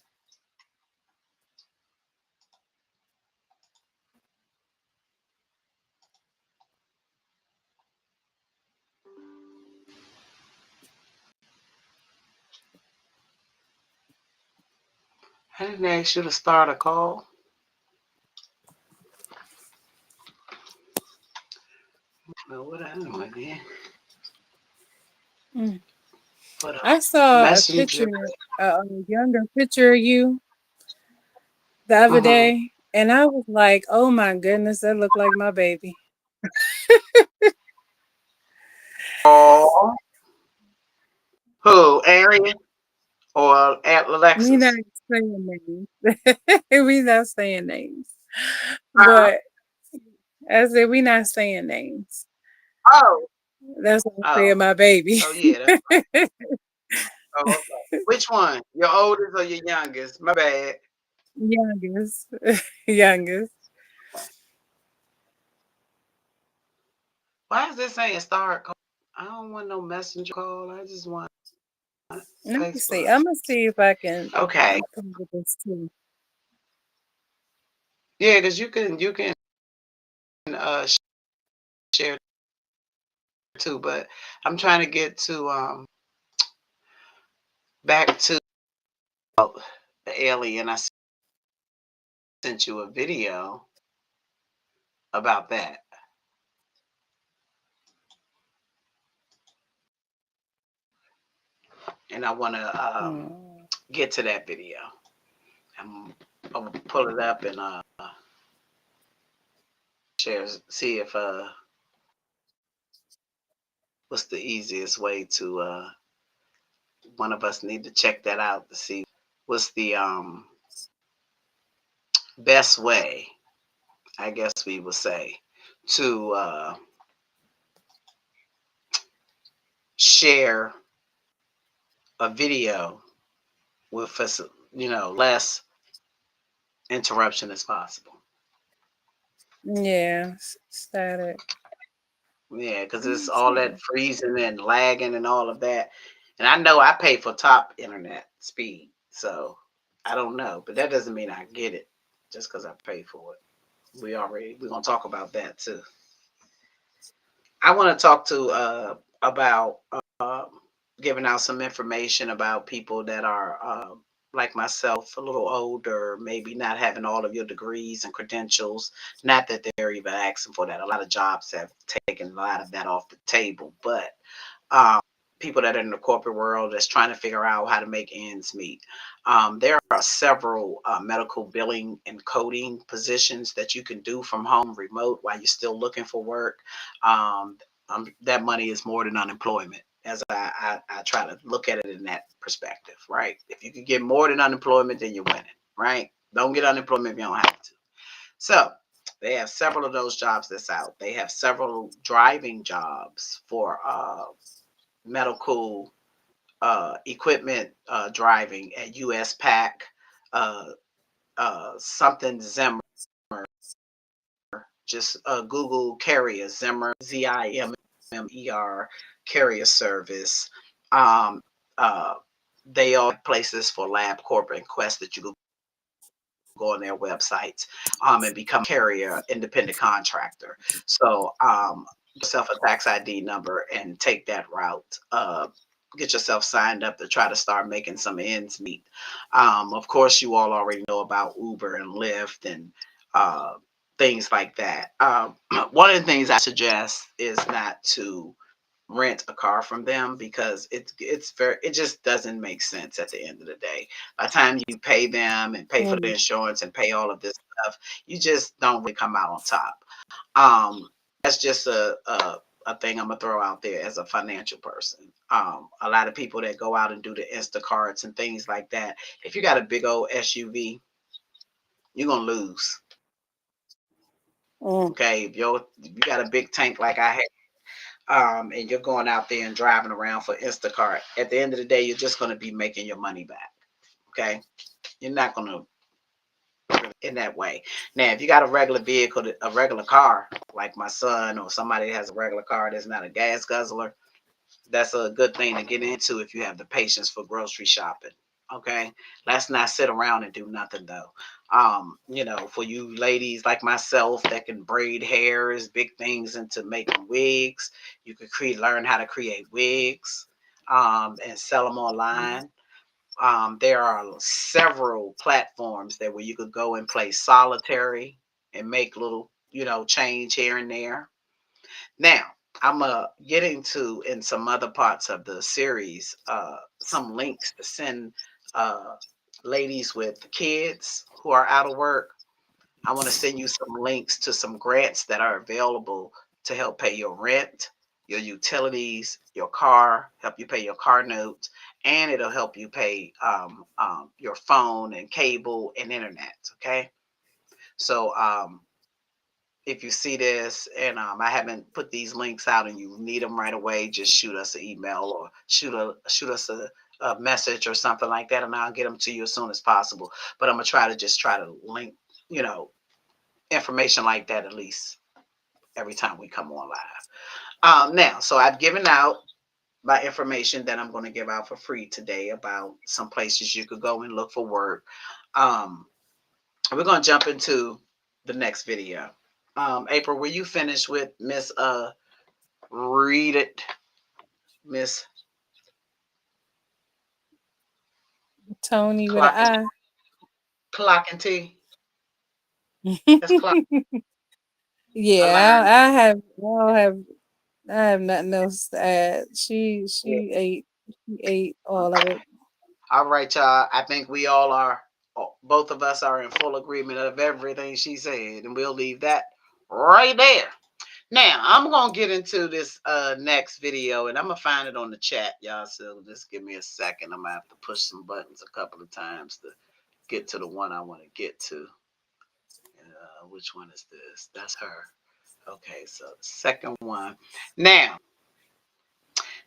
I didn't ask you to start a call. Well, what I know again? Mm. For the I saw a messenger. picture, a younger picture of you the other Mm-hmm. day, and I was like, "Oh my goodness, that looked like my baby." Oh, who? Arian or We not Alexis? saying names. We not saying names, Uh-huh. but I said we not saying names. Oh, That's what I oh, said, my baby. oh yeah. That's, oh, okay. Which one? Your oldest or your youngest? My bad. Youngest, youngest. Why is this saying start call? I don't want no messenger call. I just want Let me see. Facebook. I'm gonna see if I can Okay. come with this too. Yeah, because you can uh share too, but I'm trying to get to back to the alien. I sent you a video about that, and I want to Mm. get to that video. I'm, I'm gonna pull it up and share. See if what's the easiest way to one of us need to check that out to see what's the best way, I guess we would say, to share a video with us, less interruption as possible. Yeah, static. Yeah, because it's Let's all see. that freezing and lagging and all of that. And I know I pay for top internet speed, so I don't know, but that doesn't mean I get it just because I pay for it. We're gonna talk about that too. I want to talk to about giving out some information about people that are like myself, a little older, maybe not having all of your degrees and credentials. Not that they're even asking for that. A lot of jobs have taken a lot of that off the table, but um, people that are in the corporate world that's trying to figure out how to make ends meet. There are several medical billing and coding positions that you can do from home, remote, while you're still looking for work. Um, that money is more than unemployment, as I try to look at it in that perspective, right? If you can get more than unemployment, then you're winning, right? Don't get unemployment if you don't have to. So they have several of those jobs that's out. They have several driving jobs for medical equipment driving at US Pack, something Zimmer. Just Google carrier Zimmer, Zimmer carrier service. Um, uh, they are places for Lab Corporate and Quest that you can go on their websites and become a carrier independent contractor. So yourself a tax ID number and take that route. Get yourself signed up to try to start making some ends meet. Of course, you all already know about Uber and Lyft and uh, things like that. One of the things I suggest is not to rent a car from them because it just doesn't make sense at the end of the day. By the time you pay them and pay for the Mm. insurance and pay all of this stuff, you just don't really come out on top. That's just a thing I'm gonna throw out there as a financial person. A lot of people that go out and do the Instacarts and things like that. If you got a big old SUV, you're gonna lose. Mm. Okay, if you got a big tank like I have, and you're going out there and driving around for Instacart, at the end of the day, you're just going to be making your money back. Okay, you're not going to in that way. Now, if you got a regular vehicle, a regular car, like my son or somebody that has a regular car that's not a gas guzzler, that's a good thing to get into if you have the patience for grocery shopping. Okay, let's not sit around and do nothing though. For you ladies like myself that can braid hairs, big things into making wigs, you could learn how to create wigs and sell them online. There are several platforms that where you could go and play solitary and make little, change here and there. Now, I'm get into in some other parts of the series some links to send uh, ladies with kids who are out of work. I want to send you some links to some grants that are available to help pay your rent, your utilities, your car, help you pay your car notes, and it'll help you pay your phone and cable and internet. Okay. So if you see this and I haven't put these links out and you need them right away, just shoot us an email or shoot us a message or something like that, and I'll get them to you as soon as possible. But I'm gonna try to link, you know, information like that at least every time we come on live. Now, so I've given out my information that I'm going to give out for free today about some places you could go and look for work. Um, we're going to jump into the next video. April, were you finished with Miss Read It, Miss Tony with Clock and an Clock and T? That's I. Clock. I Yeah, learned. I have nothing else to add. She ate all of it. All right, y'all. I think we all are. Both of us are in full agreement of everything she said, and we'll leave that right there. Now I'm gonna get into this next video, and I'm gonna find it on the chat, y'all. So just give me a second. I'm gonna have to push some buttons a couple of times to get to the one I want to get to. Which one is this? That's her. Okay, so second one. Now,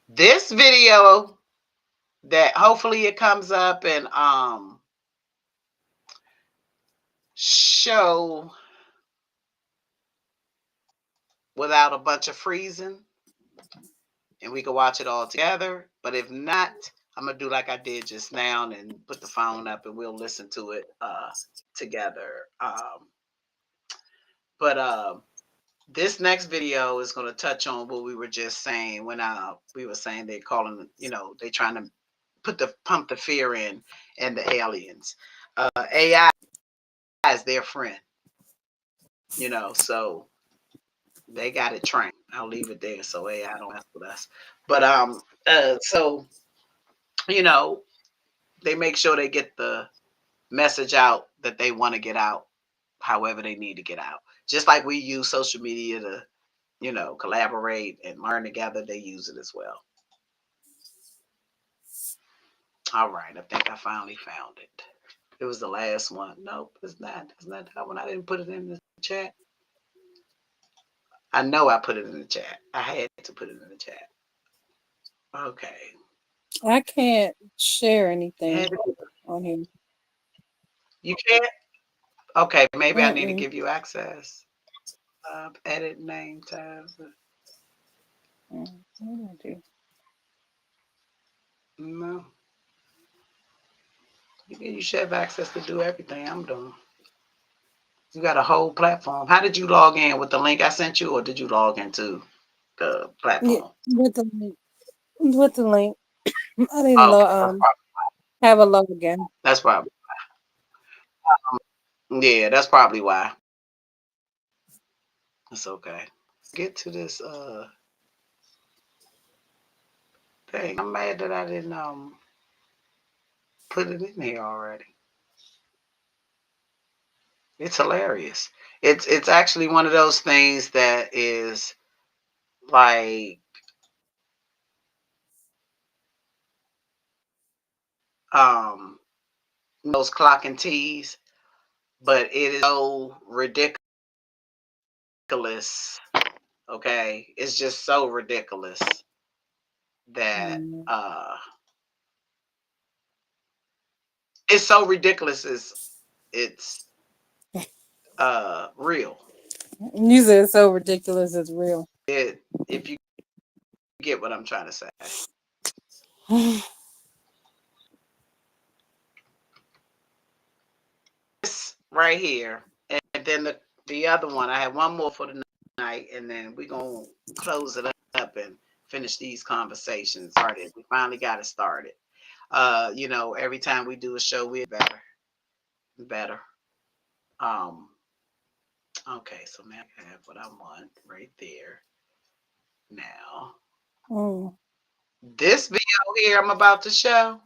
this video that hopefully it comes up and show without a bunch of freezing, and we can watch it all together. But if not, I'm gonna do like I did just now and put the phone up and we'll listen to it together. But this next video is going to touch on what we were just saying when we were saying they're calling, they trying to pump the fear in and the aliens. AI is their friend, so they got it trained. I'll leave it there so AI don't mess with us. But so they make sure they get the message out that they want to get out, however they need to get out. Just like we use social media to collaborate and learn together, they use it as well. All right, I think I finally found it. It was the last one. Nope, it's not. It's not that one. I didn't put it in the chat. I know I put it in the chat. I had to put it in the chat. Okay. I can't share anything on here. You can't? Okay, maybe I need to Mm-mm. give you access. Edit name tabs. What do I do? No. You should have access to do everything I'm doing. You got a whole platform. How did you log in? With the link I sent you, or did you log into the Yeah, platform? with the link. With the link. I didn't Okay, that's have a login. that's probably yeah, that's probably why. It's okay. Get to this thing. I'm mad that I didn't put it in here already. It's hilarious. It's actually one of those things that is like um those clock and teas, but it is so ridiculous. Okay, it's just so ridiculous that Mm. it's so ridiculous. It's real. You said it's so ridiculous, it's real. If you get what I'm trying to say. This right here, and then the other one. I have one more for the night, and then we're gonna close it up and finish these conversations. Started. We finally got it started. Every time we do a show, we're better. Um, okay, so now I have what I want right there. Now, Mm. this video here I'm about to show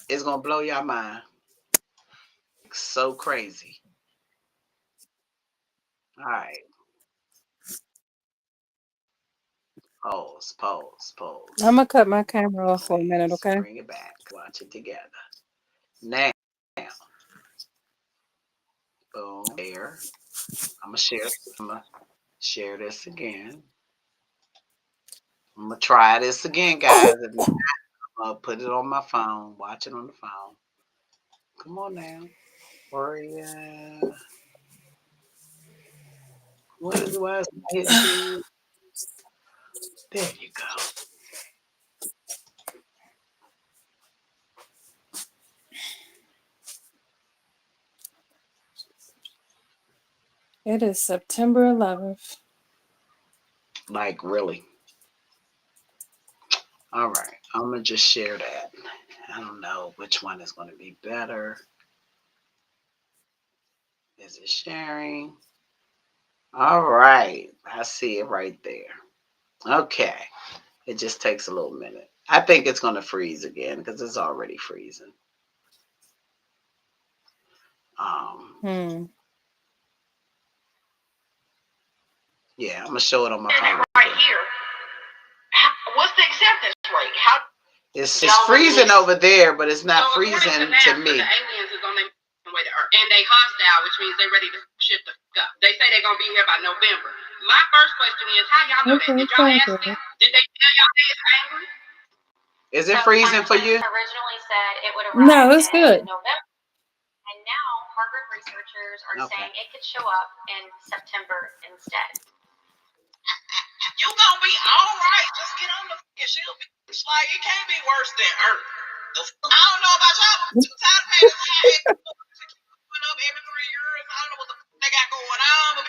is gonna blow your mind. So crazy. All right. Pause. I'm gonna cut my camera off for a minute, Please okay? bring it back. Watch it together. Now, boom, there. I'm gonna share. I'm gonna share this again. I'm gonna try this again, guys. If not, I'm gonna put it on my phone. Watch it on the phone. Come on now. Warrior. What is why is my hitting thing? There you go. It is September 11th. Like really. All right. I'm gonna just share that. I don't know which one is gonna be better. Is it sharing? All right. I see it right there. Okay. It just takes a little minute. I think it's going to freeze again because it's already freezing. Hmm. Yeah, I'm going to show it on my phone. Right here. What's the acceptance rate? How it's freezing over there, but it's not freezing to me. way to earth. And they hostile, which means they're ready to shit the fuck up. They say they're gonna be here by November. My first question is, how y'all know that? Did y'all ask them? Did they tell y'all they is angry? Is it freezing for you? Originally said it would arrive No, it's good. in November, and now Harvard researchers are saying it could show up in September instead. You gonna be all right. Just get on the fucking ship. It's like it can't be worse than Earth. I don't know about y'all, but I'm too tired of paying up every 3 years. I don't know what the fuck they got going on, but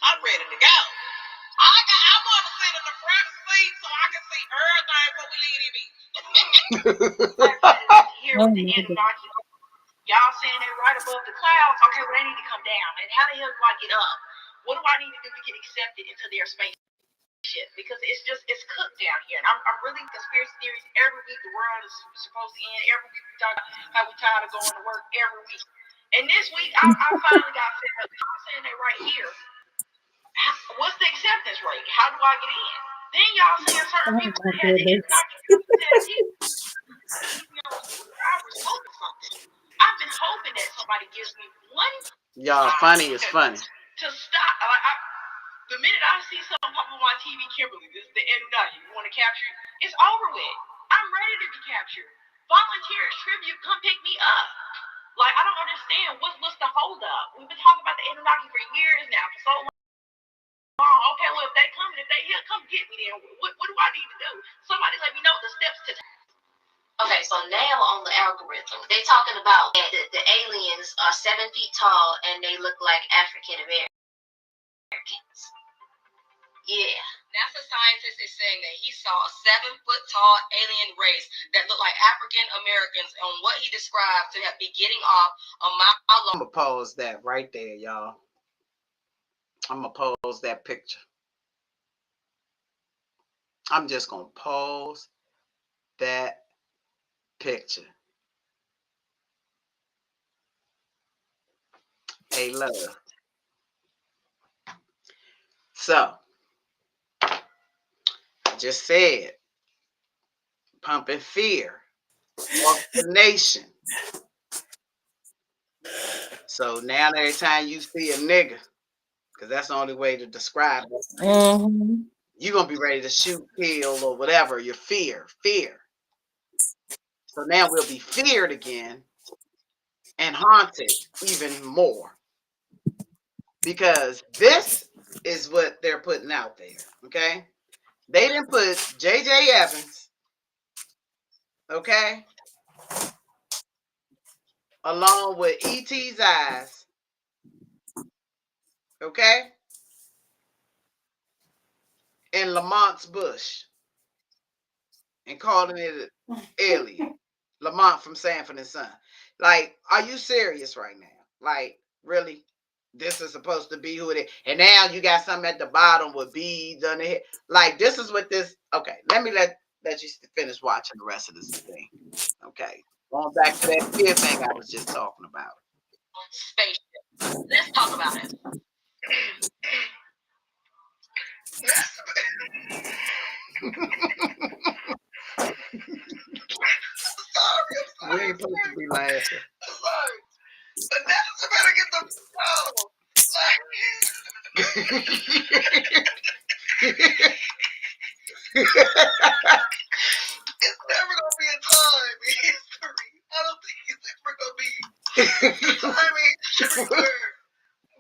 I'm ready to go. I want to sit in the front seat so I can see everything before we leave the beach. Here with the Anunnaki, y'all saying they right above the clouds. Okay, well they need to come down. And how the hell do I get up? What do I need to do to get accepted into their space? Because it's cooked down here, and I'm really conspiracy theories. Every week the world is supposed to end. Every week we talk about how we tired of going to work every week. And this week I finally got fed up. I'm saying that right here. What's the acceptance rate? How do I get in? Then y'all saying certain people that had the I've been hoping that somebody gives me one. Y'all, funny is funny. To stop. The minute I see something pop on my TV, Kimberly, this is the Anunnaki. You want to capture it? It's over with. I'm ready to be captured. Volunteers, tribute, come pick me up. Like, I don't understand. What's the hold up? We've been talking about the Anunnaki for years now, for so long. Okay, well, if they come and if they here, come get me then. What do I need to do? Somebody let me know the steps to take. Okay, so now on the algorithm, they're talking about the aliens are 7 feet tall and they look like African Americans. Yeah. NASA scientist is saying that he saw a 7-foot tall alien race that looked like African Americans on what he described to be getting off a mile long. I'm gonna pause that right there, y'all. I'm gonna pause that picture. I'm just gonna pause that picture. Hey, love. So, I just said, pumping fear of the nation. So now every time you see a nigga, because that's the only way to describe it, you're going to be ready to shoot, kill, or whatever. Your fear. So now we'll be feared again and haunted even more. Because this is what they're putting out there, okay? They didn't put J.J. Evans, okay, along with E.T.'s eyes, okay, and Lamont's bush, and calling it an alien. Lamont from Sanford and Son. Like, are you serious right now? Like, really? This is supposed to be who it is. And now you got something at the bottom with beads on it. Like, this is what this. Okay, let me let you finish watching the rest of this thing. Okay. Going back to that fear thing I was just talking about. Spaceship. Let's talk about it. We ain't supposed to be laughing. Sorry. But that's better get the It's never gonna be a time in history. I don't think it's ever gonna be a time in history where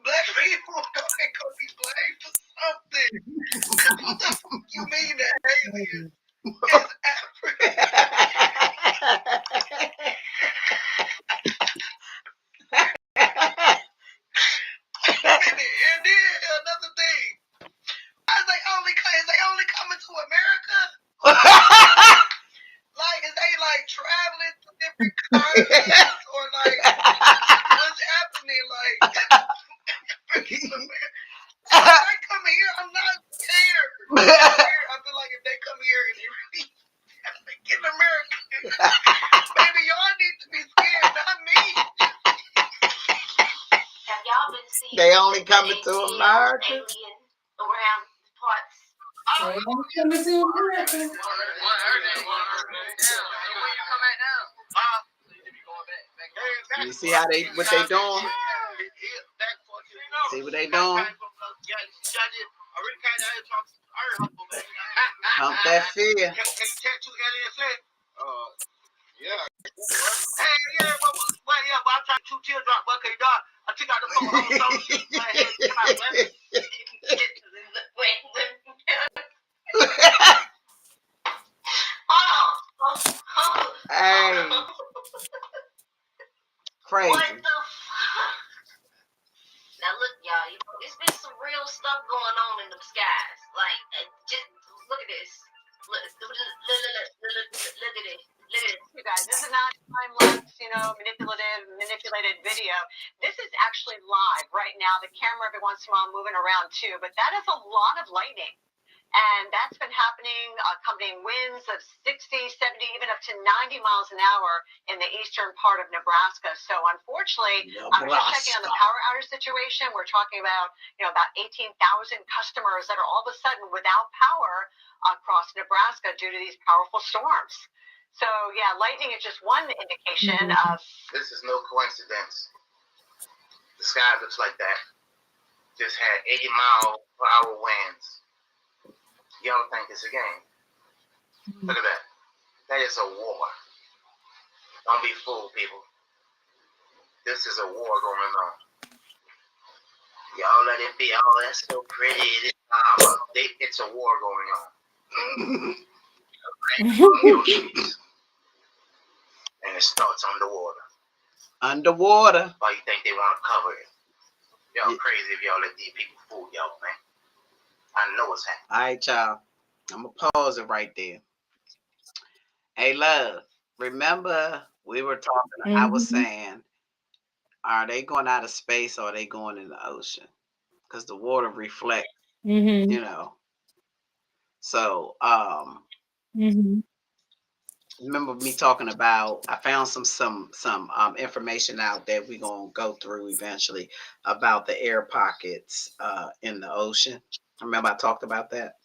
black people are gonna be blamed for something. What the fuck you mean that alien is And then another thing, is they only coming to America? Like, is they like traveling to different continents or like what's happening? Like, if they come here, I'm not scared. I feel like if they come here and they really get in America, maybe y'all need to be scared, not me. Have y'all been seeing they only coming to America? Alien around parts? They don't come to America. When you come back now? You see how what they doing? See what they doing? Pump that fear. Yeah. Hey, yeah, but I'm trying to teardrop, but okay, dog. I took out the phone. Hey, crazy. What the fuck? Now look, y'all. It's been some real stuff going on in the skies. Like, just look at this. Look at this. Look at this. You guys, this is not time lapse, manipulated video. This is actually live right now. The camera every once in a while moving around too, but that is a lot of lightning. And that's been happening, accompanying winds of 60, 70, even up to 90 miles an hour in the eastern part of Nebraska. So unfortunately, I'm just checking on the power outage situation. We're talking about, about 18,000 customers that are all of a sudden without power across Nebraska due to these powerful storms. So yeah, lightning is just one indication of. This is no coincidence. The sky looks like that. Just had 80 mile per hour winds. Y'all think it's a game? Look at that. That is a war. Don't be fooled, people. This is a war going on. Y'all let it be. Oh, that's so pretty. It's a war going on. And it starts underwater. Underwater. Why you think they want to cover it? Y'all crazy if y'all let these people fool y'all, man. I know what's happening. All right, y'all. I'm going to pause it right there. Hey, love. Remember we were talking, I was saying, are they going out of space or are they going in the ocean? Because the water reflects, So, remember me talking about, I found some information out that we're going to go through eventually about the air pockets in the ocean. Remember I talked about that?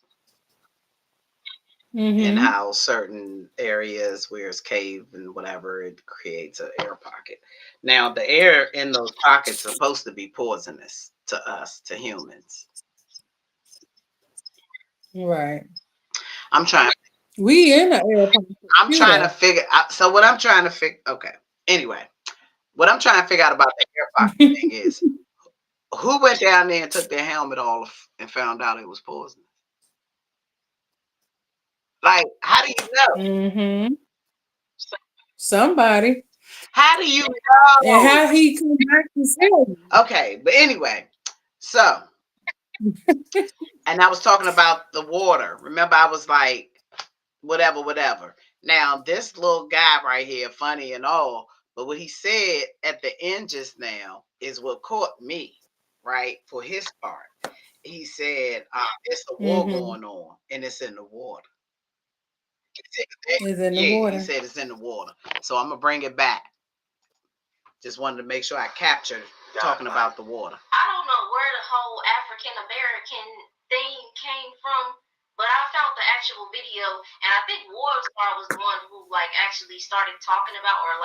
And how certain areas where it's cave and whatever, it creates an air pocket. Now, the air in those pockets is supposed to be poisonous to us, to humans. Right. I'm trying. We in the air pocket. I'm trying to figure out. So what I'm trying to figure. Okay. Anyway, what I'm trying to figure out about the air pocket thing is, who went down there and took their helmet off and found out it was poisonous? Like, how do you know? Somebody. How do you know? And how he come back to say it? Okay, but anyway, so and I was talking about the water. Remember, I was like, whatever. Now, this little guy right here, funny and all, but what he said at the end just now is what caught me, right? For his part, he said, "It's a war going on, and it's in the water." It's in the water. He said it's in the water. So I'm gonna bring it back. Just wanted to make sure I captured talking about the water. I don't know where the whole African American thing came from, but I found the actual video, and I think Warstar was the one who actually started talking about or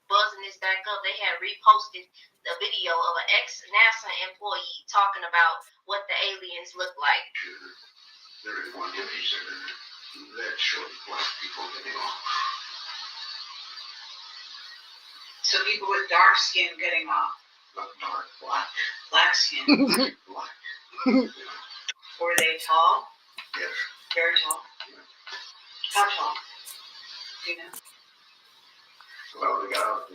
buzzing this back up. They had reposted the video of an ex-NASA employee talking about what the aliens look like. There is one image that shows black people getting off. So people with dark skin getting off. Not dark, black. Black skin. Black. Were they tall? Yes. Very tall. Yeah. How tall? Do you know? Well, they got out the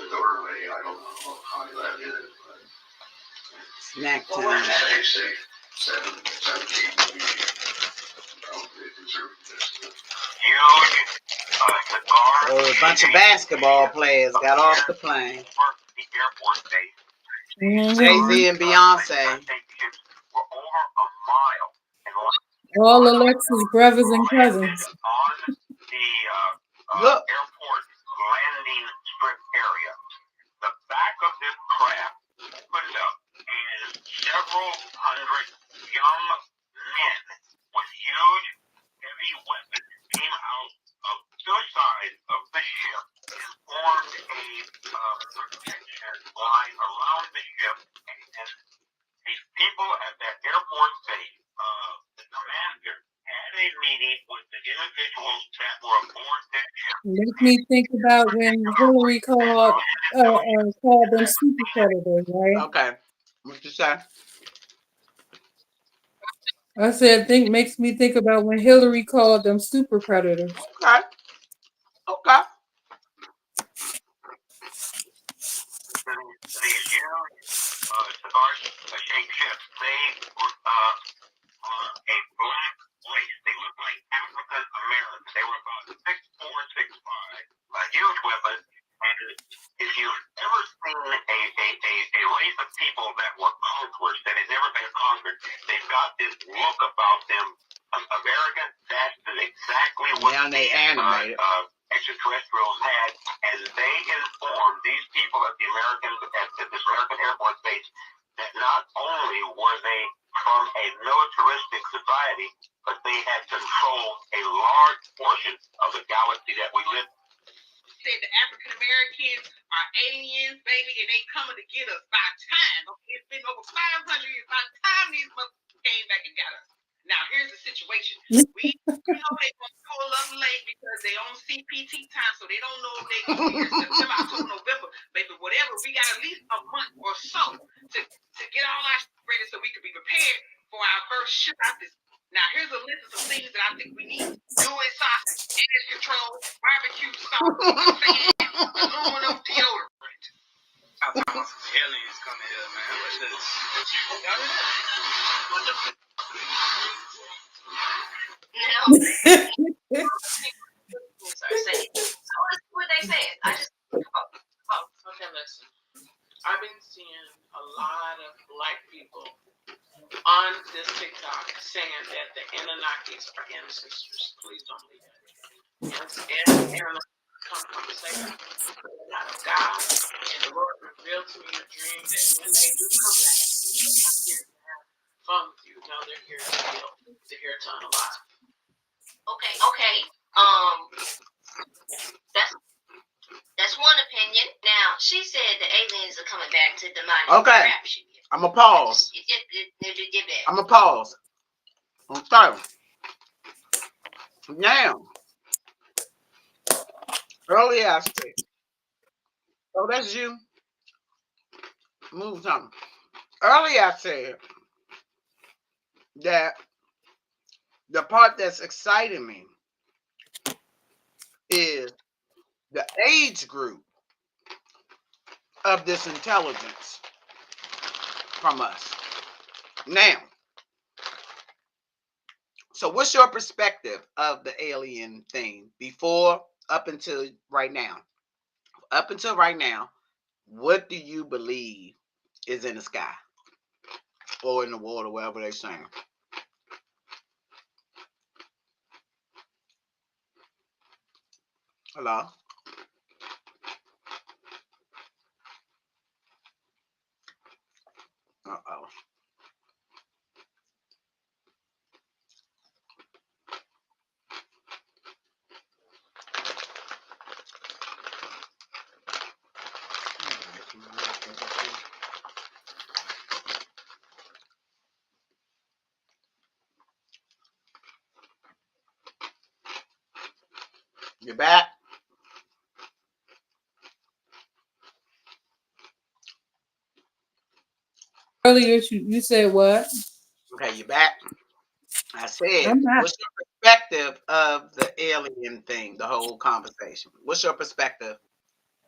doorway. I don't know how high that is, but snack time. They say 17 maybe. So a bunch of basketball players got off the plane. Jay-Z and Beyonce. All Alexa's brothers and cousins. Look. Airport landing strip area. The back of this craft opened up, and several hundred young men with huge, heavy weapons came out of the side of the ship and formed they meeting with the individuals that were born that year. Makes me think about when Hillary called them super predators, right? Okay. What you say? I said, makes me think about when Hillary called them super predators. Okay. Okay. These huge cigars, shapeshift, they were a black race. They looked like African Americans. They were about 6'4", 6'5", huge weapons. And if you've ever seen a race of people that were conquerors, that had never been conquered, they've got this look about them. American, that is exactly what they animated. Extraterrestrials had, and they informed these people at this American Air Force base that not only were they from a militaristic society, but they had controlled a large portion of the galaxy that we live in. Said the African Americans are aliens, baby, and they coming to get us by time. Okay, it's been over 500 years. By time these motherfuckers came back and got us. Now here's the situation. We know they gonna pull up late because they on CPT time, so they don't know if they gonna be here September, October, November, baby, whatever. We got at least a month or so to get all our shit ready so we can be prepared for our first ship out this. Now here's a list of some things that I think we need: dual sausage, damage control, barbecue sauce, aluminum deodorant. Aliens coming here, man. What's this? Now, say it. So let's see what they said. I just Okay, listen. I've been seeing a lot of black people on this TikTok saying that the Anunnakis are ancestors. Please don't leave it. And Anunnakis come from the same out of God. And the Lord revealed to me in a dream that when they do come back, they're not here to have fun with you. No, they're here to heal. They're here to unalive. okay. That's one opinion. Now she said the aliens are coming back to demonic Okay. crap shit. I'm a pause. I'm a pause. Okay. Now, earlier I said, oh, that's you. Move something. Earlier I said that the part that's exciting me is the age group of this intelligence from us. Now, so what's your perspective of the alien thing before, up until right now? Up until right now, what do you believe is in the sky or in the water, wherever they're saying? Hello? Uh-oh. You're back? Earlier, you said what? Okay, you're back. I said, I'm not. what's your perspective of the alien thing, the whole conversation? What's your perspective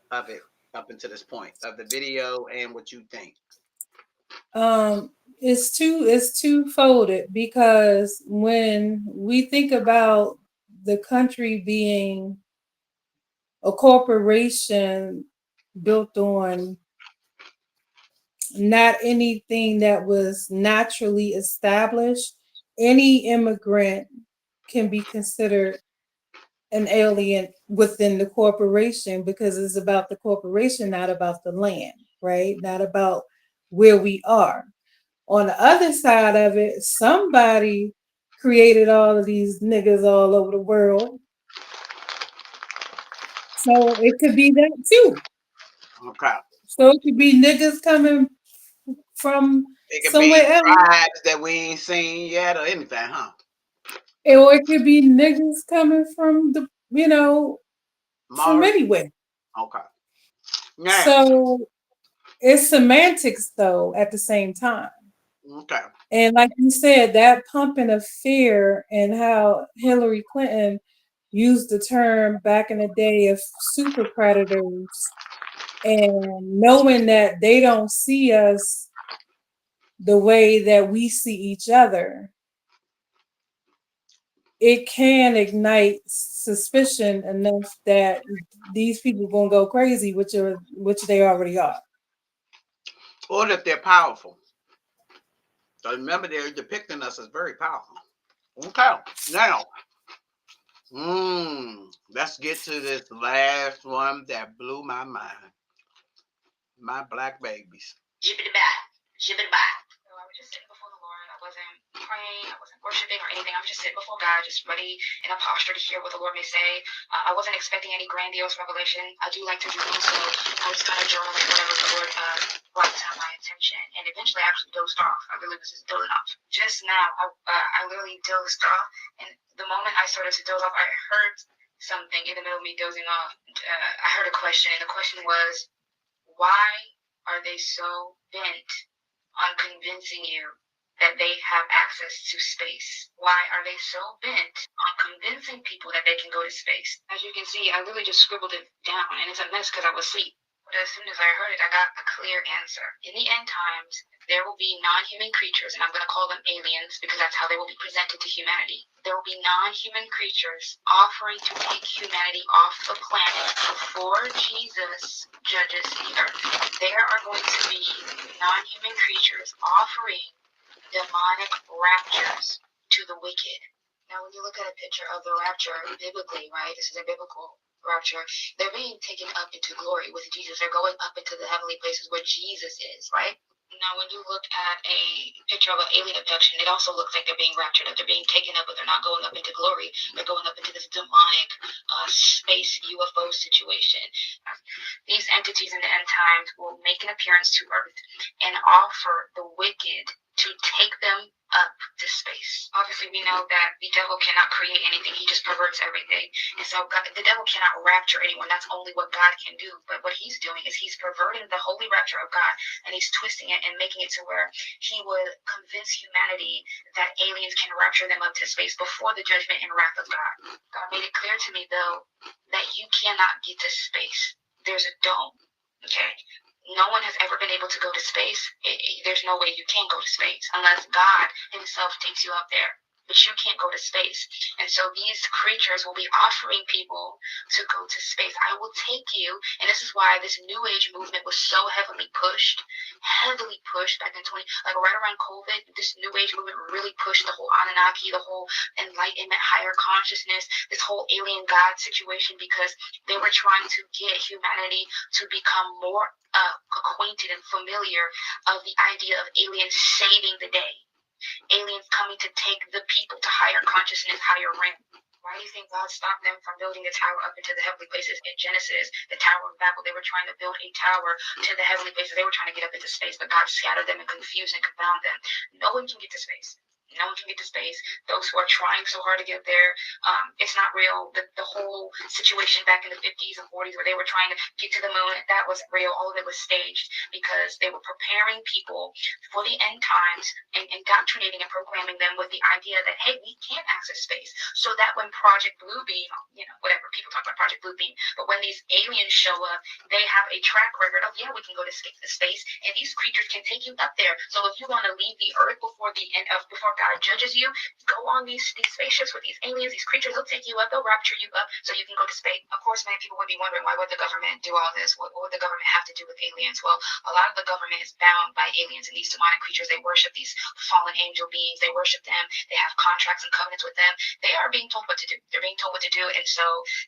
of it up until this point, of the video and what you think? It's two-folded, because when we think about the country being a corporation built on not anything that was naturally established, any immigrant can be considered an alien within the corporation, because it's about the corporation, not about the land, right? Not about where we are. On the other side of it, somebody created all of these niggas all over the world. So it could be that too. Okay. So it could be niggas coming from It could somewhere be else. tribes that we ain't seen yet or anything, huh? Or it could be niggas coming from the, from Mars. anywhere. Okay. Now. So it's semantics though at the same time. Okay. And like you said, that pumping of fear and how Hillary Clinton used the term back in the day of super predators and knowing that they don't see us the way that we see each other, it can ignite suspicion enough that these people gonna go crazy, which they already are. Or that they're powerful. So remember, they're depicting us as very powerful. Okay. Now, let's get to this last one that blew my mind. My black babies. Jibbity bap, jibbity bap. So I was just sitting before the Lord. I wasn't praying, I wasn't worshiping or anything. I was just sitting before God, just ready in a posture to hear what the Lord may say. I wasn't expecting any grandiose revelation. I do like to journal, so I was kind of journaling whatever the Lord brought to my attention. And eventually I actually dozed off. I really was just dozing off. Just now, I literally dozed off. And the moment I started to doze off, I heard something in the middle of me dozing off. I heard a question, and the question was, why are they so bent on convincing you that they have access to space? Why are they so bent on convincing people that they can go to space? As you can see, I really just scribbled it down, and it's a mess because I was asleep. But as soon as I heard it, I got a clear answer. In the end times, there will be non-human creatures, and I'm going to call them aliens because that's how they will be presented to humanity. There will be non-human creatures offering to take humanity off the planet before Jesus judges the earth. There are going to be non-human creatures offering demonic raptures to the wicked. Now, when you look at a picture of the rapture biblically, right, this is a biblical rapture, they're being taken up into glory with Jesus. They're going up into the heavenly places where Jesus is, right? Now, when you look at a picture of an alien abduction, it also looks like they're being raptured up. They're being taken up, but they're not going up into glory. They're going up into this demonic space UFO situation. These entities in the end times will make an appearance to Earth and offer the wicked to take them up to space. Obviously, we know that the devil cannot create anything. He just perverts everything. And so the devil cannot rapture anyone. That's only what God can do. But what he's doing is he's perverting the holy rapture of God, and he's twisting it and making it to where he would convince humanity that aliens can rapture them up to space before the judgment and wrath of God. God made it clear to me, though, that you cannot get to space. There's a dome, okay? No one has ever been able to go to space. There's no way you can go to space unless God himself takes you up there. But you can't go to space. And so these creatures will be offering people to go to space. I will take you. And this is why this New Age movement was so heavily pushed back in like right around COVID. This New Age movement really pushed the whole Anunnaki, the whole enlightenment, higher consciousness, this whole alien God situation, because they were trying to get humanity to become more acquainted and familiar of the idea of aliens saving the day. Aliens coming to take the people to higher consciousness, higher realm. Why do you think God stopped them from building the tower up into the heavenly places in Genesis, the Tower of Babel? They were trying to build a tower to the heavenly places. They were trying to get up into space, but God scattered them and confused and confounded them. No one can get to space. No one can get to space. Those who are trying so hard to get there, it's not real. The whole situation back in the 50s and 40s where they were trying to get to the moon, that wasn't real. All of it was staged because they were preparing people for the end times and indoctrinating and programming them with the idea that, hey, we can access space. So that when Project Bluebeam, whatever, people talk about Project Bluebeam, but when these aliens show up, they have a track record of, yeah, we can go to space, and these creatures can take you up there. So if you want to leave the earth before God judges you, go on these spaceships with these aliens, these creatures. They'll take you up, they'll rapture you up so you can go to space. Of course, many people would be wondering, why would the government do all this? What would the government have to do with aliens? Well, a lot of the government is bound by aliens and these demonic creatures. They worship these fallen angel beings. They worship them. They have contracts and covenants with them. They are being told what to do. They're being told what to do. And so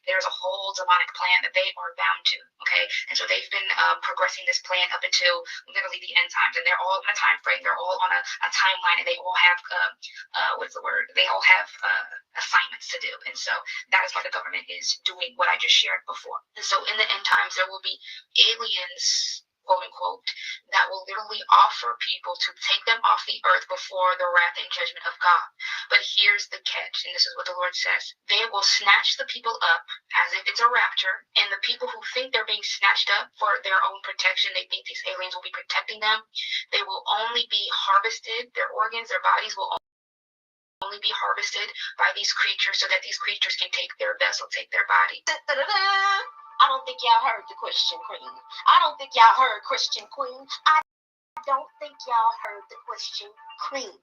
there's a whole demonic plan that they are bound to. Okay. And so they've been progressing this plan up until literally the end times. And they're all on a time frame. They're all on a timeline, and they all have they all have assignments to do. And so that is why the government is doing what I just shared before. And so in the end times, there will be aliens quote unquote, that will literally offer people to take them off the earth before the wrath and judgment of God. But here's the catch, and this is what the Lord says. They will snatch the people up as if it's a rapture, and the people who think they're being snatched up for their own protection, they think these aliens will be protecting them, they will only be harvested, their organs, their bodies will only be harvested by these creatures so that these creatures can take their vessel, take their body. I don't think y'all heard the Christian Queen. I don't think y'all heard Christian Queen. I don't think y'all heard the Christian Queen.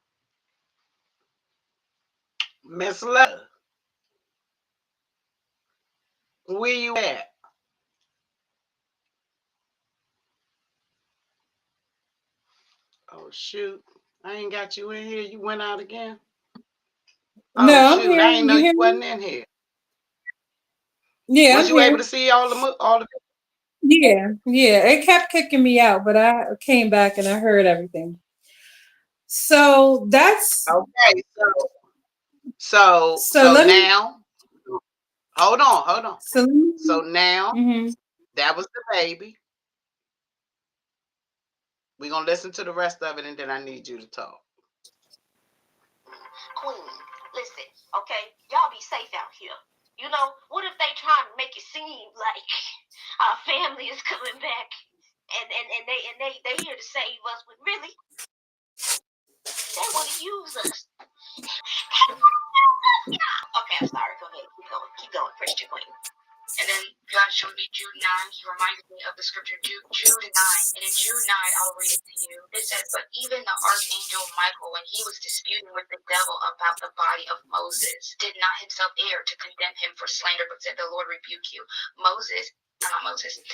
Miss Love, where you at? Oh shoot, I ain't got you in here. You went out again. Oh No, I'm shoot, here. I ain't know You you hear wasn't me? in here. Yeah, Was I'm you able here. to see all the? Yeah, yeah. It kept kicking me out, but I came back and I heard everything. So that's Okay, so so so let me now, hold on. so let me, So now mhm. that was the baby. We're gonna listen to the rest of it, and then I need you to talk. Queen, listen, okay? Y'all be safe out here. You know, what if they trying to make it seem like our family is coming back and they here to save us, but really they want to use us. Okay, I'm sorry. Go ahead. Keep going, Christian Queen. And then God showed me Jude 9. He reminded me of the scripture Jude 9. And in Jude 9, I'll read it to you. It says, but even the archangel Michael, when he was disputing with the devil about the body of Moses, did not himself dare to condemn him for slander, but said, the Lord rebuke you.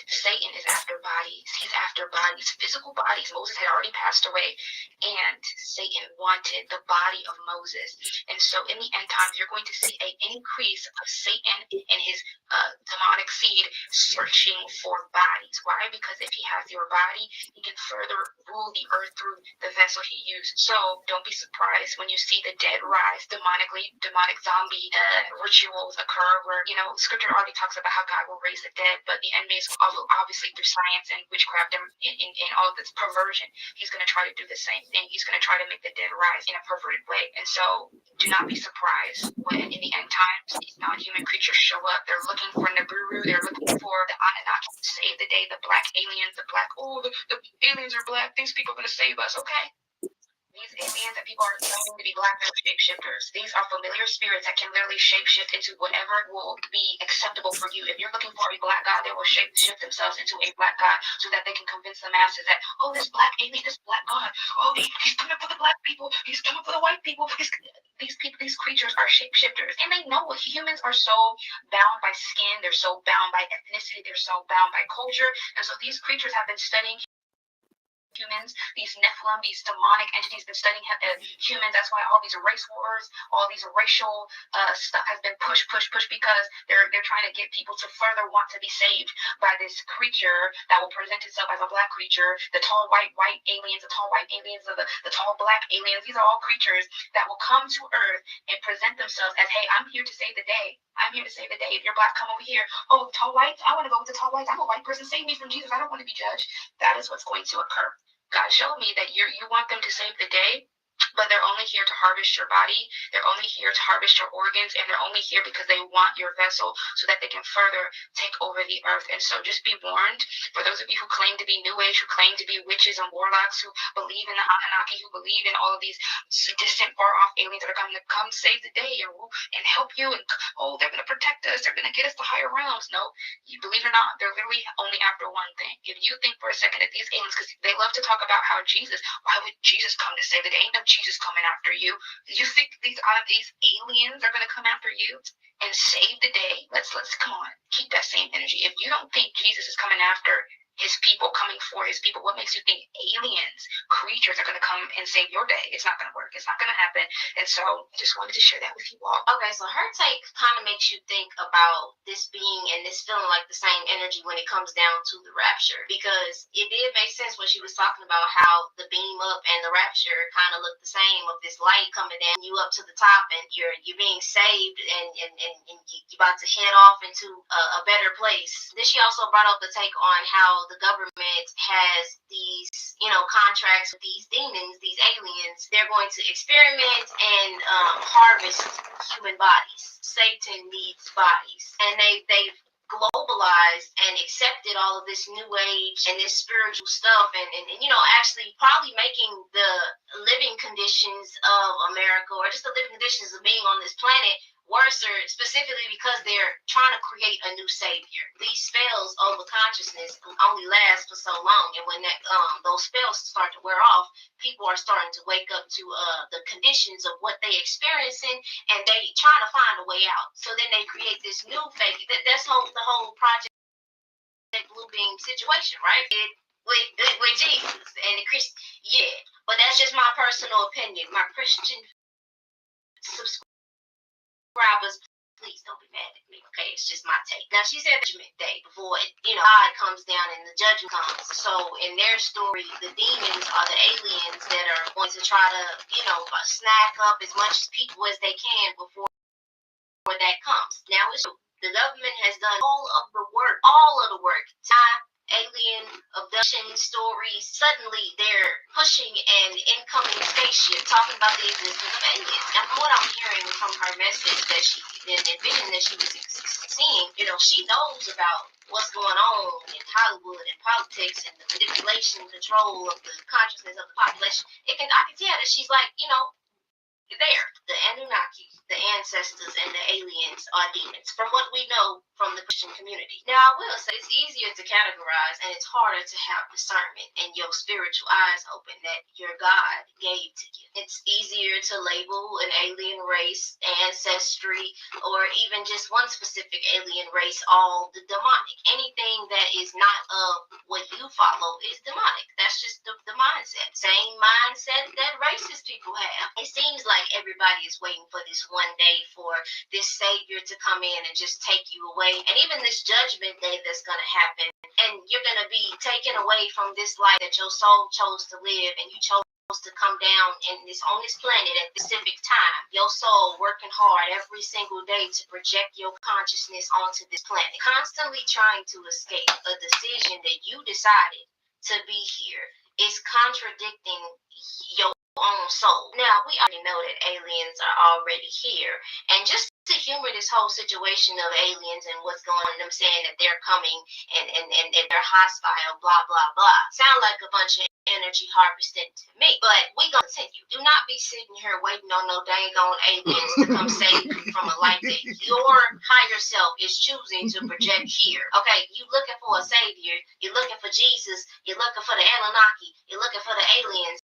Satan is after bodies. He's after bodies, physical bodies. Moses had already passed away, and Satan wanted the body of Moses. And so in the end times, you're going to see an increase of Satan and his demonic seed searching for bodies. Why? Because if he has your body, he can further rule the earth through the vessel he used. So don't be surprised when you see the dead rise, demonic zombie rituals occur where, scripture already talks about how God will raise the dead, but the enemy is obviously through science and witchcraft and in all this perversion, he's going to try to do the same thing. He's going to try to make the dead rise in a perverted way. And so do not be surprised when in the end times these non-human creatures show up. They're looking for Nibiru. They're looking for the Anunnaki to save the day, the black aliens, the aliens are black. These people are going to save us, okay? These aliens that people are claiming to be black are shapeshifters. These are familiar spirits that can literally shapeshift into whatever will be acceptable for you. If you're looking for a black god, they will shapeshift themselves into a black god so that they can convince the masses that, oh, this black alien, this black god, oh, he's coming for the black people, he's coming for the white people. These creatures are shapeshifters, and they know humans are so bound by skin, they're so bound by ethnicity, they're so bound by culture, and so these creatures have been studying humans, these Nephilim, these demonic entities been studying humans. That's why all these race wars, all these racial stuff has been pushed because they're trying to get people to further want to be saved by this creature that will present itself as a black creature, the tall white aliens, the tall white aliens, the tall black aliens. These are all creatures that will come to earth and present themselves as, hey, I'm here to save the day. I'm here to save the day. If you're black, come over here. Oh, tall whites, I want to go with the tall whites. I'm a white person. Save me from Jesus. I don't want to be judged. That is what's going to occur. God showed me that you want them to save the day, but they're only here to harvest your body. They're only here to harvest your organs, and they're only here because they want your vessel so that they can further take over the earth. And so just be warned, for those of you who claim to be New Age, who claim to be witches and warlocks, who believe in the Anunnaki, who believe in all of these distant, far-off aliens that are coming to come save the day and help you, and they're going to protect us, they're going to get us to higher realms. No, you believe it or not, they're literally only after one thing. If you think for a second that these aliens, because they love to talk about how why would Jesus come to save the day? Ain't no Jesus coming after you. You think these aliens are going to come after you and save the day? Let's come on, keep that same energy. If you don't think Jesus is coming after his people, coming for his people, what makes you think aliens, creatures are going to come and save your day? It's not going to work. It's not going to happen. And so I just wanted to share that with you all. Okay, so her take kind of makes you think about this being and this feeling like the same energy when it comes down to the rapture, because it did make sense when she was talking about how the beam up and the rapture kind of look the same, of this light coming down, you up to the top, and you're being saved, and you're about to head off into a better place. Then she also brought up the take on how the government has these, contracts with these demons, these aliens. They're going to experiment and harvest human bodies. Satan needs bodies, and they've globalized and accepted all of this new age and this spiritual stuff, and actually probably making the living conditions of America, or just the living conditions of being on this planet, worse, specifically because they're trying to create a new savior. These spells over consciousness only last for so long, and when those spells start to wear off, people are starting to wake up to the conditions of what they experiencing, and they trying to find a way out. So then they create this new fake. That's the whole Project Bluebeam situation, right? With Jesus and the Christ, yeah. But that's just my personal opinion. My Christian subscribers, please don't be mad at me, okay? It's just my take. Now, she said Judgment Day before, God comes down and the judgment comes. So in their story, the demons are the aliens that are going to try to, snack up as much as people as they can before that comes. Now, the government has done all of the work. Alien abduction stories. Suddenly, they're pushing an incoming spaceship, talking about the existence of aliens. Now, from what I'm hearing from her message that in the vision that she was seeing, she knows about what's going on in Hollywood and politics and the manipulation and control of the consciousness of the population. I can tell that she's like, there, the Anunnaki, the ancestors, and the aliens are demons, from what we know from the Christian community. Now, I will say it's easier to categorize, and it's harder to have discernment and your spiritual eyes open that your God gave to you. It's easier to label an alien race, ancestry, or even just one specific alien race all the demonic. Anything that is not of what you follow is demonic. That's just the mindset. Same mindset that racist people have. It seems like everybody is waiting for this one day for this savior to come in and just take you away, and even this judgment day that's going to happen, and you're going to be taken away from this life that your soul chose to live, and you chose to come down on this planet at a specific time. Your soul working hard every single day to project your consciousness onto this planet, constantly trying to escape a decision that you decided to be here is contradicting your own soul. Now, we already know that aliens are already here, and just to humor this whole situation of aliens and what's going on, them saying that they're coming and they're hostile, blah blah blah, sound like a bunch of energy harvesting to me. But we gonna continue. Do not be sitting here waiting on no dang on aliens to come save you from a life that your higher self is choosing to project here. Okay, you looking for a savior, you're looking for Jesus, you're looking for the Anunnaki, you're looking for the aliens.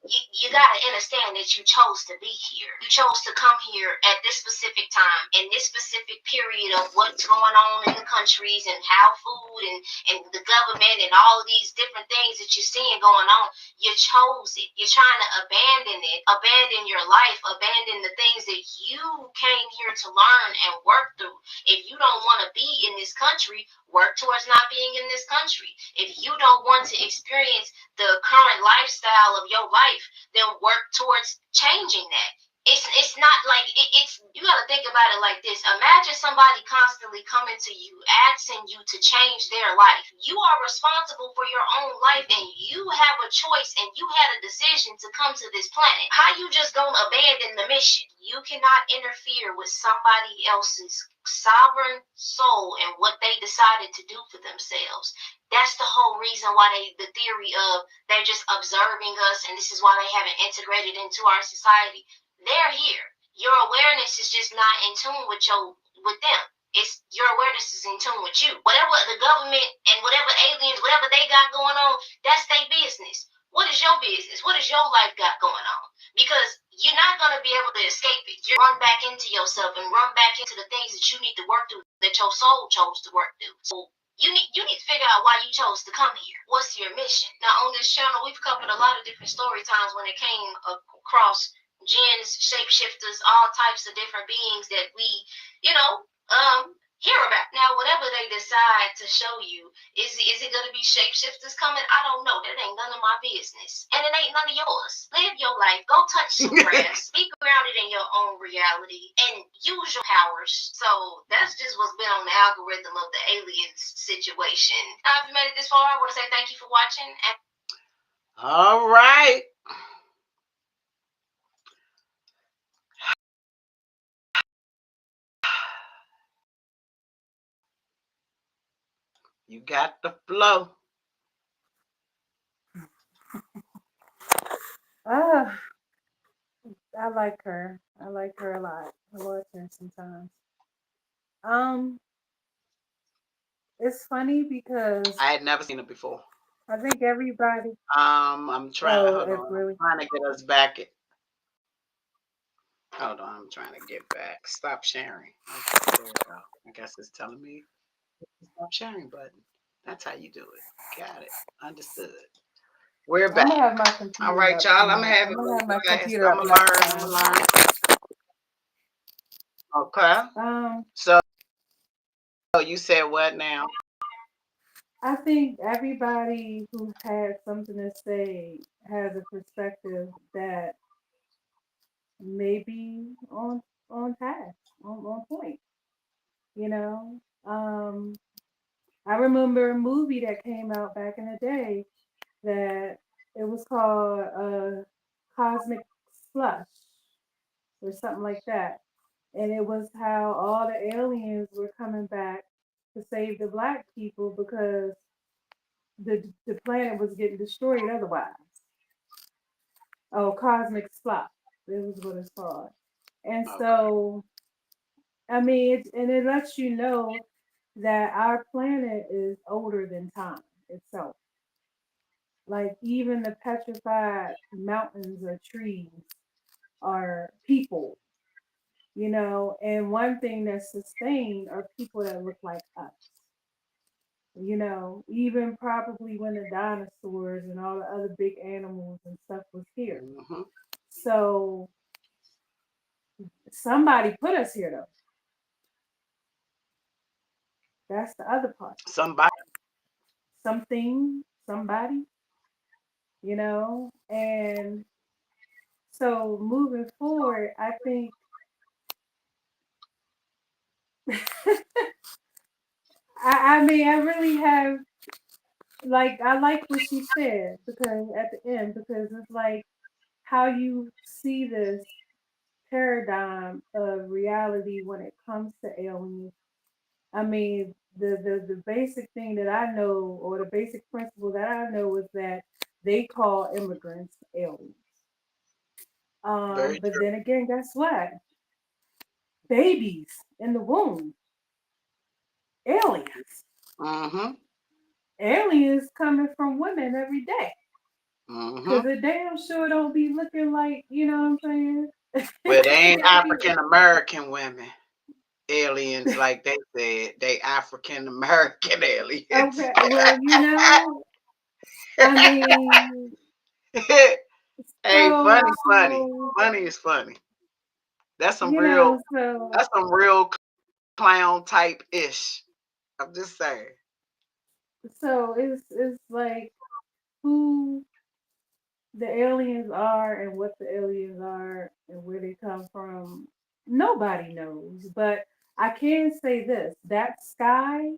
You gotta understand that you chose to be here. You chose to come here at this specific time, in this specific period of what's going on in the countries and how food and the government and all of these different things that you're seeing going on. You chose it. You're trying to abandon it, abandon your life, abandon the things that you came here to learn and work through. If you don't want to be in this country, work towards not being in this country. If you don't want to experience the current lifestyle of your life, then work towards changing that. It's not like it's you gotta think about it like this. Imagine somebody constantly coming to you, asking you to change their life. You are responsible for your own life, and you have a choice, and you had a decision to come to this planet. How you just gonna abandon the mission? You cannot interfere with somebody else's sovereign soul and what they decided to do for themselves. That's the whole reason why the theory of they're just observing us, and this is why they haven't integrated into our society. They're here. Your awareness is just not in tune with them. It's your awareness is in tune with you. Whatever the government and whatever aliens, whatever they got going on, that's their business. What is your business? What is your life got going on? Because you're not going to be able to escape it. You run back into yourself and run back into the things that you need to work through, that your soul chose to work through. So you need to figure out why you chose to come here. What's your mission? Now, on this channel, we've covered a lot of different story times when it came across jinns, shapeshifters, all types of different beings that we, hear about. Now, whatever they decide to show you, is it going to be shapeshifters coming? I don't know. That ain't none of my business, and it ain't none of yours. Live your life. Go touch some grass. Be grounded in your own reality and use your powers. So that's just what's been on the algorithm of the aliens situation. Now, if you made it this far, I want to say thank you for watching. And all right. You got the flow. Ah, I like her. I like her a lot. I watch her sometimes. Um, it's funny because I had never seen it before. I think everybody. I'm trying. Oh, Hold it on. really. I'm trying to get us back. Hold on. I'm trying to get back. Stop sharing. Okay, there we go. I guess it's telling me stop sharing button. That's how you do it. Got it. Understood. We're I'm back. gonna have my All computer right, up y'all. I'm gonna tonight. have I'm it gonna real have my fast. computer I'm up gonna next learn. I'm time. gonna learn. Okay. Um, So you said what now? I think everybody who has something to say has a perspective that may be on task, on point. You know, I remember a movie that came out back in the day that it was called Cosmic Slush or something like that, and it was how all the aliens were coming back to save the black people because the planet was getting destroyed otherwise. Oh, Cosmic Slop. This is what it's called. And Okay. so, I mean, and it lets you know that our planet is older than time itself. Like even the petrified mountains or trees are people, and one thing that's sustained are people that look like us. Even probably when the dinosaurs and all the other big animals and stuff was here. Mm-hmm. So somebody put us here though. That's the other part. Somebody. Something, somebody, and so moving forward, I think I mean I really have I like what she said because at the end because it's like how you see this paradigm of reality when it comes to aliens. I mean, the basic thing that I know, or the basic principle that I know, is that they call immigrants aliens. Very But true. then again, guess what? Babies in the womb, aliens. Mm-hmm. Aliens coming from women every day. Mm-hmm. Cause it damn sure don't be looking like, you know what I'm saying? Well, they ain't It be African American women. Aliens, like they said, they African American aliens. okay. Well, I mean, Hey, so funny, funny, so funny is funny. That's some you real. know, so That's some real clown type ish. I'm just saying. so it's like who the aliens are and what the aliens are and where they come from. Nobody knows, but I can say this: that sky,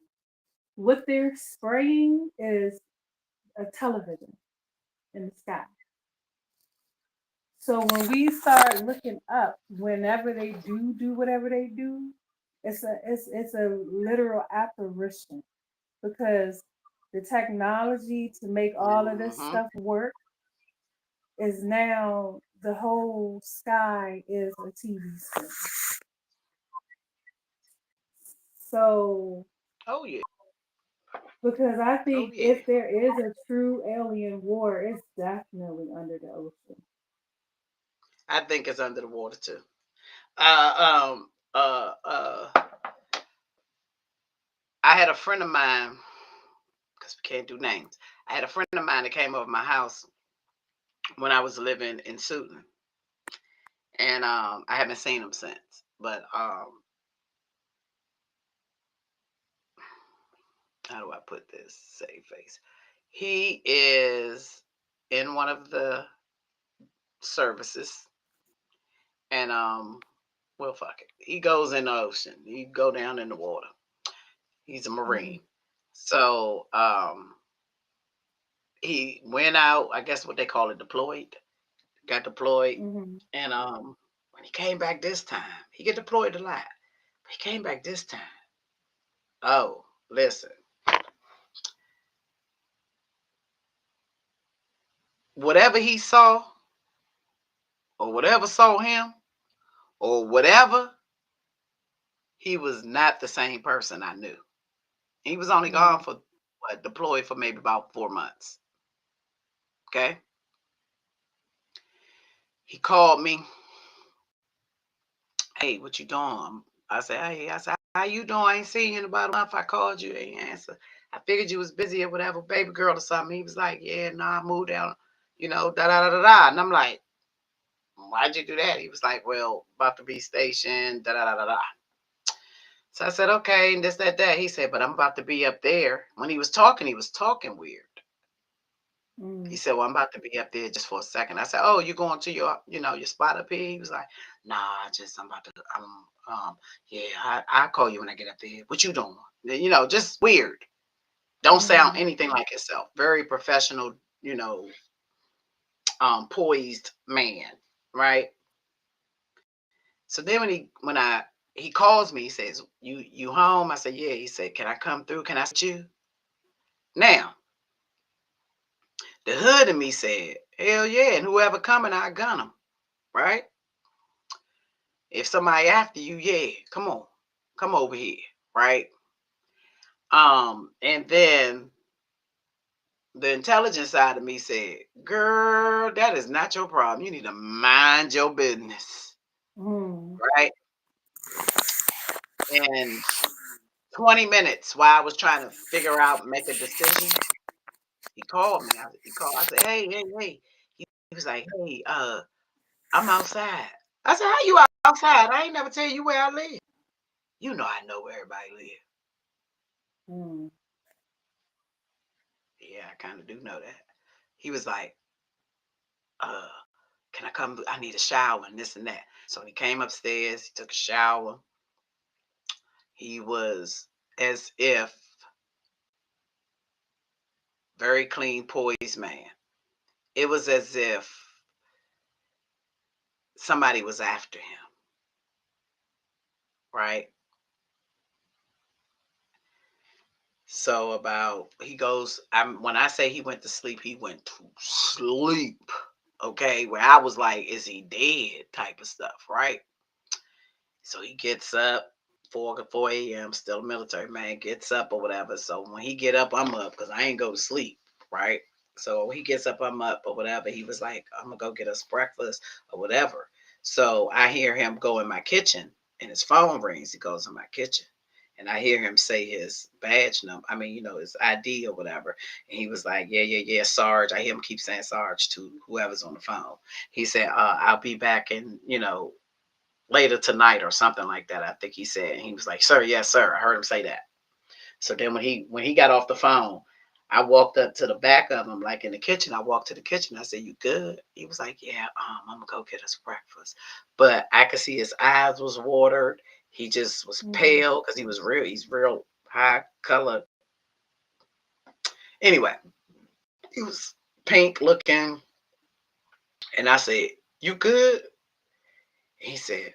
what they're spraying is a television in the sky. So when we start looking up, whenever they do whatever they do, it's a literal apparition because the technology to make all of this Mm-hmm. stuff work is now the whole sky is a TV screen. So Oh yeah. because I Oh think yeah. if there is a true alien war, it's definitely under the ocean. I think it's under the water too. Uh, um, I had a friend of mine because we can't do names. I had a friend of mine that came over my house when I was living in Suitland, and I haven't seen him since. But how do I put this? Save face. He is in one of the services, and well, fuck it. He goes in the ocean. He go down in the water. He's a Mm-hmm. Marine. So he went out, I guess what they call it, deployed. Got deployed. Mm-hmm. And when he came back this time, he get deployed a lot. But he came back this time. Oh, listen. Whatever he saw, or whatever saw him, or whatever, he was not the same person I knew. He was only gone Mm-hmm. for what, deployed for maybe about 4 months. Okay. He called me. Hey, what you doing? I said, hey, I said, how you doing? I ain't seen you in about a month. I called you, ain't answer. I figured you was busy or whatever, baby girl or something. He was like, yeah, nah, I moved down, da da da da da. And I'm like, why'd you do that? He was like, well, about to be stationed, da da da da da. So I said, okay, and this, that, that. He said, but I'm about to be up there. When he was talking weird. He Mm-hmm. said, well, I'm about to be up there just for a second. I said, oh, you going to your, your spot up here? He was like, nah, I'm about to, yeah, I'll call you when I get up there. What you doing? Just weird. Don't sound Mm-hmm. anything like himself. Very professional, you know, poised man, right? So then he calls me, he says, you home? I said, yeah. He said, can I come through? Can I see you? Now, the hood in me said, hell yeah, and whoever coming, I gun him, right? If somebody after you, yeah, come on, come over here, right? And then the intelligence side of me said, girl, that is not your problem. You need to mind your business, Mm-hmm. right? And 20 minutes while I was trying to figure out, make a decision, he called me. He called. I said, hey, hey, hey. He was like, hey, I'm outside. I said, how you outside? I ain't never tell you where I live. You know I know where everybody live. Mm-hmm. Yeah, I kind of do know that. He was like, uh, can I come? I need a shower and this and that. So he came upstairs, he took a shower. He was as if very clean, poised man. It was as if somebody was after him, right? So about he goes, when I say he went to sleep, he went to sleep. Okay, where I was like, is he dead? Type of stuff, right? So he gets up 4 a.m. Still a military man, gets up or whatever. So when he get up, I'm up because I ain't go to sleep, right? So he gets up, I'm up or whatever. He was like, I'm gonna go get us breakfast or whatever. So I hear him go in my kitchen and his phone rings. He goes in my kitchen. And I hear him say his badge number. I mean, his ID or whatever. And he was like, yeah, yeah, yeah, Sarge. I hear him keep saying Sarge to whoever's on the phone. He said, I'll be back in, later tonight or something like that. I think he said. And he was like, sir, yes, sir. I heard him say that. So then when he got off the phone, I walked up to the back of him, like in the kitchen. I walked to the kitchen. I said, you good? He was like, yeah, I'm gonna go get us breakfast. But I could see his eyes was watered. He just was Mm-hmm. pale because he's real high color. Anyway, he was pink looking. And I said, you good? He said,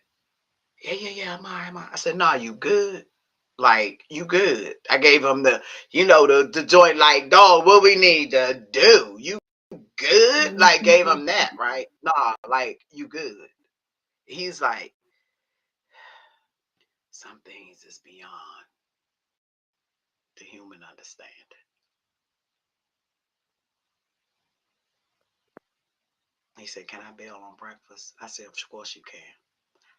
yeah, yeah, yeah, I'm all right, I'm all right. I said, nah, you good? Like, you good? I gave him the joint, like, dog, what we need to do? You good? Like, gave him that, right? Nah, like, you good? He's like, some things is beyond the human understanding. He said, can I bail on breakfast? I said, of course you can.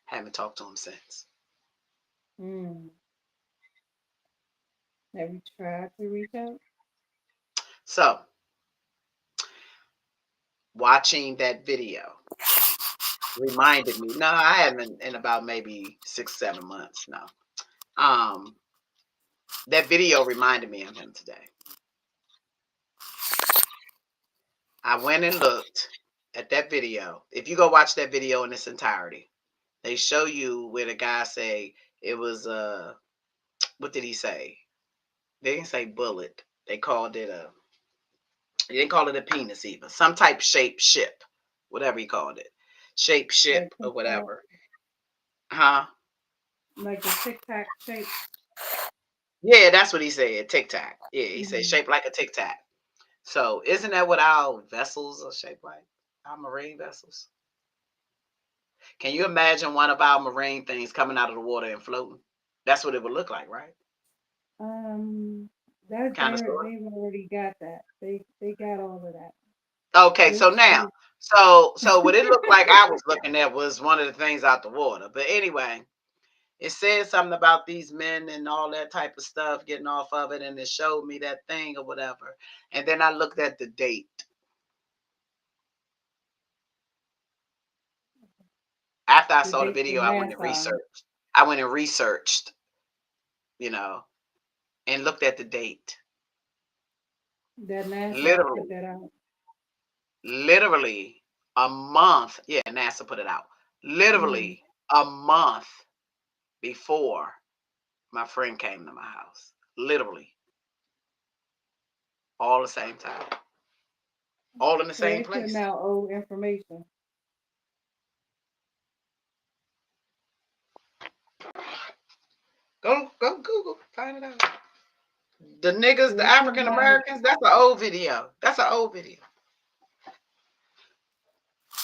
Haven't talked to him since. Mm-hmm. Have you tried to reach out? So, watching that video reminded me. No, I haven't in about maybe 6, 7 months now. Um, That video reminded me of him today. I went and looked at that video. If you go watch that video in its entirety, they show you where the guy say it was what did he say? They didn't say bullet. They called it a they didn't call it a penis even. Some type shape ship. Whatever he called it. Shape Like ship or Tic Tac, whatever. Huh? like the Tic Tac shape. Yeah, that's what he said. Tic Tac. Yeah, he said Hmm. shaped like a tic tac. So isn't that what our vessels are shaped like? Our marine vessels? Can you imagine one of our marine things coming out of the water and floating? That's what it would look like, right? Um, that Kind of sort. they've already got that. They got all of that. Okay, so now, This so what it looked like I was looking at was one of the things out the water. But anyway, it said something about these men and all that type of stuff getting off of it, and it showed me that thing or whatever. And then I looked at the date. After I the saw the date for video, I went and NASA researched. I went and researched, you know, and looked at the date. that NASA put Literally, that out. literally a month. Yeah, NASA put it out. Mm. Literally a month before my friend came to my house. Literally, all the same time, all in the So same they putting place. out old information. Go Google, find it out. The niggas, So the they African putting out. Americans, that's an old video. That's an old video.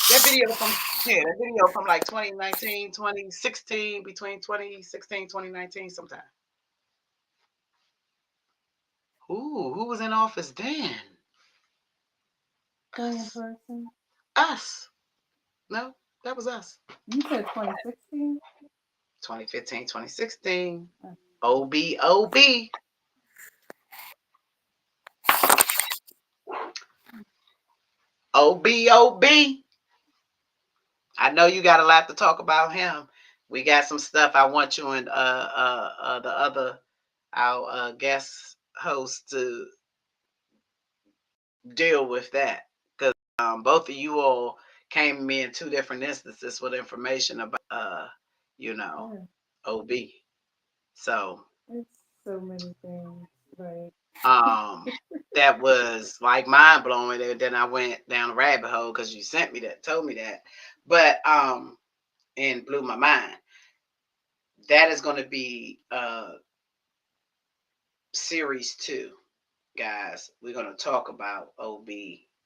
That video from yeah, that video from like 2019, 2016, between 2016, 2019 sometime. Ooh, who was in office then? Same Us. person. Us. No, that was us. You said 2016. 2015, 2016. Uh, OB, OB. OB, OB. I know you got a lot to talk about him. We got some stuff I want you and the other our guest host to deal with that because both of you all came to me in two different instances with information about you know yeah, OB. So it's so many things. Like, um that was like mind blowing. And then I went down a rabbit hole because you sent me that, told me that, but and blew my mind. That is going to be series two, guys. We're going to talk about OB,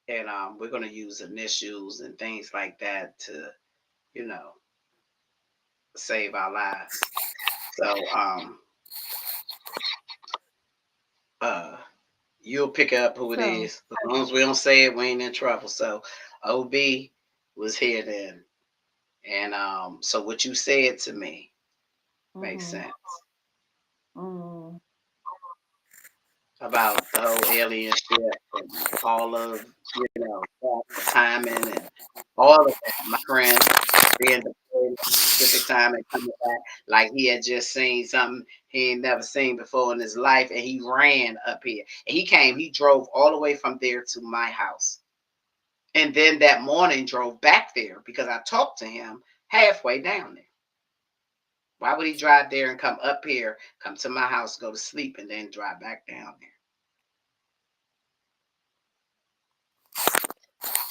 and we're going to use initials and things like that to, you know, save our lives. So, uh, you'll pick up who it so, is. As long as we don't say it, we ain't in trouble. So, OB was here then, and so what you said to me makes mm-hmm, sense mm, about the whole alien ship and all of the timing and all of that. My friend being deployed at a specific time and coming back like he had just seen something he ain't never seen before in his life, and he ran up here. And he drove all the way from there to my house, and then that morning drove back there because I talked to him halfway down there. Why would he drive there and come up here, come to my house, go to sleep, and then drive back down there?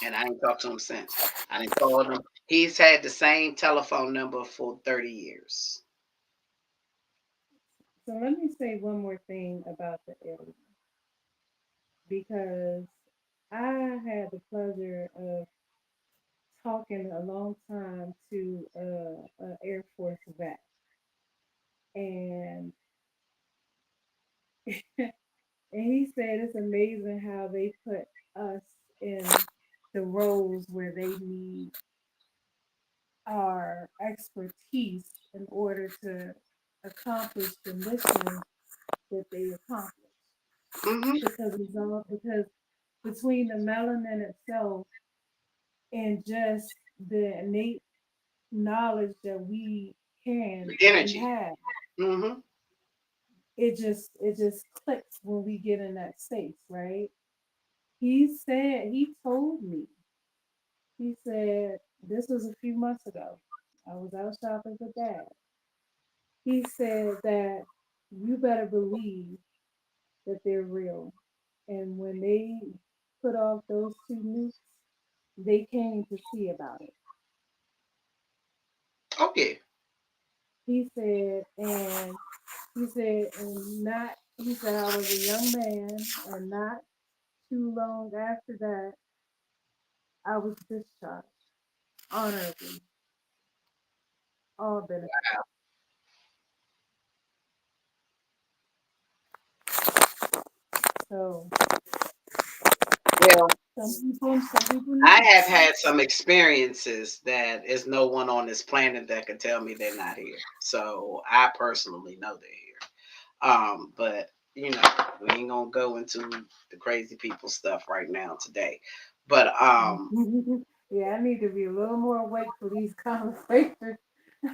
And I ain't talked to him since. I didn't call him. He's had the same telephone number for 30 years. so let me say one more thing about the alien because I had the pleasure of talking a long time to a Air Force vet, and and he said it's amazing how they put us in the roles where they need our expertise in order to accomplish the mission that they accomplish. Mm-hmm. Because it's all because between the melanin itself and just the innate knowledge that we The can and energy. have, Mm-hmm. it just clicks when we get in that space, right? He told me, he said, this was a few months ago. I was out shopping with dad. He said that you better believe that they're real. And when they put off those two nukes, they came to see about it. Okay. He said, I was a young man, and not too long after that, I was discharged honorably, all benefits. So Well, some people I know. have had some experiences that is no one on this planet that can tell me they're not here. So I personally know they're here. But we ain't gonna go into the crazy people stuff right now today. But Yeah, I need to be a little more awake for these conversations.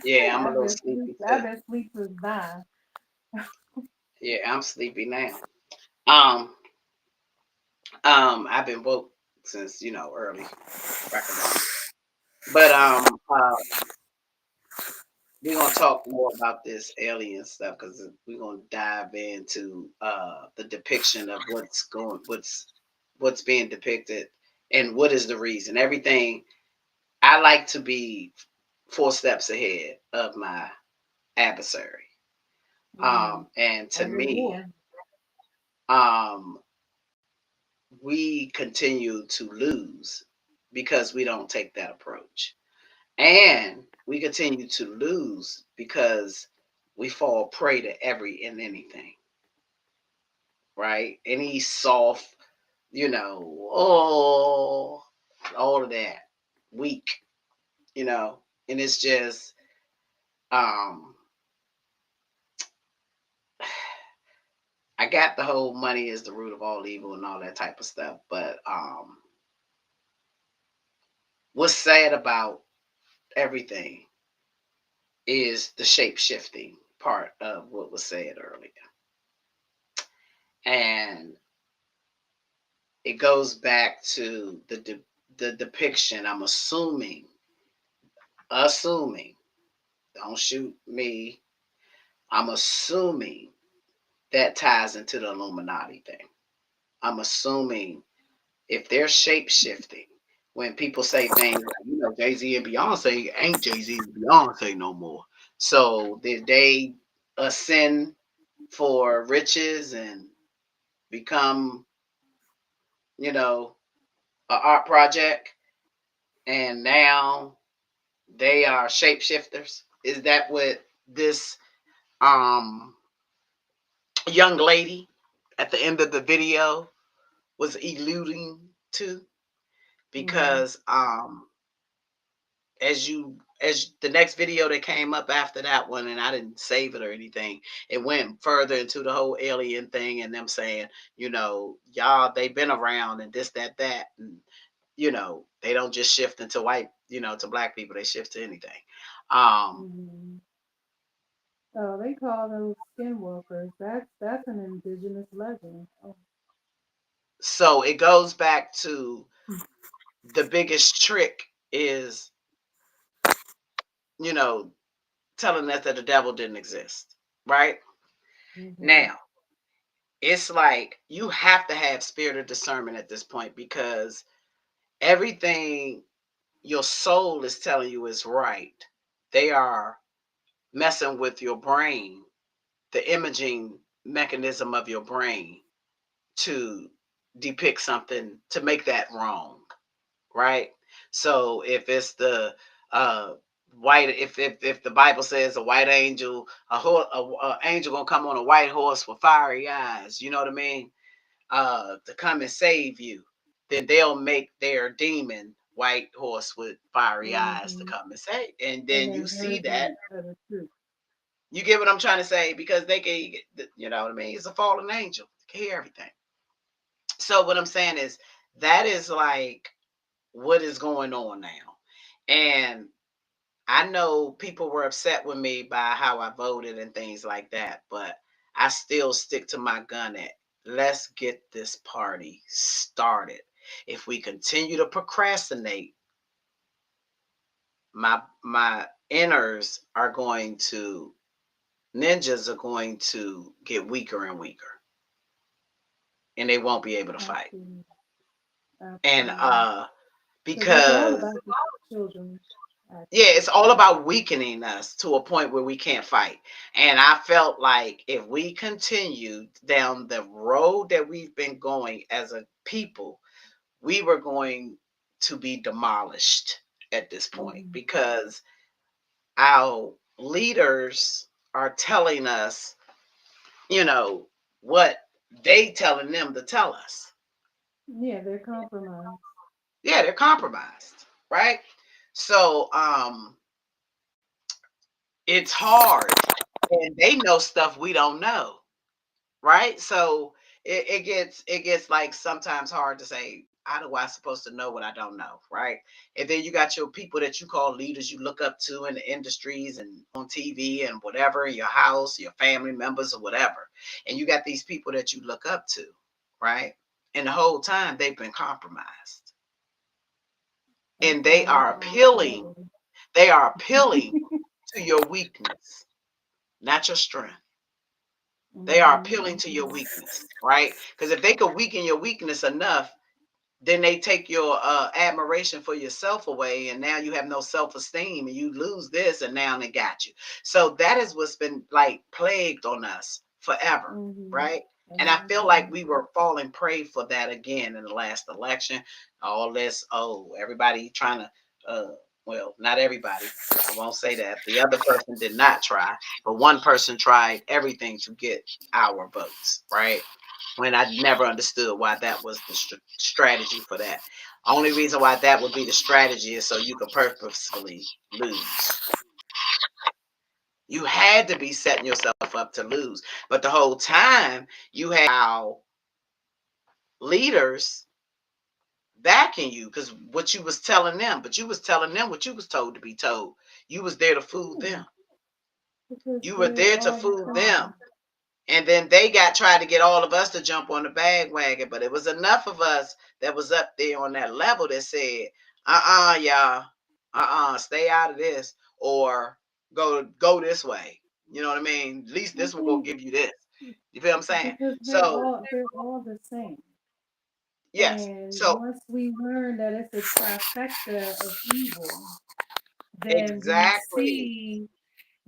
yeah, I'm a I've little been sleep. sleepy I've too. been sleep since 9. Yeah, I'm sleepy now. Um, I've been woke since early crack of dawn. But we're gonna talk more about this alien stuff because we're gonna dive into the depiction of what's being depicted and what is the reason. Everything I like to be 4 steps ahead of my adversary. Mm, And to as a me, war. um, we continue to lose because we don't take that approach. And we continue to lose because we fall prey to every and anything, right? Any soft, oh, all of that, weak, you know, and it's just, um, I got the whole money is the root of all evil and all that type of stuff, but what's sad about everything is the shape shifting part of what was said earlier. And it goes back to the depiction. I'm assuming, don't shoot me. I'm assuming that ties into the Illuminati thing. I'm assuming if they're shape shifting, when people say things like, Jay Z and Beyonce ain't Jay Z and Beyonce no more. So did they ascend for riches and become, you know, an art project, and now they are shapeshifters? Is that what this um young lady at the end of the video was alluding to? Yeah. Because as the next video that came up after that one, and I didn't save it or anything, it went further into the whole alien thing and them saying, y'all, they've been around and this, that, and they don't just shift into white, to black people, they shift to anything. Um, Hmm. So they call those skinwalkers. That's an indigenous legend. Oh. so it goes back to the biggest trick is, you know, telling us that the devil didn't exist, right? Hmm. Now, it's like you have to have spirit of discernment at this point because everything your soul is telling you is right. They are messing with your brain, the imaging mechanism of your brain to depict something to make that wrong, right? So if it's the uh white, if the Bible says a white angel, a angel gonna come on a white horse with fiery eyes, you know what I mean? To come and save you, then they'll make their demon white horse with fiery eyes to Hmm. come and save. And An then you see that. inheritance of the truth. You get what I'm trying to say? Because they can, you know what I mean? It's a fallen angel. They can hear everything. So what I'm saying is that is like what is going on now. And I know people were upset with me by how I voted and things like that, but I still stick to my gun at let's get this party started. If we continue to procrastinate, my inners are going to ninjas are going to get weaker and weaker, and they won't be able to fight. Absolutely. And Absolutely. Because it's all because about the children, yeah, actually. it's all about weakening us to a point where we can't fight. And I felt like if we continue down the road that we've been going as a people, we were going to be demolished at this point Mm-hmm. because our leaders are telling us, you know, what they telling them to tell us. Yeah, they're compromised. Yeah, they're compromised, right? So it's hard, and they know stuff we don't know, right? So it gets like sometimes hard to say, how do I supposed to know what I don't know, right? And then you got your people that you call leaders you look up to in the industries and on TV and whatever, in your house, your family members or whatever. And you got these people that you look up to, right? And the whole time they've been compromised. And Absolutely. they are appealing to your weakness, not your strength. They are Mm-hmm. appealing to your weakness, right? Because if they could weaken your weakness enough, then they take your admiration for yourself away, and now you have no self-esteem, and you lose this, and now they got you. So that is what's been like plagued on us forever, Mm-hmm. right? And I feel Mm-hmm. like we were falling prey for that again in the last election. All this, oh, everybody trying to, well, not everybody. I won't say that. The other person did not try, but one person tried everything to get our votes, right? When I never understood why that was the strategy for that. Only reason why that would be the strategy is so you could purposefully lose. You had to be setting yourself up to lose. But the whole time you had our leaders backing you because what you was telling them, but you was telling them what you was told to be told. You was there to fool Yeah, them. because You were they're there to all the fool same. them. And then they got tried to get all of us to jump on the bandwagon, but it was enough of us that was up there on that level that said, y'all, stay out of this, or go this way. You know what I mean? At least I this one gonna think give you this. You feel what I'm saying? because So they're all the same. yes. And So once we learn that it's a trifecta of evil, then we exactly. see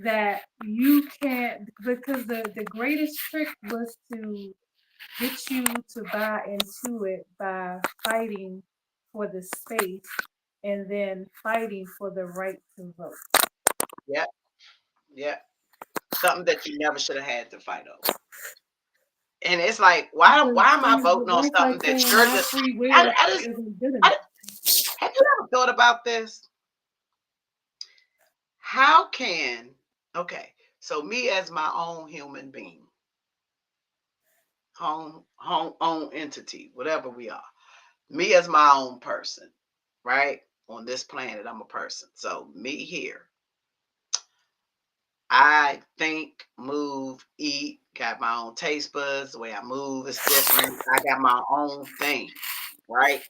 that you can't, because the greatest trick was to get you to buy into it by fighting for the space and then fighting for the right to vote. Yep. Yep. Something that you never should have had to fight over. And it's like, Because why am I voting on that's like something that saying you're my just free I, will I just isn't good I, enough. have you ever thought about this? How can, okay, so me as my own human being, home own entity, whatever we are, me as my own person, right? On this planet, I'm a person. So me here, I think, move, eat, got my own taste buds. The way I move is different. I got my own thing, right?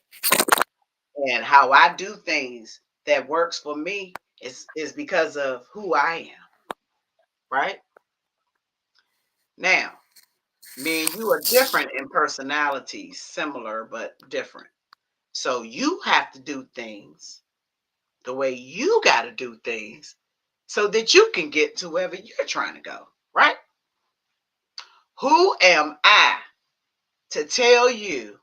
And how I do things that works for me is because of who I am, right? Now, me and you are different in personalities, similar but different. So you have to do things the way you got to do things so that you can get to wherever you're trying to go, right? Who am I to tell you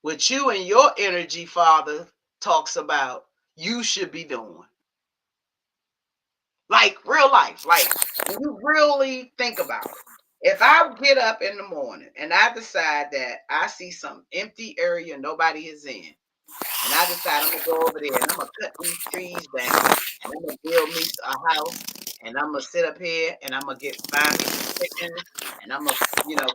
what you and your energy father talks about you should be doing? Like real life, like when you really think about it. If I get up in the morning and I decide that I see some empty area nobody is in, and I decide I'm gonna go over there and I'm gonna cut these trees down and I'm gonna build me a house and I'm gonna sit up here and I'm gonna find me some chickens and I'm gonna,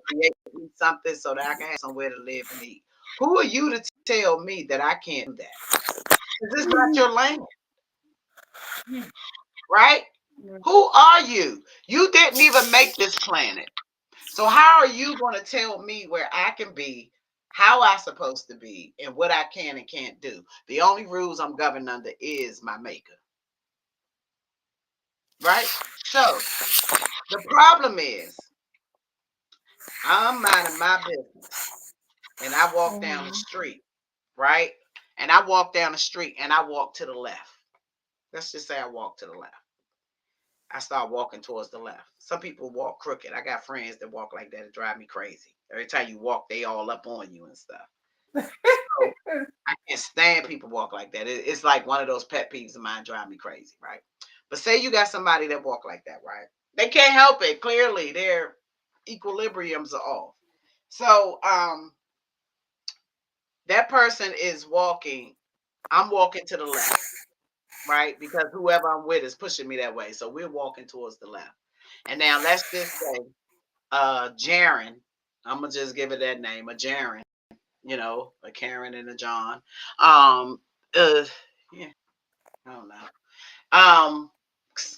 create me something so that I can have somewhere to live and eat. Who are you to tell me that I can't do that? Because this is not your land, right? Right. Who are you? You didn't even make this planet. So how are you going to tell me where I can be, how I'm supposed to be, and what I can and can't do? The only rules I'm governed under is my maker. Right? So the problem is I'm minding my business and I walk down the street, right? And I walk down the street and I walk to the left. Let's just say I walk to the left. I start walking towards the left. Some people walk crooked. I got friends that walk like that. It drive me crazy. Every time you walk, they all up on you and stuff. So I can't stand people walk like that. It's like one of those pet peeves of mine, drive me crazy, right? But say you got somebody that walk like that, right? They can't help it. Clearly, their equilibriums are off. So that person is walking. I'm walking to the left, right? Because whoever I'm with is pushing me that way. So we're walking towards the left. And now let's just say Jaren. I'm gonna just give it that name, a Jaren, a Karen and a John. Yeah, I don't know.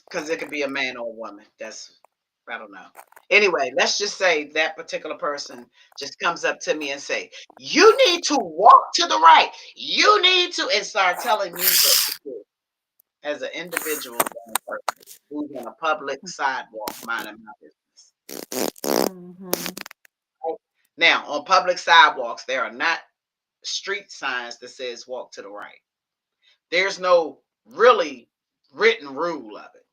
Because it could be a man or a woman. I don't know. Anyway, let's just say that particular person just comes up to me and say, "You need to walk to the right. You need to," and start telling me what to do as an individual person who's on a public sidewalk minding my business. Now, on public sidewalks, there are not street signs that says walk to the right. There's no really written rule of it.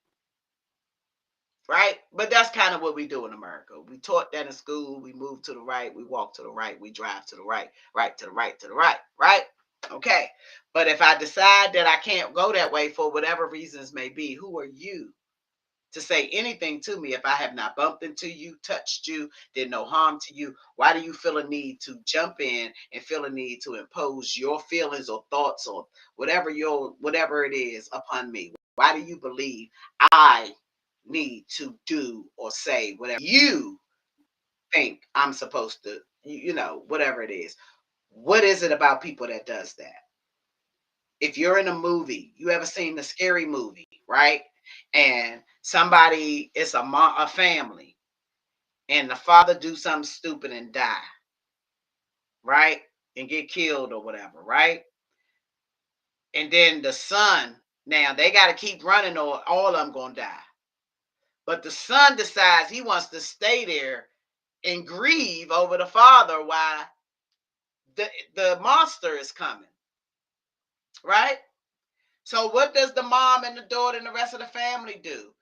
Right? But that's kind of what we do in America. We taught that in school. We move to the right. We walk to the right. We drive to the right. Right to the right to the right. Right? Okay. But if I decide that I can't go that way for whatever reasons may be, who are you to say anything to me if I have not bumped into you, touched you, did no harm to you? Why do you feel a need to jump in and feel a need to impose your feelings or thoughts or whatever it is upon me? Why do you believe I need to do or say whatever you think I'm supposed to, whatever it is? What is it about people that does that? If you're in a movie, you ever seen the scary movie, right? And somebody, it's a family, and the father do something stupid and die, right? And get killed or whatever, right? And then the son, now they got to keep running or all of them going to die. But the son decides he wants to stay there and grieve over the father while the monster is coming, right? So what does the mom and the daughter and the rest of the family do,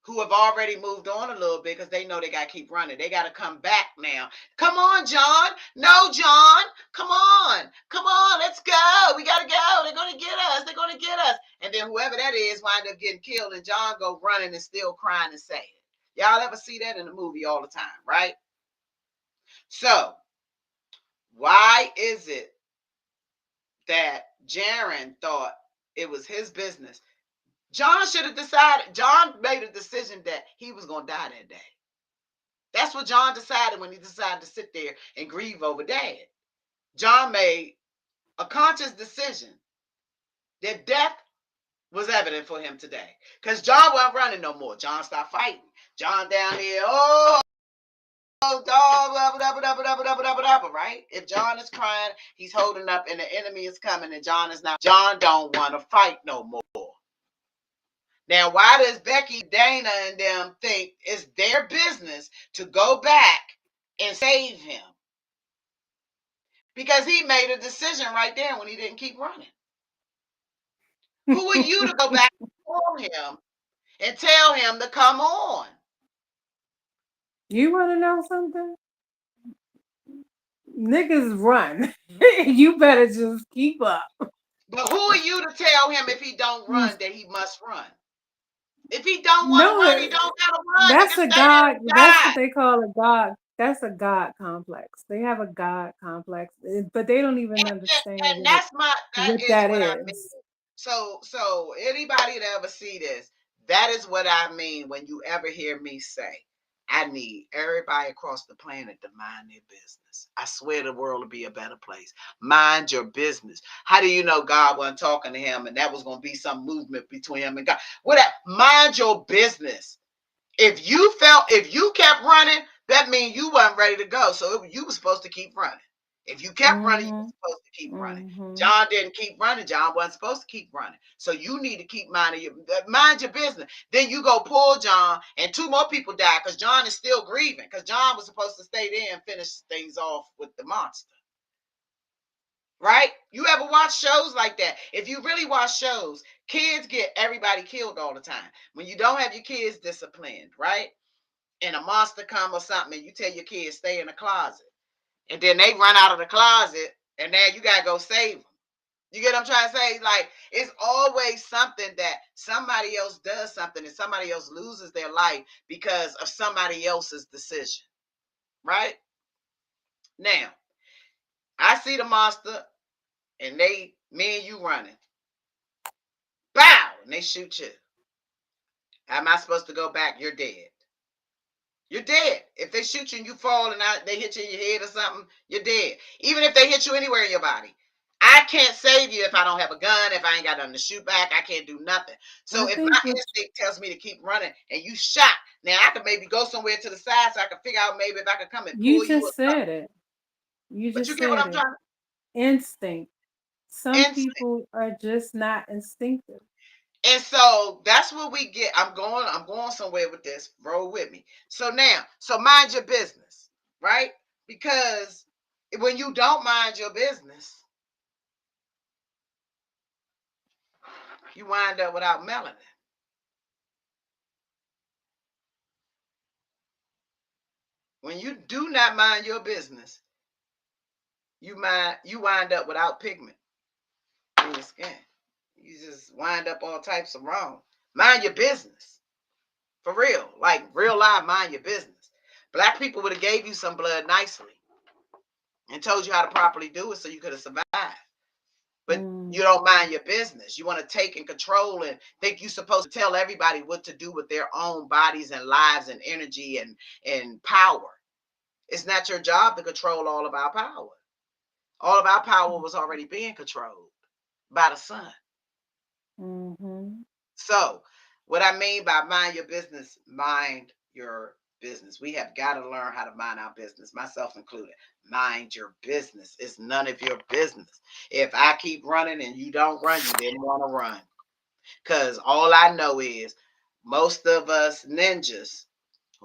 who have already moved on a little bit because they know they got to keep running? They got to come back now. Come on, John. No, John. Come on. Come on. Let's go. We got to go. They're going to get us. They're going to get us. And then whoever that is wind up getting killed and John go running and still crying and sad. Y'all ever see that in the movie all the time, right? So why is it that Jaren thought it was his business? John should have decided. John made a decision that he was going to die that day. That's what John decided when he decided to sit there and grieve over Dad. John made a conscious decision that death was evident for him today. Because John wasn't running no more. John stopped fighting. John down here, dog, right? If John is crying, he's holding up and the enemy is coming and John is not. John don't want to fight no more. Now, why does Becky, Dana, and them think it's their business to go back and save him? Because he made a decision right there when he didn't keep running. Who are you to go back and call him and tell him to come on? You want to know something? Niggas run. You better just keep up. But who are you to tell him if he don't run that he must run? If he don't want to run, he don't gotta run. That's a God. That's what they call a God. That's a God complex. They have a God complex, but they don't even understand and that is that what is. I mean. So anybody that ever see this, that is what I mean when you ever hear me say, I need everybody across the planet to mind their business. I swear the world will be a better place. Mind your business. How do you know God wasn't talking to him and that was going to be some movement between him and God? Mind your business. If you kept running, that means you weren't ready to go. So you were supposed to keep running. If you kept running, you were supposed to keep running. John didn't keep running. John wasn't supposed to keep running. So you need to keep mind your business. Then you go pull John, and 2 more people die because John is still grieving because John was supposed to stay there and finish things off with the monster. Right? You ever watch shows like that? If you really watch shows, kids get everybody killed all the time. When you don't have your kids disciplined, right? And a monster come or something, and you tell your kids stay in the closet, and then they run out of the closet, and now you gotta go save them. You get what I'm trying to say? Like, it's always something that somebody else does something, and somebody else loses their life because of somebody else's decision. Right? Now, I see the monster, and me and you running. Bow! And they shoot you. Am I supposed to go back? You're dead. You're dead. If they shoot you and you fall and they hit you in your head or something, you're dead. Even if they hit you anywhere in your body. I can't save you if I don't have a gun, if I ain't got nothing to shoot back. I can't do nothing. So if my instinct tells me to keep running and you shot, now I could maybe go somewhere to the side so I can figure out maybe if I could come and pull you. You just said it. You but just you get what said I'm it. trying to Instinct. Some instinct. people are just not instinctive. And so that's what we get. I'm going somewhere with this. Roll with me. So mind your business, right? Because when you don't mind your business, you wind up without melanin. When you do not mind your business, you wind up without pigment in your skin. You just wind up all types of wrong. Mind your business. For real. Like real life, mind your business. Black people would have gave you some blood nicely and told you how to properly do it so you could have survived. But you don't mind your business. You want to take and control and think you're supposed to tell everybody what to do with their own bodies and lives and energy and power. It's not your job to control all of our power. All of our power was already being controlled by the sun. So what I mean by mind your business, mind your business. We have got to learn how to mind our business, myself included. Mind your business. It's none of your business. If I keep running and you don't run, you didn't want to run. Because all I know is most of us ninjas,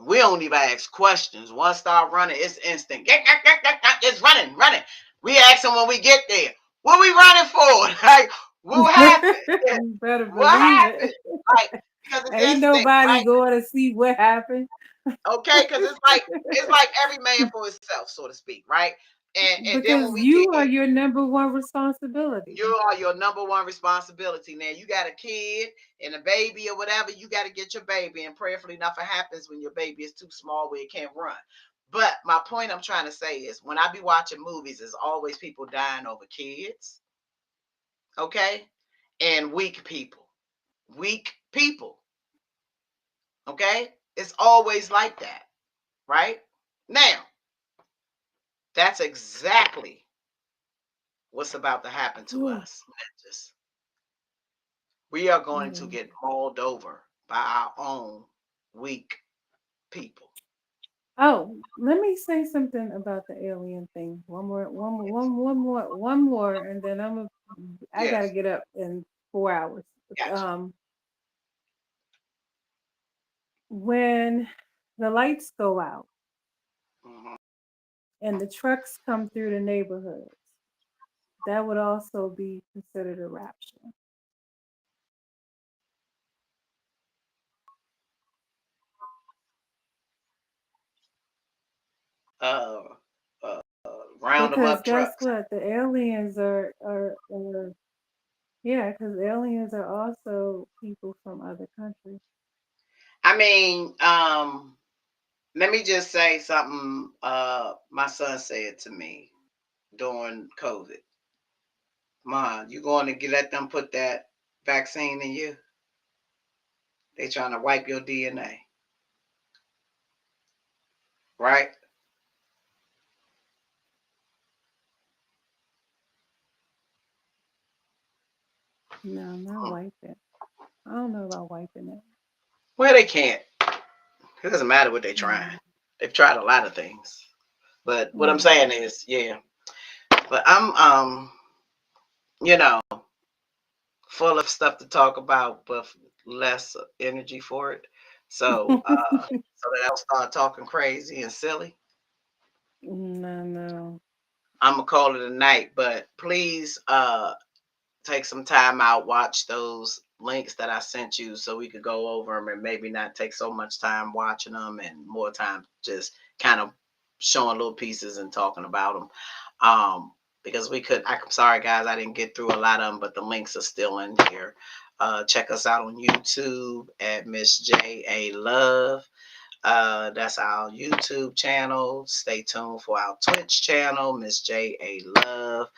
we don't even ask questions. Once start running, it's instinct. It's running. We ask them when we get there, what we running for? Like, what happened? You better What believe happened? it. Like, because it's Ain't instinct, nobody right? going to see what happened. Okay, because it's like every man for himself, so to speak, right? And then when Because we get you are your number one responsibility. you are your number one responsibility. Now you got a kid and a baby or whatever, you got to get your baby, and prayerfully nothing happens when your baby is too small where it can't run. But my point I'm trying to say is when I be watching movies, there's always people dying over kids, okay, and weak people. Okay, it's always like that, right? Now that's exactly what's about to happen to us. We are going to get mauled over by our own weak people. Oh, let me say something about the alien thing. One more, and then I gotta Yes. get up in 4 hours. Gotcha. When the lights go out Mhm. and the trucks come through the neighborhoods, that would also be considered a rapture. Uh, round them Because up guess trucks. what? The aliens are yeah, because aliens are also people from other countries. I mean, let me just say something. My son said to me during COVID, "Ma, you going to let them put that vaccine in you? They trying to wipe your DNA, right?" No, not wiping. I don't know about wiping it. Well, they can't. It doesn't matter what they're trying. No. They've tried a lot of things. But what I'm Mm. saying is, yeah. But I'm you know, full of stuff to talk about, but less energy for it. So so that I don't start talking crazy and silly. No, no. I'm gonna call it a night. But please take some time out, watch those links that I sent you so we could go over them and maybe not take so much time watching them and more time just kind of showing little pieces and talking about them. Because we could, I'm sorry guys, I didn't get through a lot of them, but the links are still in here. Check us out on YouTube at Miss J A Love. That's our YouTube channel. Stay tuned for our Twitch channel, Miss J A Love.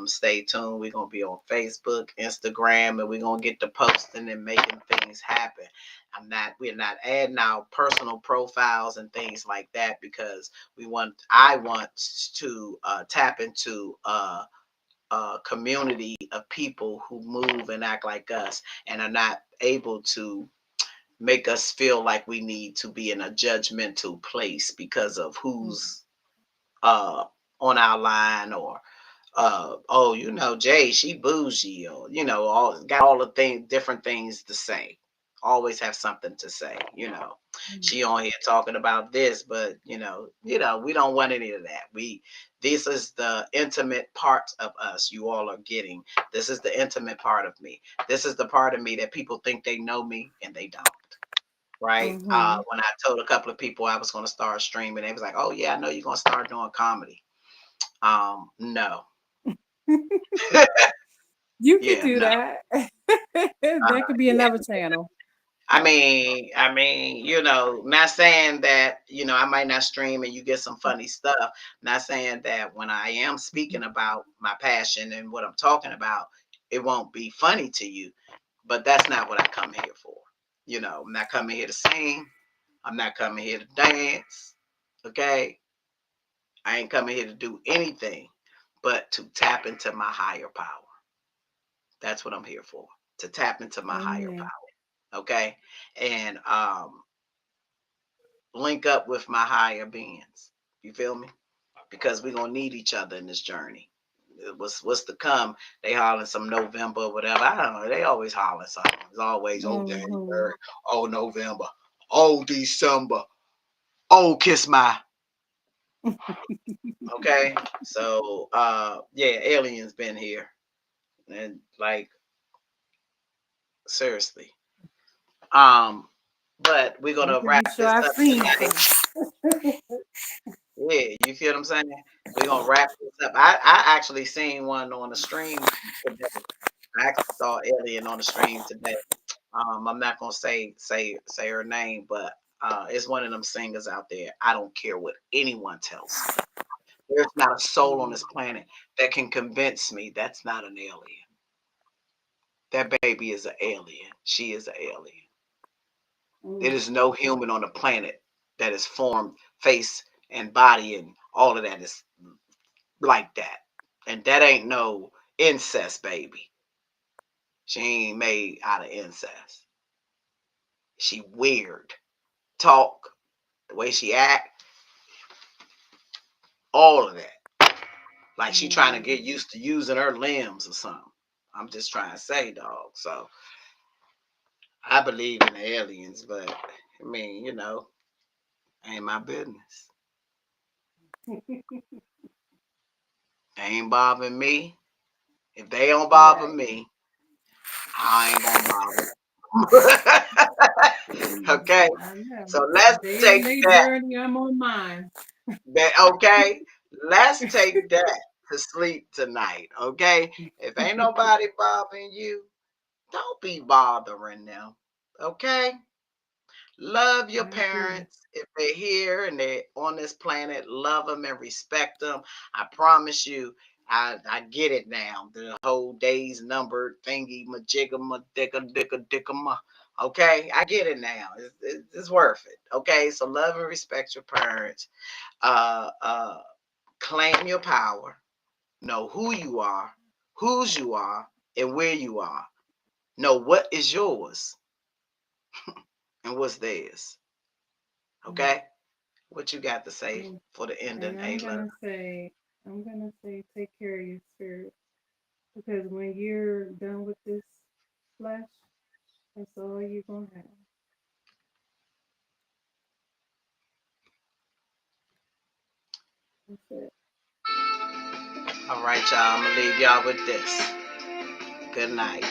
Stay tuned. We're gonna be on Facebook, Instagram, and we're gonna get to posting and making things happen. We're not adding our personal profiles and things like that because I want to tap into a community of people who move and act like us and are not able to make us feel like we need to be in a judgmental place because of who's uh on our line or oh, Jay, she bougie, or all got all the different things to say. Always have something to say. She on here talking about this, but we don't want any of that. This is the intimate part of us you all are getting. This is the intimate part of me. This is the part of me that people think they know me and they don't. Right? Mm-hmm. When I told a couple of people I was going to start streaming, they was like, "Oh yeah, I know you're going to start doing comedy." No. You could Yeah, do no. that. That could be Yeah. another channel. Not saying that, I might not stream and you get some funny stuff. Not saying that when I am speaking about my passion and what I'm talking about, it won't be funny to you. But that's not what I come here for. I'm not coming here to sing. I'm not coming here to dance. Okay. I ain't coming here to do anything but to tap into my higher power. That's what I'm here for. To tap into my higher Amen. power. Okay. And link up with my higher beings. You feel me? Because we're gonna need each other in this journey. What's to come? They hollering some November or whatever. I don't know. They always hollering something. It's always Mm-hmm. January, November, December, kiss my. Okay. So yeah, aliens been here. And like seriously. Um, but we're I'm gonna pretty wrap sure this I've up seen tonight. some. Yeah, you feel what I'm saying? We're gonna wrap this up. I actually seen one on the stream today. I actually saw Alien on the stream today. I'm not gonna say her name, but it's one of them singers out there. I don't care what anyone tells me. There's not a soul on this planet that can convince me that's not an alien. That baby is an alien. She is an alien. There Mm. is no human on the planet that is formed, face and body and all of that is like that. And that ain't no incest, baby. She ain't made out of incest. She weird. Talk, the way she act, all of that. Like she trying to Mm. get used to using her limbs or something. I'm just trying to say, dog. So I believe in aliens, but ain't my business. Ain't bothering me. If they don't bother Right. me, I ain't gonna bother. Mm. Okay, I know. so let's They on take their that. journey, I'm on mine. Okay, let's take that to sleep tonight. Okay, if ain't nobody bothering you, don't be bothering them. Okay, love your I agree. parents if they're here and they're on this planet. Love them and respect them. I promise you. I get it now. The whole days numbered thingy, majigga, ma dicka, dicka, dicka, ma. Okay, I get it now. It's worth it. Okay, so love and respect your parents. Uh, uh, claim your power. Know who you are, whose you are, and where you are. Know what is yours and what's theirs. Mm. Okay? What you got to say Mm. for the ending, And I'm Ayla? gonna say, take care of your spirit, because when you're done with this flesh, that's all you're gonna have. That's it. All right, y'all. I'm gonna leave y'all with this. Good night.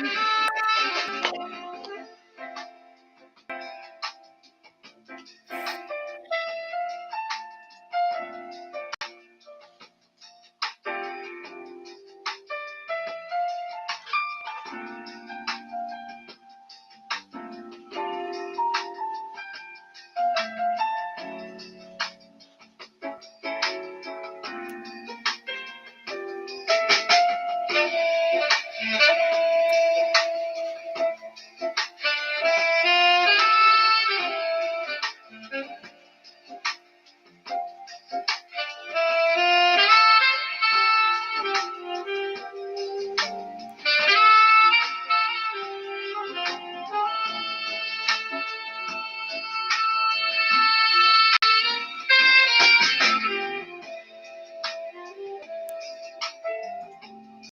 Mm.